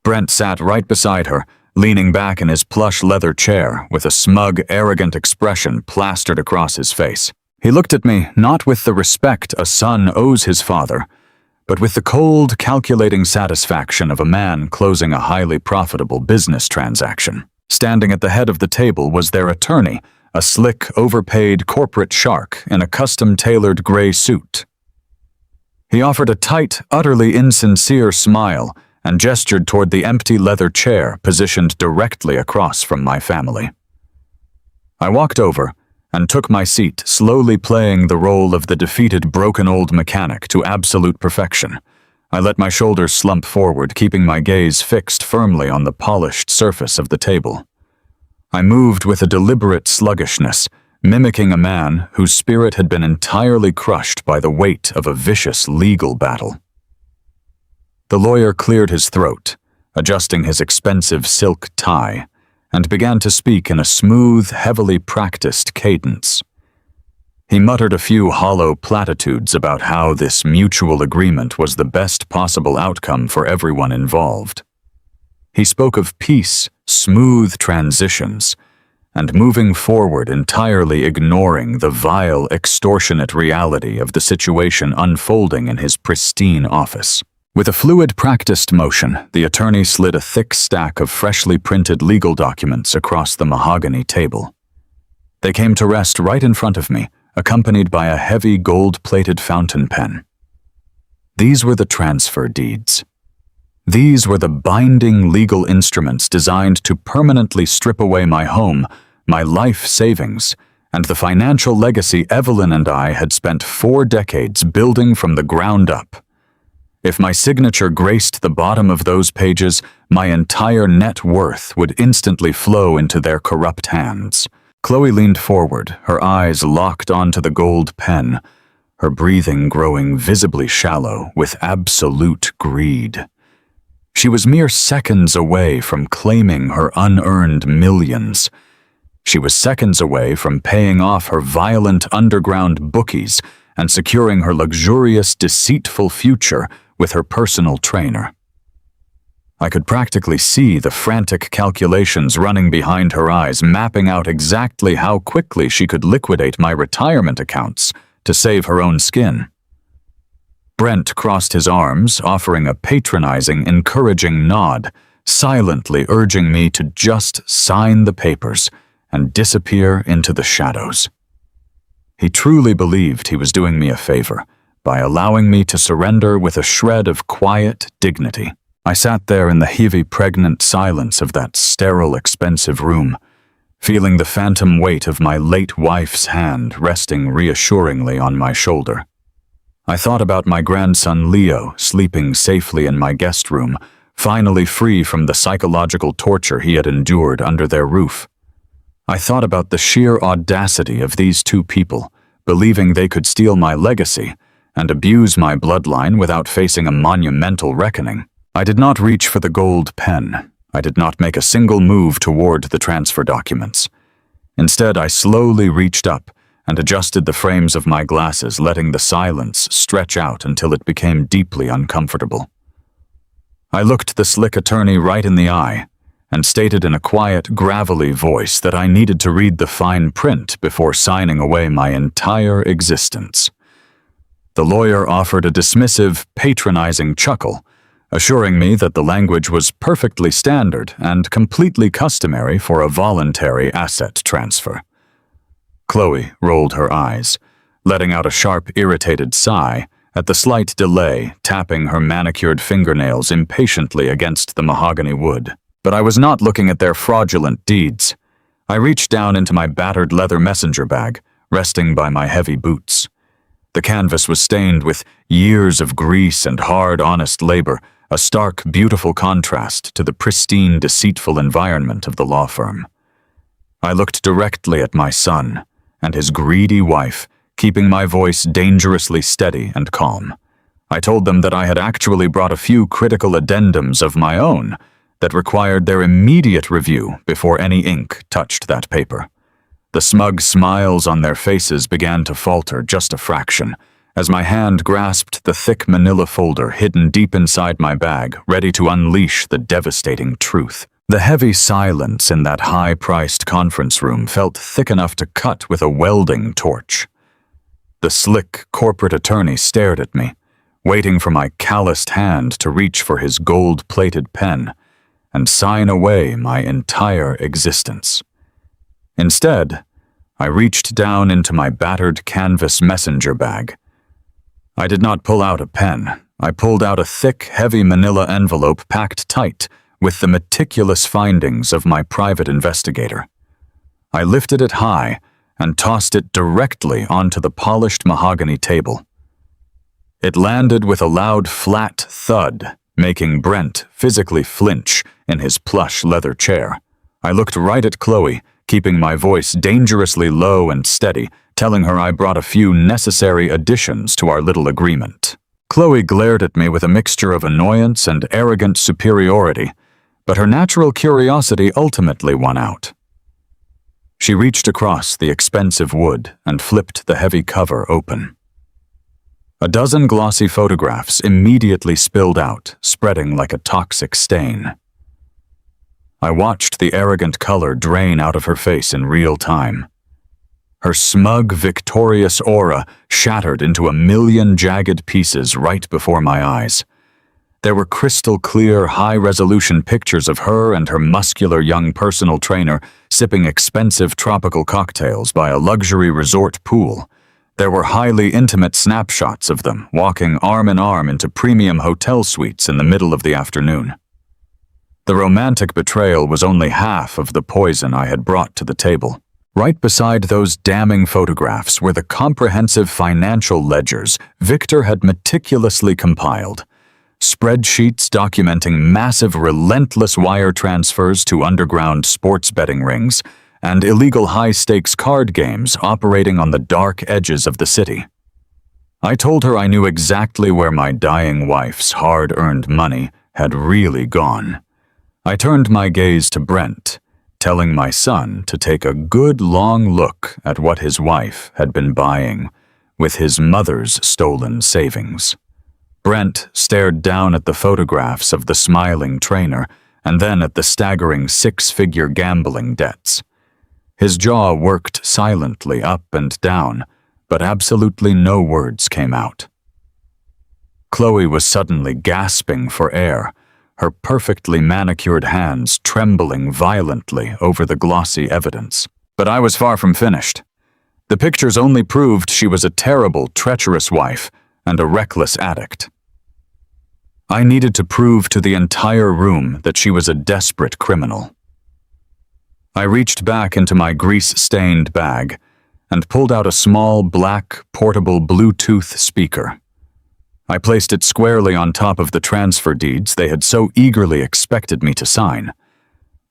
Brent sat right beside her, leaning back in his plush leather chair with a smug, arrogant expression plastered across his face. He looked at me not with the respect a son owes his father, but with the cold, calculating satisfaction of a man closing a highly profitable business transaction. Standing at the head of the table was their attorney, a slick, overpaid corporate shark in a custom-tailored gray suit. He offered a tight, utterly insincere smile and gestured toward the empty leather chair positioned directly across from my family. I walked over and took my seat, slowly playing the role of the defeated, broken old mechanic to absolute perfection. I let my shoulders slump forward, keeping my gaze fixed firmly on the polished surface of the table. I moved with a deliberate sluggishness, mimicking a man whose spirit had been entirely crushed by the weight of a vicious legal battle. The lawyer cleared his throat, adjusting his expensive silk tie, and began to speak in a smooth, heavily practiced cadence. He muttered a few hollow platitudes about how this mutual agreement was the best possible outcome for everyone involved. He spoke of peace, smooth transitions, and moving forward, entirely ignoring the vile, extortionate reality of the situation unfolding in his pristine office. With a fluid, practiced motion, the attorney slid a thick stack of freshly printed legal documents across the mahogany table. They came to rest right in front of me, accompanied by a heavy gold-plated fountain pen. These were the transfer deeds. These were the binding legal instruments designed to permanently strip away my home, my life savings, and the financial legacy Evelyn and I had spent 4 decades building from the ground up. If my signature graced the bottom of those pages, my entire net worth would instantly flow into their corrupt hands. Chloe leaned forward, her eyes locked onto the gold pen, her breathing growing visibly shallow with absolute greed. She was mere seconds away from claiming her unearned millions. She was seconds away from paying off her violent underground bookies and securing her luxurious, deceitful future with her personal trainer. I could practically see the frantic calculations running behind her eyes, mapping out exactly how quickly she could liquidate my retirement accounts to save her own skin. Brent crossed his arms, offering a patronizing, encouraging nod, silently urging me to just sign the papers and disappear into the shadows. He truly believed he was doing me a favor by allowing me to surrender with a shred of quiet dignity. I sat there in the heavy, pregnant silence of that sterile, expensive room, feeling the phantom weight of my late wife's hand resting reassuringly on my shoulder. I thought about my grandson Leo sleeping safely in my guest room, finally free from the psychological torture he had endured under their roof. I thought about the sheer audacity of these two people, believing they could steal my legacy and abuse my bloodline without facing a monumental reckoning. I did not reach for the gold pen. I did not make a single move toward the transfer documents. Instead, I slowly reached up and adjusted the frames of my glasses, letting the silence stretch out until it became deeply uncomfortable. I looked the slick attorney right in the eye and stated in a quiet, gravelly voice that I needed to read the fine print before signing away my entire existence. The lawyer offered a dismissive, patronizing chuckle, assuring me that the language was perfectly standard and completely customary for a voluntary asset transfer. Chloe rolled her eyes, letting out a sharp, irritated sigh at the slight delay, tapping her manicured fingernails impatiently against the mahogany wood. But I was not looking at their fraudulent deeds. I reached down into my battered leather messenger bag, resting by my heavy boots. The canvas was stained with years of grease and hard, honest labor, a stark, beautiful contrast to the pristine, deceitful environment of the law firm. I looked directly at my son and his greedy wife, keeping my voice dangerously steady and calm. I told them that I had actually brought a few critical addendums of my own that required their immediate review before any ink touched that paper. The smug smiles on their faces began to falter just a fraction as my hand grasped the thick manila folder hidden deep inside my bag, ready to unleash the devastating truth. The heavy silence in that high-priced conference room felt thick enough to cut with a welding torch. The slick corporate attorney stared at me, waiting for my calloused hand to reach for his gold-plated pen and sign away my entire existence. Instead, I reached down into my battered canvas messenger bag. I did not pull out a pen. I pulled out a thick, heavy manila envelope packed tight with the meticulous findings of my private investigator. I lifted it high and tossed it directly onto the polished mahogany table. It landed with a loud, flat thud, making Brent physically flinch in his plush leather chair. I looked right at Chloe, keeping my voice dangerously low and steady, telling her I brought a few necessary additions to our little agreement. Chloe glared at me with a mixture of annoyance and arrogant superiority, but her natural curiosity ultimately won out. She reached across the expensive wood and flipped the heavy cover open. A dozen glossy photographs immediately spilled out, spreading like a toxic stain. I watched the arrogant color drain out of her face in real time. Her smug, victorious aura shattered into a million jagged pieces right before my eyes. There were crystal-clear, high-resolution pictures of her and her muscular young personal trainer sipping expensive tropical cocktails by a luxury resort pool. There were highly intimate snapshots of them walking arm in arm into premium hotel suites in the middle of the afternoon. The romantic betrayal was only half of the poison I had brought to the table. Right beside those damning photographs were the comprehensive financial ledgers Victor had meticulously compiled. Spreadsheets documenting massive, relentless wire transfers to underground sports betting rings and illegal high-stakes card games operating on the dark edges of the city. I told her I knew exactly where my dying wife's hard-earned money had really gone. I turned my gaze to Brent, telling my son to take a good long look at what his wife had been buying with his mother's stolen savings. Brent stared down at the photographs of the smiling trainer and then at the staggering six-figure gambling debts. His jaw worked silently up and down, but absolutely no words came out. Chloe was suddenly gasping for air, her perfectly manicured hands trembling violently over the glossy evidence. But I was far from finished. The pictures only proved she was a terrible, treacherous wife and a reckless addict. I needed to prove to the entire room that she was a desperate criminal. I reached back into my grease-stained bag and pulled out a small, black, portable Bluetooth speaker. I placed it squarely on top of the transfer deeds they had so eagerly expected me to sign.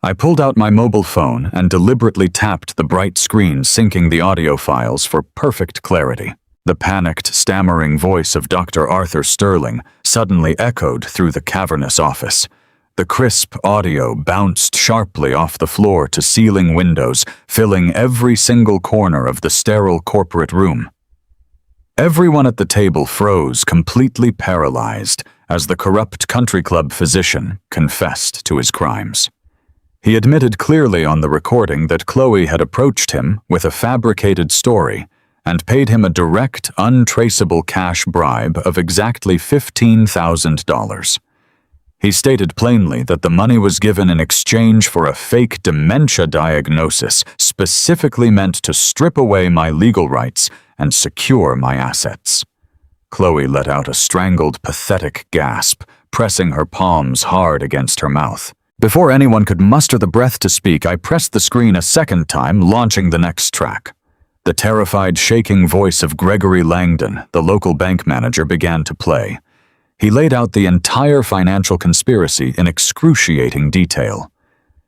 I pulled out my mobile phone and deliberately tapped the bright screen syncing the audio files for perfect clarity. The panicked, stammering voice of Dr. Arthur Sterling suddenly echoed through the cavernous office. The crisp audio bounced sharply off the floor to ceiling windows, filling every single corner of the sterile corporate room. Everyone at the table froze, completely paralyzed, as the corrupt country club physician confessed to his crimes. He admitted clearly on the recording that Chloe had approached him with a fabricated story and paid him a direct, untraceable cash bribe of exactly $15,000. He stated plainly that the money was given in exchange for a fake dementia diagnosis specifically meant to strip away my legal rights and secure my assets. Chloe let out a strangled, pathetic gasp, pressing her palms hard against her mouth. Before anyone could muster the breath to speak, I pressed the screen a second time, launching the next track. The terrified, shaking voice of Gregory Langdon, the local bank manager, began to play. He laid out the entire financial conspiracy in excruciating detail.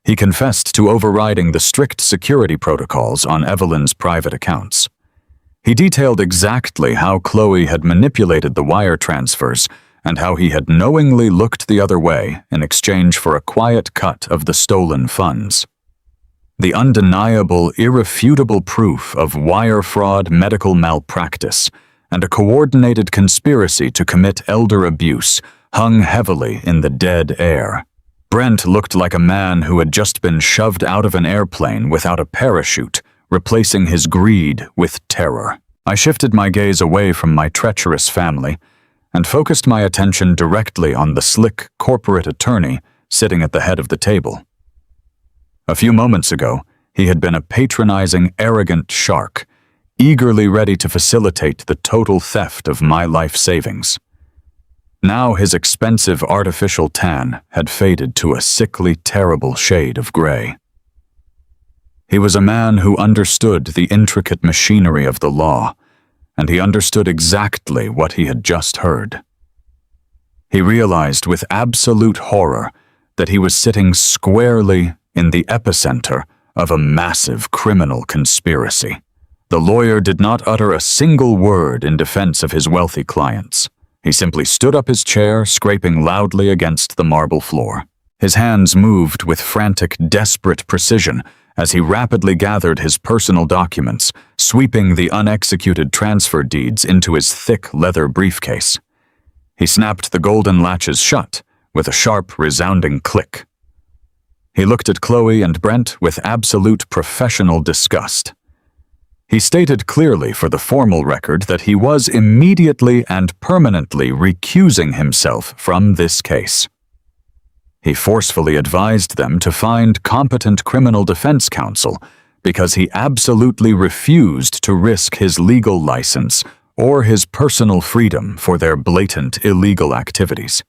He confessed to overriding the strict security protocols on Evelyn's private accounts. He detailed exactly how Chloe had manipulated the wire transfers and how he had knowingly looked the other way in exchange for a quiet cut of the stolen funds. The undeniable, irrefutable proof of wire fraud, medical malpractice, and a coordinated conspiracy to commit elder abuse hung heavily in the dead air. Brent looked like a man who had just been shoved out of an airplane without a parachute, replacing his greed with terror. I shifted my gaze away from my treacherous family and focused my attention directly on the slick corporate attorney sitting at the head of the table. A few moments ago, he had been a patronizing, arrogant shark, eagerly ready to facilitate the total theft of my life savings. Now his expensive artificial tan had faded to a sickly, terrible shade of gray. He was a man who understood the intricate machinery of the law, and he understood exactly what he had just heard. He realized with absolute horror that he was sitting squarely in the epicenter of a massive criminal conspiracy. The lawyer did not utter a single word in defense of his wealthy clients. He simply stood up his chair, scraping loudly against the marble floor. His hands moved with frantic, desperate precision as he rapidly gathered his personal documents, sweeping the unexecuted transfer deeds into his thick leather briefcase. He snapped the golden latches shut with a sharp, resounding click. He looked at Chloe and Brent with absolute professional disgust. He stated clearly for the formal record that he was immediately and permanently recusing himself from this case. He forcefully advised them to find competent criminal defense counsel because he absolutely refused to risk his legal license or his personal freedom for their blatant illegal activities.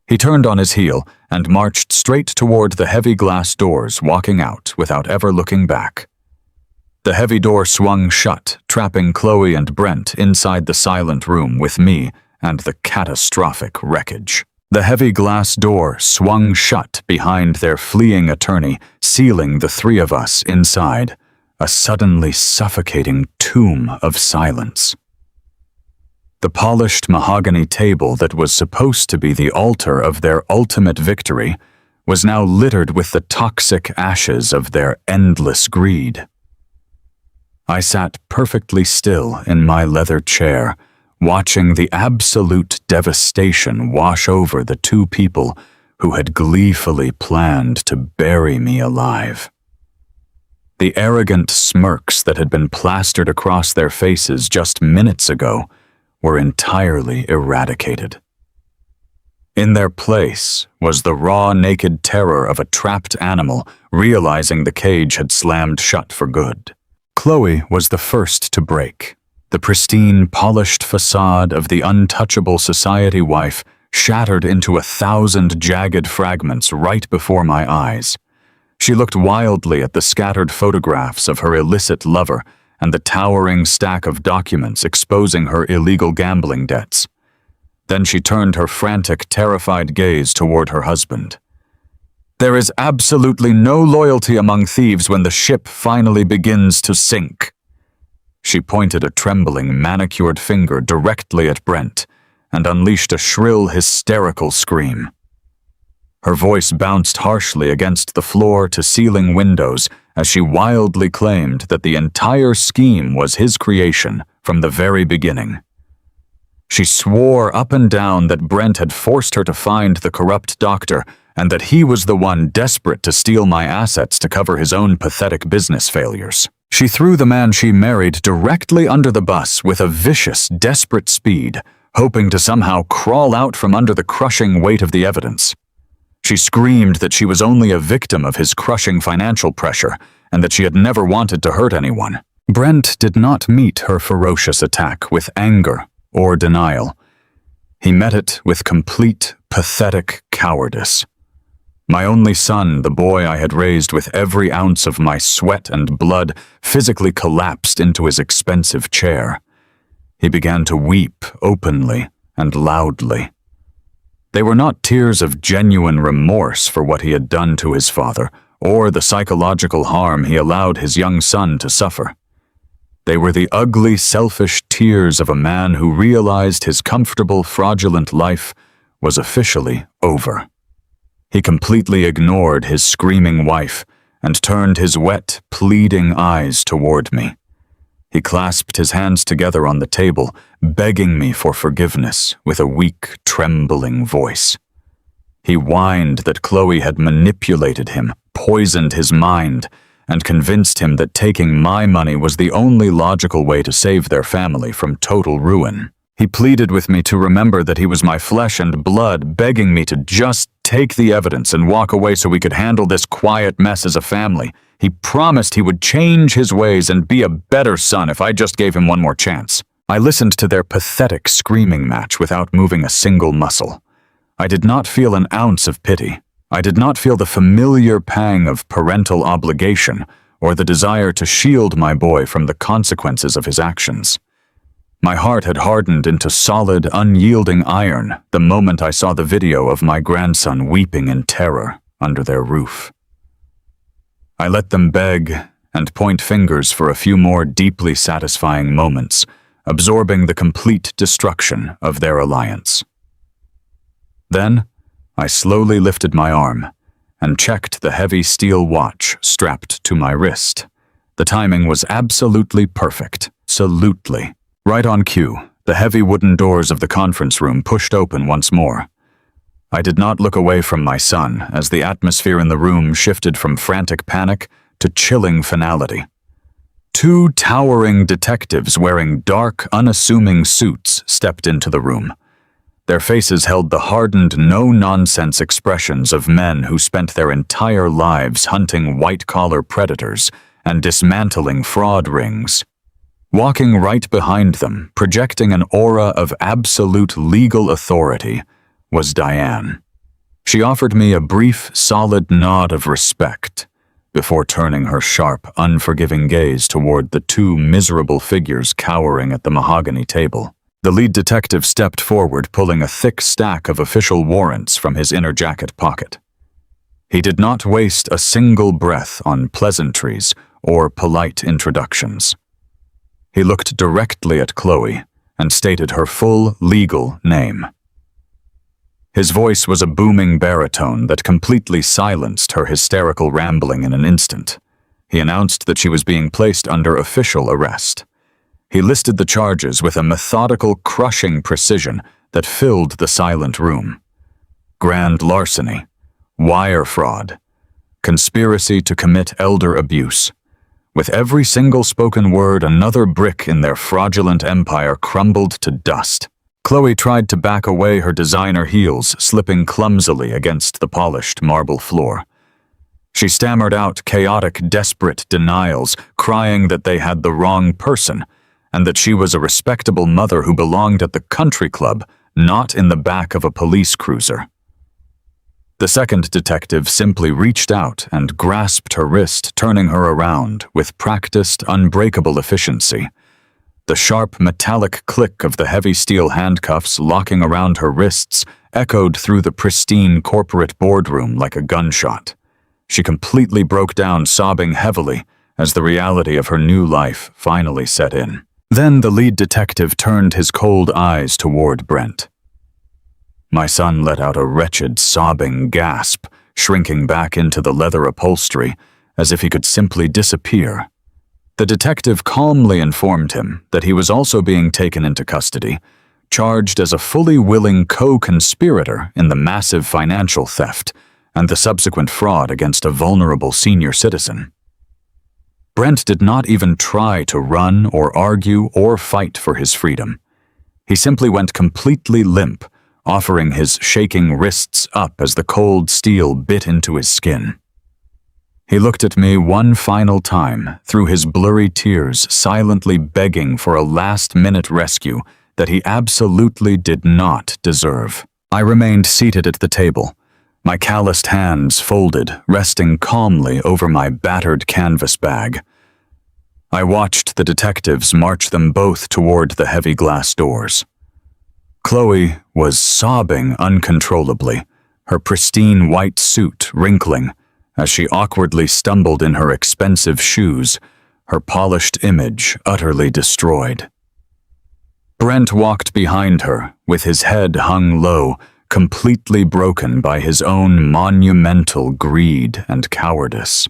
He turned on his heel and marched straight toward the heavy glass doors, walking out without ever looking back. The heavy door swung shut, trapping Chloe and Brent inside the silent room with me and the catastrophic wreckage. The heavy glass door swung shut behind their fleeing attorney, sealing the three of us inside, a suddenly suffocating tomb of silence. The polished mahogany table that was supposed to be the altar of their ultimate victory was now littered with the toxic ashes of their endless greed. I sat perfectly still in my leather chair, watching the absolute devastation wash over the two people who had gleefully planned to bury me alive. The arrogant smirks that had been plastered across their faces just minutes ago were entirely eradicated. In their place was the raw, naked terror of a trapped animal realizing the cage had slammed shut for good. Chloe was the first to break. The pristine, polished facade of the untouchable society wife shattered into 1,000 jagged fragments right before my eyes. She looked wildly at the scattered photographs of her illicit lover and the towering stack of documents exposing her illegal gambling debts. Then she turned her frantic, terrified gaze toward her husband. "There is absolutely no loyalty among thieves when the ship finally begins to sink." She pointed a trembling, manicured finger directly at Brent and unleashed a shrill, hysterical scream. Her voice bounced harshly against the floor-to-ceiling windows as she wildly claimed that the entire scheme was his creation from the very beginning. She swore up and down that Brent had forced her to find the corrupt doctor and that he was the one desperate to steal my assets to cover his own pathetic business failures. She threw the man she married directly under the bus with a vicious, desperate speed, hoping to somehow crawl out from under the crushing weight of the evidence. She screamed that she was only a victim of his crushing financial pressure and that she had never wanted to hurt anyone. Brent did not meet her ferocious attack with anger or denial. He met it with complete, pathetic cowardice. My only son, the boy I had raised with every ounce of my sweat and blood, physically collapsed into his expensive chair. He began to weep openly and loudly. They were not tears of genuine remorse for what he had done to his father, or the psychological harm he allowed his young son to suffer. They were the ugly, selfish tears of a man who realized his comfortable, fraudulent life was officially over. He completely ignored his screaming wife and turned his wet, pleading eyes toward me. He clasped his hands together on the table, begging me for forgiveness with a weak, trembling voice. He whined that Chloe had manipulated him, poisoned his mind, and convinced him that taking my money was the only logical way to save their family from total ruin. He pleaded with me to remember that he was my flesh and blood, begging me to just take the evidence and walk away so we could handle this quiet mess as a family. He promised he would change his ways and be a better son if I just gave him one more chance. I listened to their pathetic screaming match without moving a single muscle. I did not feel an ounce of pity. I did not feel the familiar pang of parental obligation or the desire to shield my boy from the consequences of his actions. My heart had hardened into solid, unyielding iron the moment I saw the video of my grandson weeping in terror under their roof. I let them beg and point fingers for a few more deeply satisfying moments, absorbing the complete destruction of their alliance. Then, I slowly lifted my arm and checked the heavy steel watch strapped to my wrist. The timing was absolutely perfect, absolutely. Right on cue, the heavy wooden doors of the conference room pushed open once more. I did not look away from my son as the atmosphere in the room shifted from frantic panic to chilling finality. Two towering detectives wearing dark, unassuming suits stepped into the room. Their faces held the hardened, no-nonsense expressions of men who spent their entire lives hunting white-collar predators and dismantling fraud rings. Walking right behind them, projecting an aura of absolute legal authority, was Diane. She offered me a brief, solid nod of respect before turning her sharp, unforgiving gaze toward the two miserable figures cowering at the mahogany table. The lead detective stepped forward, pulling a thick stack of official warrants from his inner jacket pocket. He did not waste a single breath on pleasantries or polite introductions. He looked directly at Chloe and stated her full legal name. His voice was a booming baritone that completely silenced her hysterical rambling in an instant. He announced that she was being placed under official arrest. He listed the charges with a methodical, crushing precision that filled the silent room. Grand larceny, wire fraud, conspiracy to commit elder abuse. With every single spoken word, another brick in their fraudulent empire crumbled to dust. Chloe tried to back away her designer heels, slipping clumsily against the polished marble floor. She stammered out chaotic, desperate denials, crying that they had the wrong person, and that she was a respectable mother who belonged at the country club, not in the back of a police cruiser. The second detective simply reached out and grasped her wrist, turning her around with practiced, unbreakable efficiency. The sharp, metallic click of the heavy steel handcuffs locking around her wrists echoed through the pristine corporate boardroom like a gunshot. She completely broke down, sobbing heavily as the reality of her new life finally set in. Then the lead detective turned his cold eyes toward Brent. My son let out a wretched, sobbing gasp, shrinking back into the leather upholstery as if he could simply disappear. The detective calmly informed him that he was also being taken into custody, charged as a fully willing co-conspirator in the massive financial theft and the subsequent fraud against a vulnerable senior citizen. Brent did not even try to run or argue or fight for his freedom. He simply went completely limp, offering his shaking wrists up as the cold steel bit into his skin. He looked at me one final time through his blurry tears, silently begging for a last-minute rescue that he absolutely did not deserve. I remained seated at the table, my calloused hands folded, resting calmly over my battered canvas bag. I watched the detectives march them both toward the heavy glass doors. Chloe was sobbing uncontrollably, her pristine white suit wrinkling as she awkwardly stumbled in her expensive shoes, her polished image utterly destroyed. Brent walked behind her, with his head hung low, completely broken by his own monumental greed and cowardice.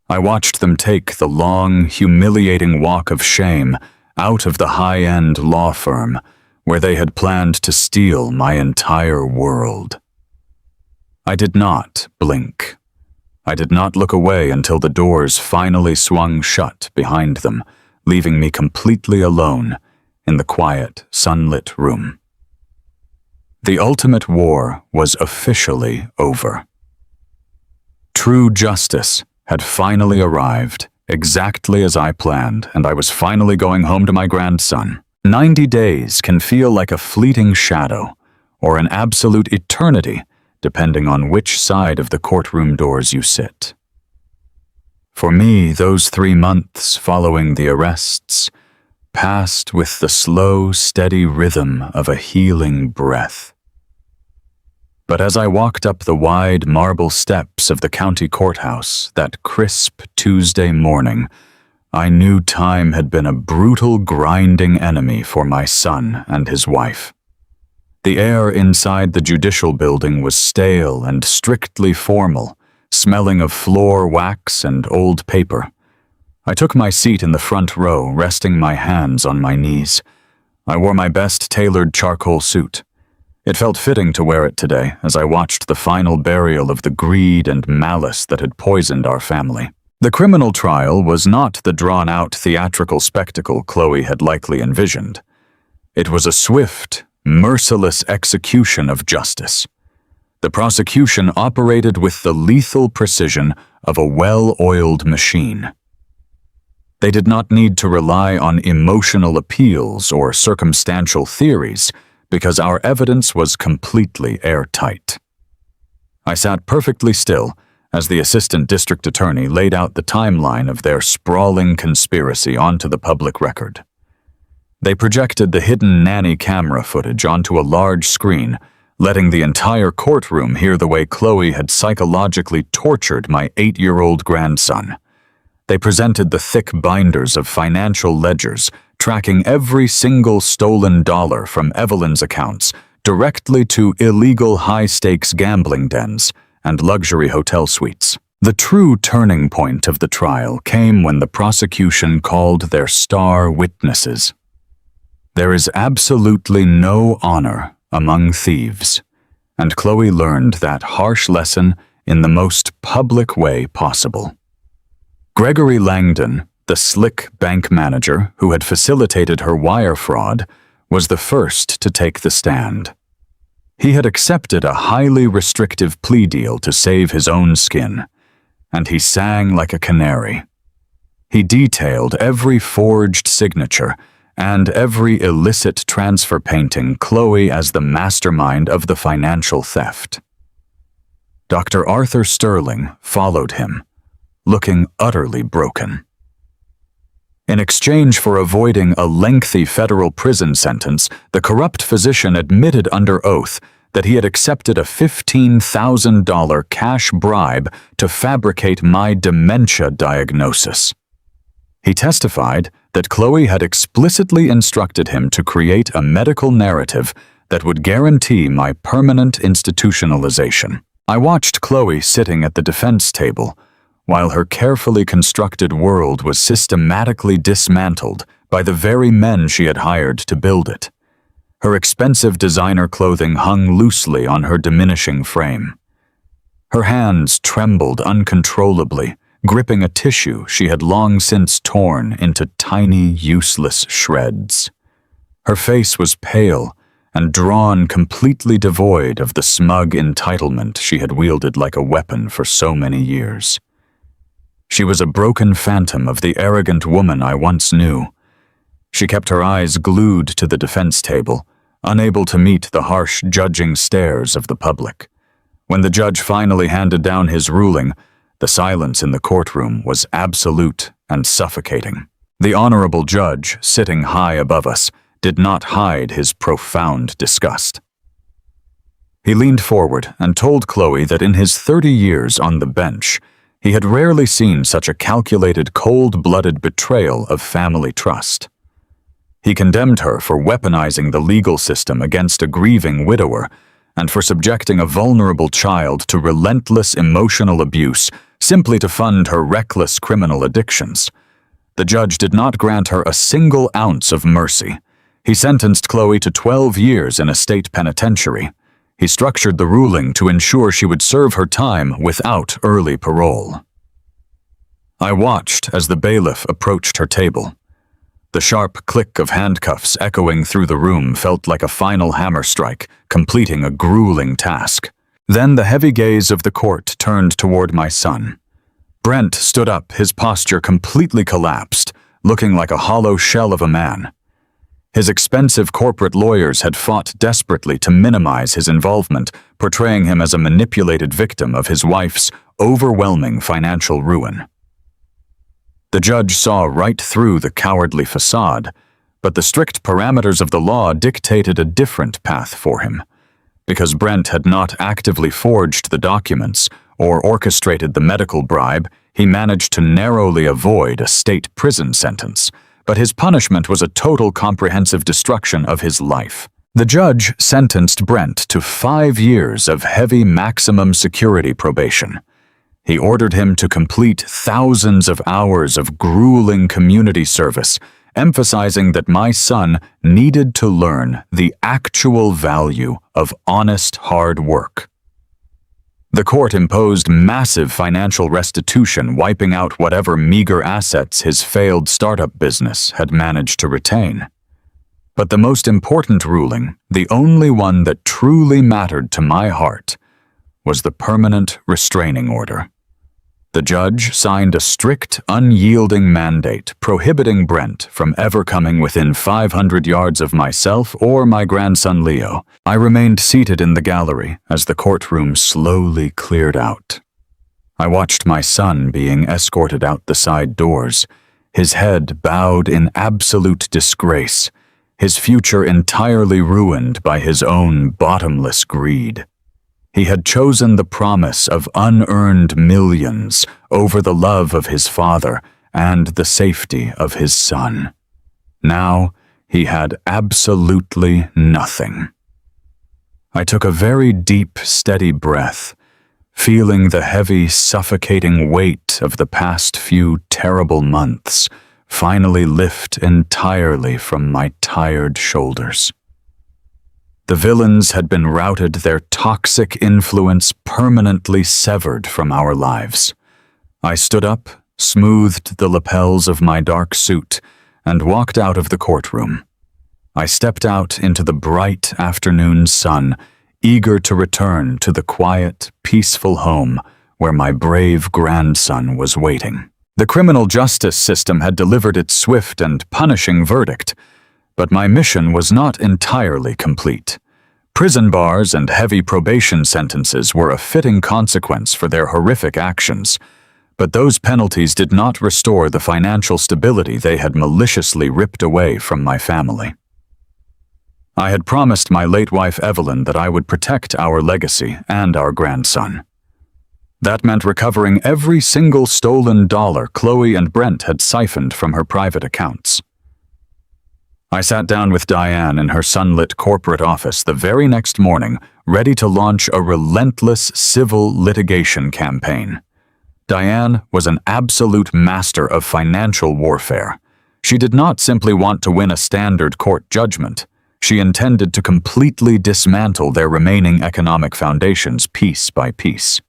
I watched them take the long, humiliating walk of shame out of the high-end law firm where they had planned to steal my entire world. I did not blink. I did not look away until the doors finally swung shut behind them, leaving me completely alone in the quiet, sunlit room. The ultimate war was officially over. True justice had finally arrived, exactly as I planned, and I was finally going home to my grandson. 90 days can feel like a fleeting shadow, or an absolute eternity, depending on which side of the courtroom doors you sit. For me, those 3 months following the arrests passed with the slow, steady rhythm of a healing breath. But as I walked up the wide marble steps of the county courthouse that crisp Tuesday morning, I knew time had been a brutal, grinding enemy for my son and his wife. The air inside the judicial building was stale and strictly formal, smelling of floor wax and old paper. I took my seat in the front row, resting my hands on my knees. I wore my best tailored charcoal suit. It felt fitting to wear it today as I watched the final burial of the greed and malice that had poisoned our family. The criminal trial was not the drawn-out theatrical spectacle Chloe had likely envisioned. It was a swift, merciless execution of justice. The prosecution operated with the lethal precision of a well-oiled machine. They did not need to rely on emotional appeals or circumstantial theories because our evidence was completely airtight. I sat perfectly still as the assistant district attorney laid out the timeline of their sprawling conspiracy onto the public record. They projected the hidden nanny camera footage onto a large screen, letting the entire courtroom hear the way Chloe had psychologically tortured my 8-year-old grandson. They presented the thick binders of financial ledgers, tracking every single stolen dollar from Evelyn's accounts directly to illegal high-stakes gambling dens and luxury hotel suites. The true turning point of the trial came when the prosecution called their star witnesses. There is absolutely no honor among thieves, and Chloe learned that harsh lesson in the most public way possible. Gregory Langdon, the slick bank manager who had facilitated her wire fraud, was the first to take the stand. He had accepted a highly restrictive plea deal to save his own skin, and he sang like a canary. He detailed every forged signature and every illicit transfer painting Chloe as the mastermind of the financial theft. Dr. Arthur Sterling followed him, looking utterly broken. In exchange for avoiding a lengthy federal prison sentence, the corrupt physician admitted under oath that he had accepted a $15,000 cash bribe to fabricate my dementia diagnosis. He testified that Chloe had explicitly instructed him to create a medical narrative that would guarantee my permanent institutionalization. I watched Chloe sitting at the defense table, while her carefully constructed world was systematically dismantled by the very men she had hired to build it. Her expensive designer clothing hung loosely on her diminishing frame. Her hands trembled uncontrollably, gripping a tissue she had long since torn into tiny, useless shreds. Her face was pale and drawn completely devoid of the smug entitlement she had wielded like a weapon for so many years. She was a broken phantom of the arrogant woman I once knew. She kept her eyes glued to the defense table, unable to meet the harsh, judging stares of the public. When the judge finally handed down his ruling, the silence in the courtroom was absolute and suffocating. The honorable judge, sitting high above us, did not hide his profound disgust. He leaned forward and told Chloe that in his 30 years on the bench, he had rarely seen such a calculated, cold-blooded betrayal of family trust. He condemned her for weaponizing the legal system against a grieving widower and for subjecting a vulnerable child to relentless emotional abuse simply to fund her reckless criminal addictions. The judge did not grant her a single ounce of mercy. He sentenced Chloe to 12 years in a state penitentiary. He structured the ruling to ensure she would serve her time without early parole. I watched as the bailiff approached her table. The sharp click of handcuffs echoing through the room felt like a final hammer strike, completing a grueling task. Then the heavy gaze of the court turned toward my son. Brent stood up, his posture completely collapsed, looking like a hollow shell of a man. His expensive corporate lawyers had fought desperately to minimize his involvement, portraying him as a manipulated victim of his wife's overwhelming financial ruin. The judge saw right through the cowardly facade, but the strict parameters of the law dictated a different path for him. Because Brent had not actively forged the documents or orchestrated the medical bribe, he managed to narrowly avoid a state prison sentence, but his punishment was a total comprehensive destruction of his life. The judge sentenced Brent to 5 years of heavy maximum security probation. He ordered him to complete thousands of hours of grueling community service, emphasizing that my son needed to learn the actual value of honest hard work. The court imposed massive financial restitution, wiping out whatever meager assets his failed startup business had managed to retain. But the most important ruling, the only one that truly mattered to my heart, was the permanent restraining order. The judge signed a strict, unyielding mandate prohibiting Brent from ever coming within 500 yards of myself or my grandson Leo. I remained seated in the gallery as the courtroom slowly cleared out. I watched my son being escorted out the side doors, his head bowed in absolute disgrace, his future entirely ruined by his own bottomless greed. He had chosen the promise of unearned millions over the love of his father and the safety of his son. Now he had absolutely nothing. I took a very deep, steady breath, feeling the heavy, suffocating weight of the past few terrible months finally lift entirely from my tired shoulders. The villains had been routed, their toxic influence permanently severed from our lives. I stood up, smoothed the lapels of my dark suit, and walked out of the courtroom. I stepped out into the bright afternoon sun, eager to return to the quiet, peaceful home where my brave grandson was waiting. The criminal justice system had delivered its swift and punishing verdict, but my mission was not entirely complete. Prison bars and heavy probation sentences were a fitting consequence for their horrific actions, but those penalties did not restore the financial stability they had maliciously ripped away from my family. I had promised my late wife Evelyn that I would protect our legacy and our grandson. That meant recovering every single stolen dollar Chloe and Brent had siphoned from her private accounts. I sat down with Diane in her sunlit corporate office the very next morning, ready to launch a relentless civil litigation campaign. Diane was an absolute master of financial warfare. She did not simply want to win a standard court judgment. She intended to completely dismantle their remaining economic foundations piece by piece.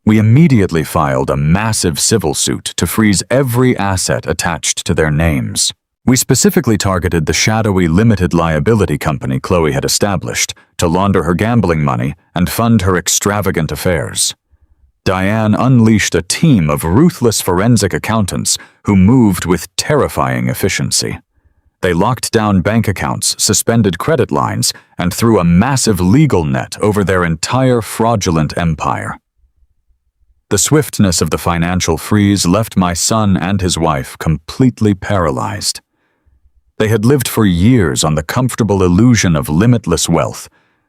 We immediately filed a massive civil suit to freeze every asset attached to their names. We specifically targeted the shadowy limited liability company Chloe had established to launder her gambling money and fund her extravagant affairs. Diane unleashed a team of ruthless forensic accountants who moved with terrifying efficiency. They locked down bank accounts, suspended credit lines, and threw a massive legal net over their entire fraudulent empire. The swiftness of the financial freeze left my son and his wife completely paralyzed. They had lived for years on the comfortable illusion of limitless wealth,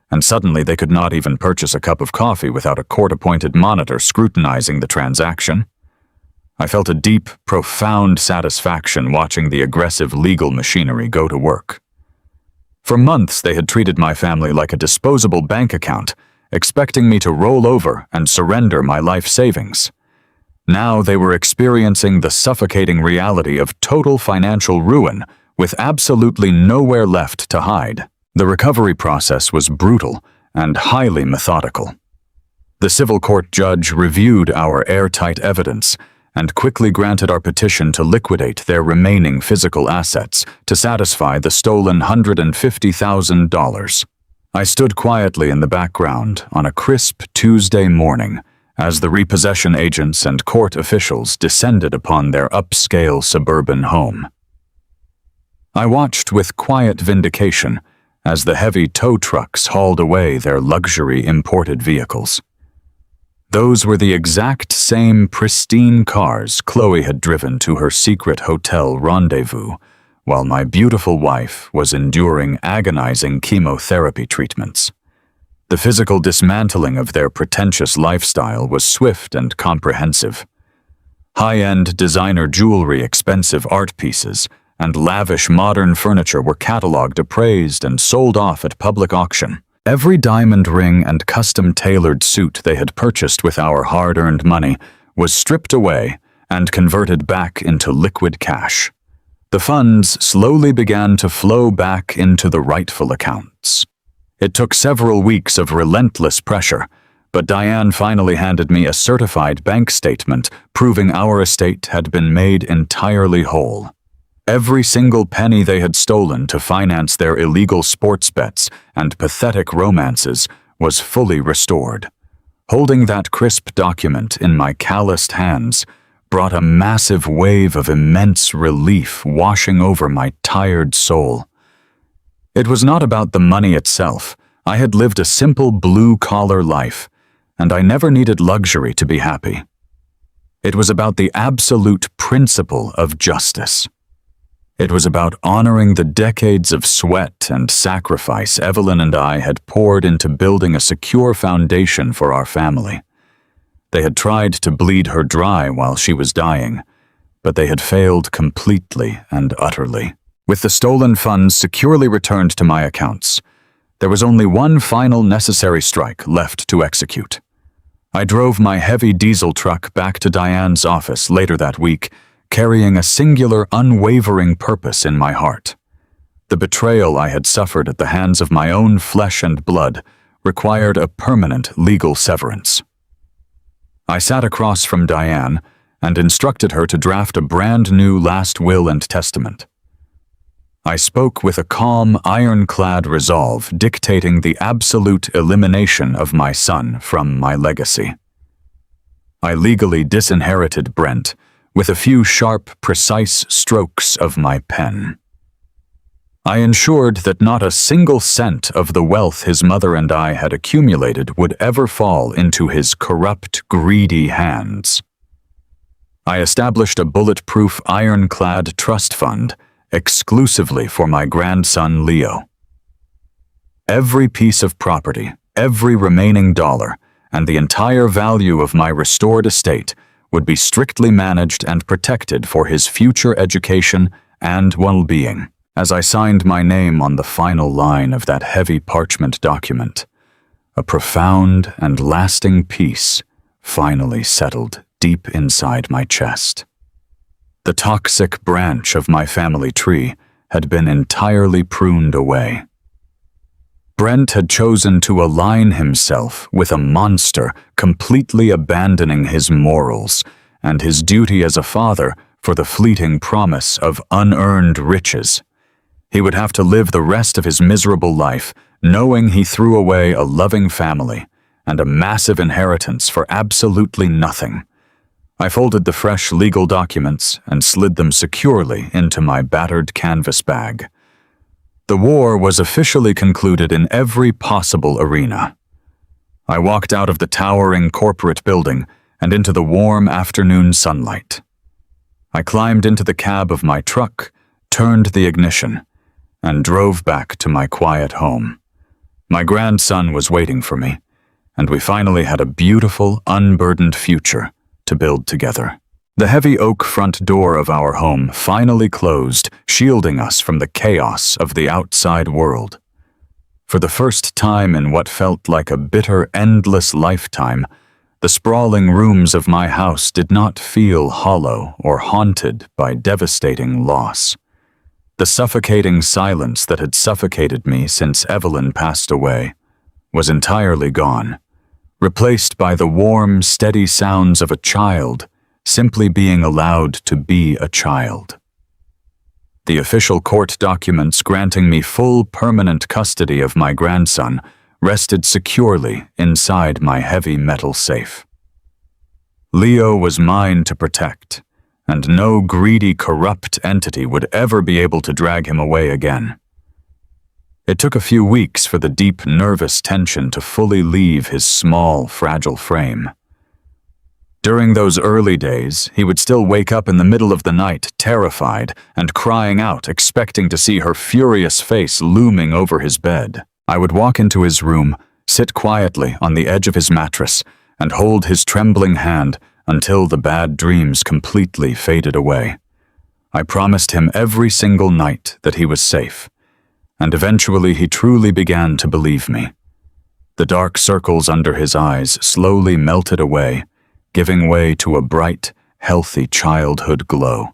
and suddenly they could not even purchase a cup of coffee without a court-appointed monitor scrutinizing the transaction. I felt a deep, profound satisfaction watching the aggressive legal machinery go to work. For months they had treated my family like a disposable bank account, expecting me to roll over and surrender my life savings. Now they were experiencing the suffocating reality of total financial ruin, with absolutely nowhere left to hide. The recovery process was brutal and highly methodical. The civil court judge reviewed our airtight evidence and quickly granted our petition to liquidate their remaining physical assets to satisfy the stolen $150,000. I stood quietly in the background on a crisp Tuesday morning as the repossession agents and court officials descended upon their upscale suburban home. I watched with quiet vindication as the heavy tow trucks hauled away their luxury imported vehicles. Those were the exact same pristine cars Chloe had driven to her secret hotel rendezvous, while my beautiful wife was enduring agonizing chemotherapy treatments. The physical dismantling of their pretentious lifestyle was swift and comprehensive. High-end designer jewelry, expensive art pieces, and lavish modern furniture were cataloged, appraised, and sold off at public auction. Every diamond ring and custom-tailored suit they had purchased with our hard-earned money was stripped away and converted back into liquid cash. The funds slowly began to flow back into the rightful accounts. It took several weeks of relentless pressure, but Diane finally handed me a certified bank statement proving our estate had been made entirely whole. Every single penny they had stolen to finance their illegal sports bets and pathetic romances was fully restored. Holding that crisp document in my calloused hands brought a massive wave of immense relief washing over my tired soul. It was not about the money itself. I had lived a simple blue-collar life, and I never needed luxury to be happy. It was about the absolute principle of justice. It was about honoring the decades of sweat and sacrifice Evelyn and I had poured into building a secure foundation for our family. They had tried to bleed her dry while she was dying, but they had failed completely and utterly. With the stolen funds securely returned to my accounts, there was only one final necessary strike left to execute. I drove my heavy diesel truck back to Diane's office later that week, carrying a singular, unwavering purpose in my heart. The betrayal I had suffered at the hands of my own flesh and blood required a permanent legal severance. I sat across from Diane and instructed her to draft a brand new last will and testament. I spoke with a calm, ironclad resolve dictating the absolute elimination of my son from my legacy. I legally disinherited Brent with a few sharp, precise strokes of my pen. I ensured that not a single cent of the wealth his mother and I had accumulated would ever fall into his corrupt, greedy hands. I established a bulletproof, ironclad trust fund exclusively for my grandson Leo. Every piece of property, every remaining dollar, and the entire value of my restored estate would be strictly managed and protected for his future education and well-being. As I signed my name on the final line of that heavy parchment document, a profound and lasting peace finally settled deep inside my chest. The toxic branch of my family tree had been entirely pruned away. Brent had chosen to align himself with a monster, completely abandoning his morals and his duty as a father for the fleeting promise of unearned riches. He would have to live the rest of his miserable life knowing he threw away a loving family and a massive inheritance for absolutely nothing. I folded the fresh legal documents and slid them securely into my battered canvas bag. The war was officially concluded in every possible arena. I walked out of the towering corporate building and into the warm afternoon sunlight. I climbed into the cab of my truck, turned the ignition, and drove back to my quiet home. My grandson was waiting for me, and we finally had a beautiful, unburdened future to build together. The heavy oak front door of our home finally closed, shielding us from the chaos of the outside world. For the first time in what felt like a bitter, endless lifetime, the sprawling rooms of my house did not feel hollow or haunted by devastating loss. The suffocating silence that had suffocated me since Evelyn passed away was entirely gone, replaced by the warm, steady sounds of a child simply being allowed to be a child. The official court documents granting me full permanent custody of my grandson rested securely inside my heavy metal safe. Leo was mine to protect, and no greedy, corrupt entity would ever be able to drag him away again. It took a few weeks for the deep, nervous tension to fully leave his small, fragile frame. During those early days, he would still wake up in the middle of the night, terrified and crying out, expecting to see her furious face looming over his bed. I would walk into his room, sit quietly on the edge of his mattress, and hold his trembling hand until the bad dreams completely faded away. I promised him every single night that he was safe, and eventually he truly began to believe me. The dark circles under his eyes slowly melted away, giving way to a bright, healthy childhood glow.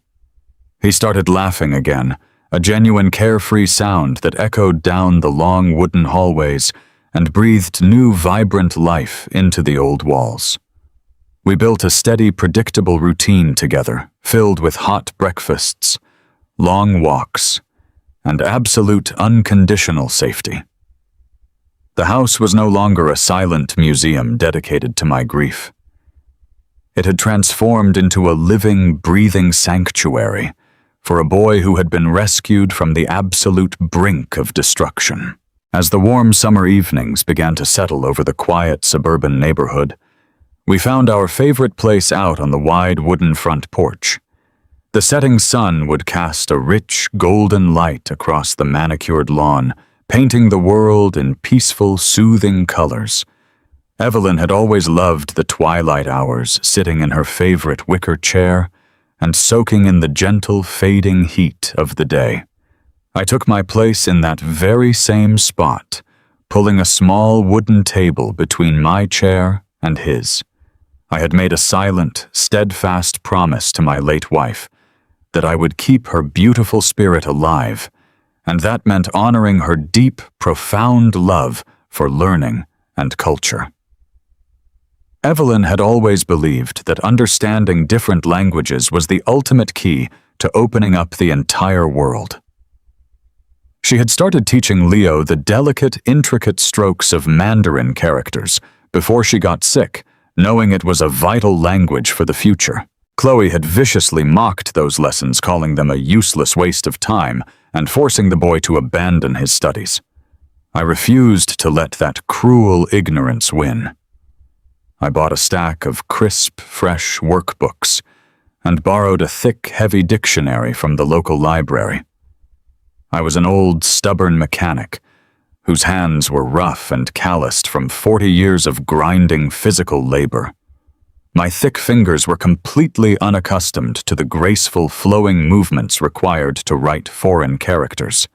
He started laughing again, a genuine carefree sound that echoed down the long wooden hallways and breathed new vibrant life into the old walls. We built a steady, predictable routine together, filled with hot breakfasts, long walks, and absolute unconditional safety. The house was no longer a silent museum dedicated to my grief. It had transformed into a living, breathing sanctuary for a boy who had been rescued from the absolute brink of destruction. As the warm summer evenings began to settle over the quiet suburban neighborhood, we found our favorite place out on the wide wooden front porch. The setting sun would cast a rich, golden light across the manicured lawn, painting the world in peaceful, soothing colors. Evelyn had always loved the twilight hours, sitting in her favorite wicker chair and soaking in the gentle, fading heat of the day. I took my place in that very same spot, pulling a small wooden table between my chair and his. I had made a silent, steadfast promise to my late wife that I would keep her beautiful spirit alive, and that meant honoring her deep, profound love for learning and culture. Evelyn had always believed that understanding different languages was the ultimate key to opening up the entire world. She had started teaching Leo the delicate, intricate strokes of Mandarin characters before she got sick, knowing it was a vital language for the future. Chloe had viciously mocked those lessons, calling them a useless waste of time and forcing the boy to abandon his studies. I refused to let that cruel ignorance win. I bought a stack of crisp, fresh workbooks and borrowed a thick, heavy dictionary from the local library. I was an old, stubborn mechanic whose hands were rough and calloused from 40 years of grinding physical labor. My thick fingers were completely unaccustomed to the graceful, flowing movements required to write foreign characters.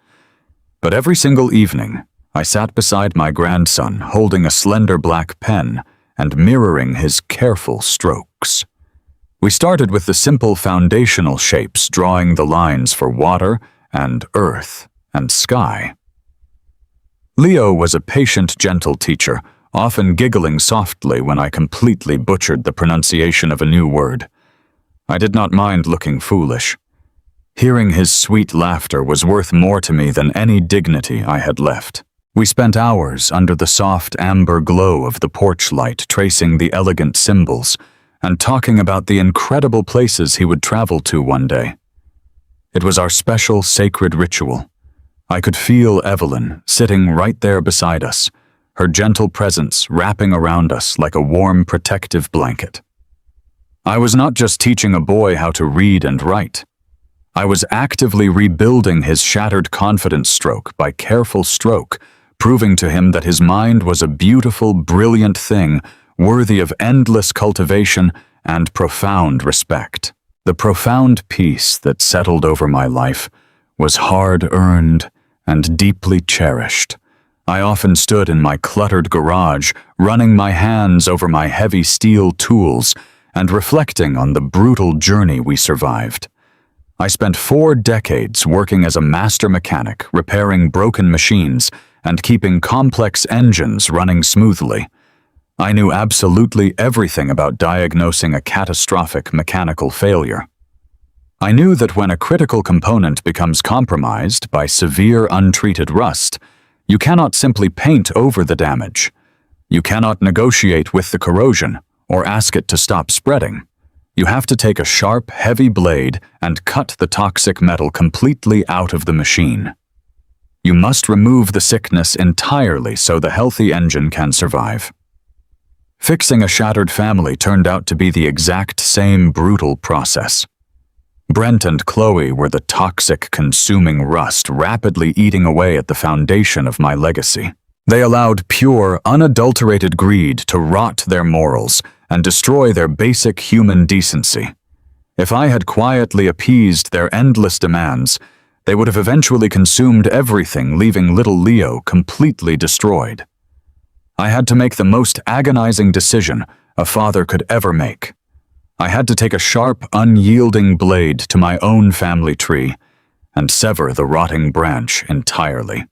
But every single evening, I sat beside my grandson, holding a slender black pen and mirroring his careful strokes. We started with the simple foundational shapes, drawing the lines for water and earth and sky. Leo was a patient, gentle teacher, often giggling softly when I completely butchered the pronunciation of a new word. I did not mind looking foolish. Hearing his sweet laughter was worth more to me than any dignity I had left. We spent hours under the soft amber glow of the porch light, tracing the elegant symbols and talking about the incredible places he would travel to one day. It was our special sacred ritual. I could feel Evelyn sitting right there beside us, her gentle presence wrapping around us like a warm, protective blanket. I was not just teaching a boy how to read and write. I was actively rebuilding his shattered confidence stroke by careful stroke, proving to him that his mind was a beautiful, brilliant thing worthy of endless cultivation and profound respect. The profound peace that settled over my life was hard-earned and deeply cherished. I often stood in my cluttered garage, running my hands over my heavy steel tools and reflecting on the brutal journey we survived. I spent 4 decades working as a master mechanic, repairing broken machines and keeping complex engines running smoothly. I knew absolutely everything about diagnosing a catastrophic mechanical failure. I knew that when a critical component becomes compromised by severe untreated rust, you cannot simply paint over the damage. You cannot negotiate with the corrosion or ask it to stop spreading. You have to take a sharp, heavy blade and cut the toxic metal completely out of the machine. You must remove the sickness entirely so the healthy engine can survive. Fixing a shattered family turned out to be the exact same brutal process. Brent and Chloe were the toxic, consuming rust rapidly eating away at the foundation of my legacy. They allowed pure, unadulterated greed to rot their morals and destroy their basic human decency. If I had quietly appeased their endless demands, they would have eventually consumed everything, leaving little Leo completely destroyed. I had to make the most agonizing decision a father could ever make. I had to take a sharp, unyielding blade to my own family tree and sever the rotting branch entirely.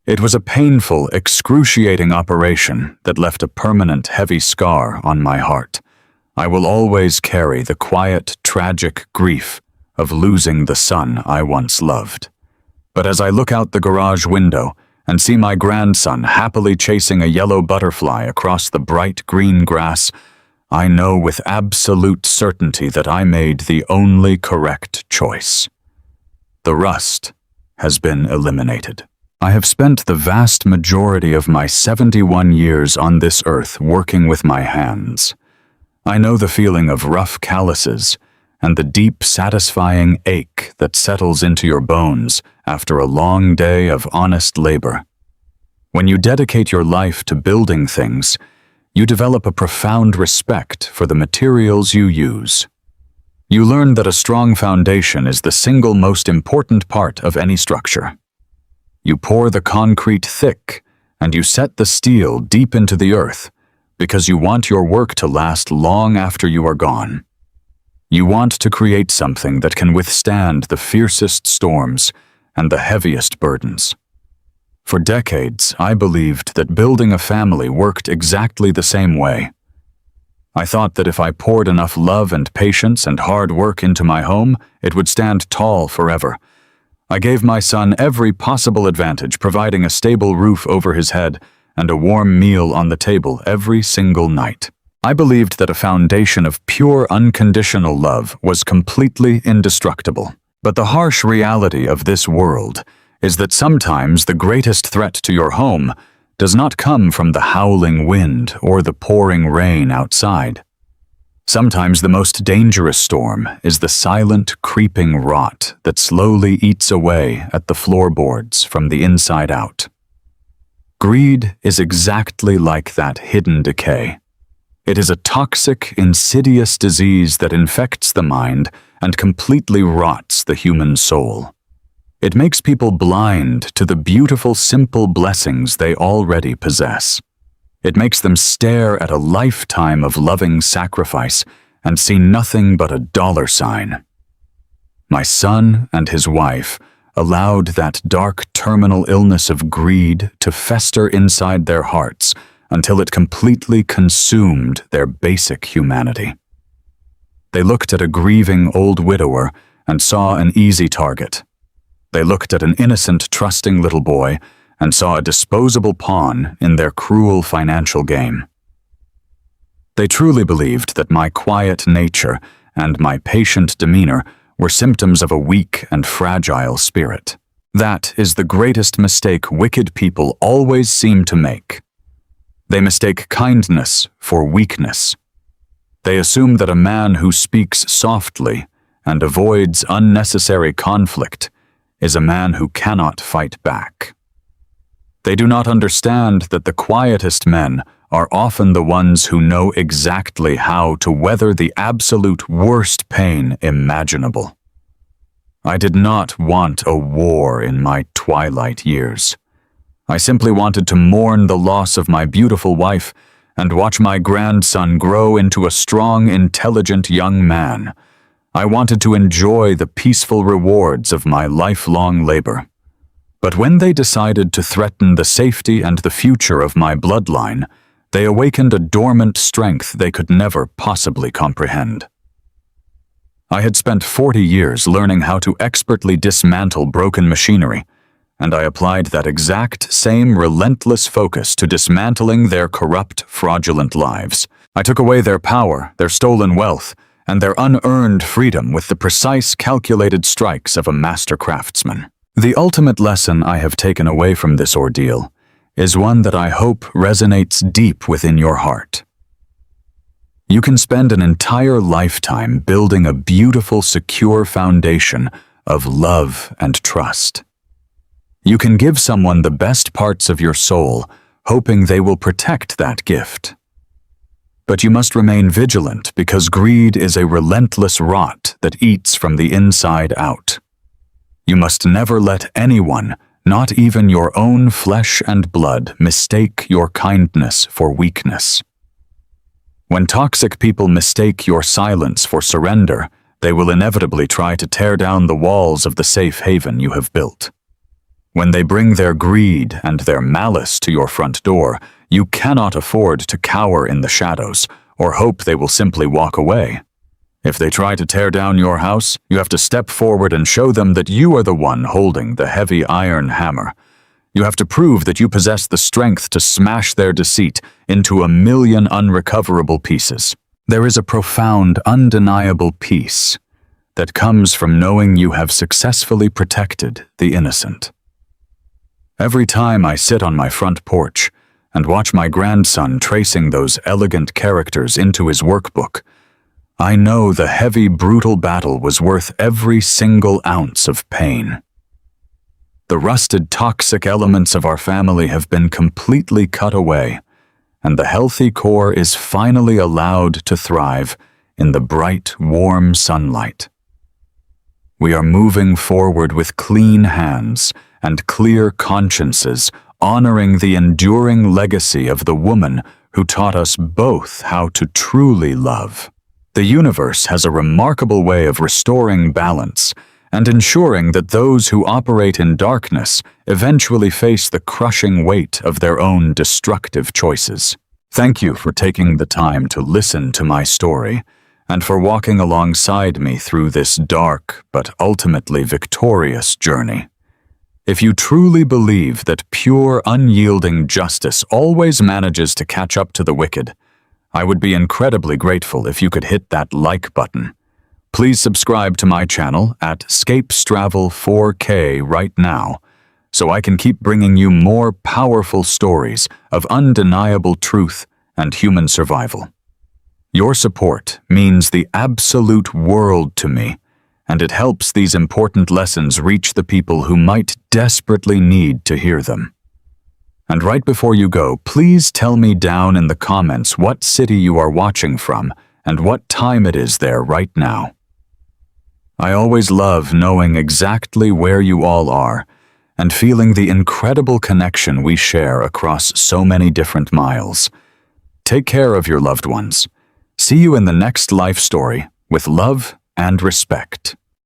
It was a painful, excruciating operation that left a permanent, heavy scar on my heart. I will always carry the quiet, tragic grief of losing the son I once loved. But as I look out the garage window and see my grandson happily chasing a yellow butterfly across the bright green grass, I know with absolute certainty that I made the only correct choice. The rust has been eliminated. I have spent the vast majority of my 71 years on this earth working with my hands. I know the feeling of rough calluses and the deep, satisfying ache that settles into your bones after a long day of honest labor. When you dedicate your life to building things, you develop a profound respect for the materials you use. You learn that a strong foundation is the single most important part of any structure. You pour the concrete thick, and you set the steel deep into the earth because you want your work to last long after you are gone. You want to create something that can withstand the fiercest storms and the heaviest burdens. For decades, I believed that building a family worked exactly the same way. I thought that if I poured enough love and patience and hard work into my home, it would stand tall forever. I gave my son every possible advantage, providing a stable roof over his head and a warm meal on the table every single night. I believed that a foundation of pure, unconditional love was completely indestructible. But the harsh reality of this world is that sometimes the greatest threat to your home does not come from the howling wind or the pouring rain outside. Sometimes the most dangerous storm is the silent, creeping rot that slowly eats away at the floorboards from the inside out. Greed is exactly like that hidden decay. It is a toxic, insidious disease that infects the mind and completely rots the human soul. It makes people blind to the beautiful, simple blessings they already possess. It makes them stare at a lifetime of loving sacrifice and see nothing but a dollar sign. My son and his wife allowed that dark terminal illness of greed to fester inside their hearts until it completely consumed their basic humanity. They looked at a grieving old widower and saw an easy target. They looked at an innocent, trusting little boy and saw a disposable pawn in their cruel financial game. They truly believed that my quiet nature and my patient demeanor were symptoms of a weak and fragile spirit. That is the greatest mistake wicked people always seem to make. They mistake kindness for weakness. They assume that a man who speaks softly and avoids unnecessary conflict is a man who cannot fight back. They do not understand that the quietest men are often the ones who know exactly how to weather the absolute worst pain imaginable. I did not want a war in my twilight years. I simply wanted to mourn the loss of my beautiful wife and watch my grandson grow into a strong, intelligent young man. I wanted to enjoy the peaceful rewards of my lifelong labor. But when they decided to threaten the safety and the future of my bloodline, they awakened a dormant strength they could never possibly comprehend. I had spent 40 years learning how to expertly dismantle broken machinery, and I applied that exact same relentless focus to dismantling their corrupt, fraudulent lives. I took away their power, their stolen wealth, and their unearned freedom with the precise, calculated strikes of a master craftsman. The ultimate lesson I have taken away from this ordeal is one that I hope resonates deep within your heart. You can spend an entire lifetime building a beautiful, secure foundation of love and trust. You can give someone the best parts of your soul, hoping they will protect that gift. But you must remain vigilant because greed is a relentless rot that eats from the inside out. You must never let anyone, not even your own flesh and blood, mistake your kindness for weakness. When toxic people mistake your silence for surrender, they will inevitably try to tear down the walls of the safe haven you have built. When they bring their greed and their malice to your front door, you cannot afford to cower in the shadows or hope they will simply walk away. If they try to tear down your house, you have to step forward and show them that you are the one holding the heavy iron hammer. You have to prove that you possess the strength to smash their deceit into a million unrecoverable pieces. There is a profound, undeniable peace that comes from knowing you have successfully protected the innocent. Every time I sit on my front porch and watch my grandson tracing those elegant characters into his workbook, I know the heavy, brutal battle was worth every single ounce of pain. The rusted, toxic elements of our family have been completely cut away, and the healthy core is finally allowed to thrive in the bright, warm sunlight. We are moving forward with clean hands and clear consciences, honoring the enduring legacy of the woman who taught us both how to truly love. The universe has a remarkable way of restoring balance and ensuring that those who operate in darkness eventually face the crushing weight of their own destructive choices. Thank you for taking the time to listen to my story, and for walking alongside me through this dark but ultimately victorious journey. If you truly believe that pure, unyielding justice always manages to catch up to the wicked, I would be incredibly grateful if you could hit that like button. Please subscribe to my channel at Scapestravel4K right now, so I can keep bringing you more powerful stories of undeniable truth and human survival. Your support means the absolute world to me, and it helps these important lessons reach the people who might desperately need to hear them. And right before you go, please tell me down in the comments what city you are watching from and what time it is there right now. I always love knowing exactly where you all are and feeling the incredible connection we share across so many different miles. Take care of your loved ones. See you in the next life story with love and respect.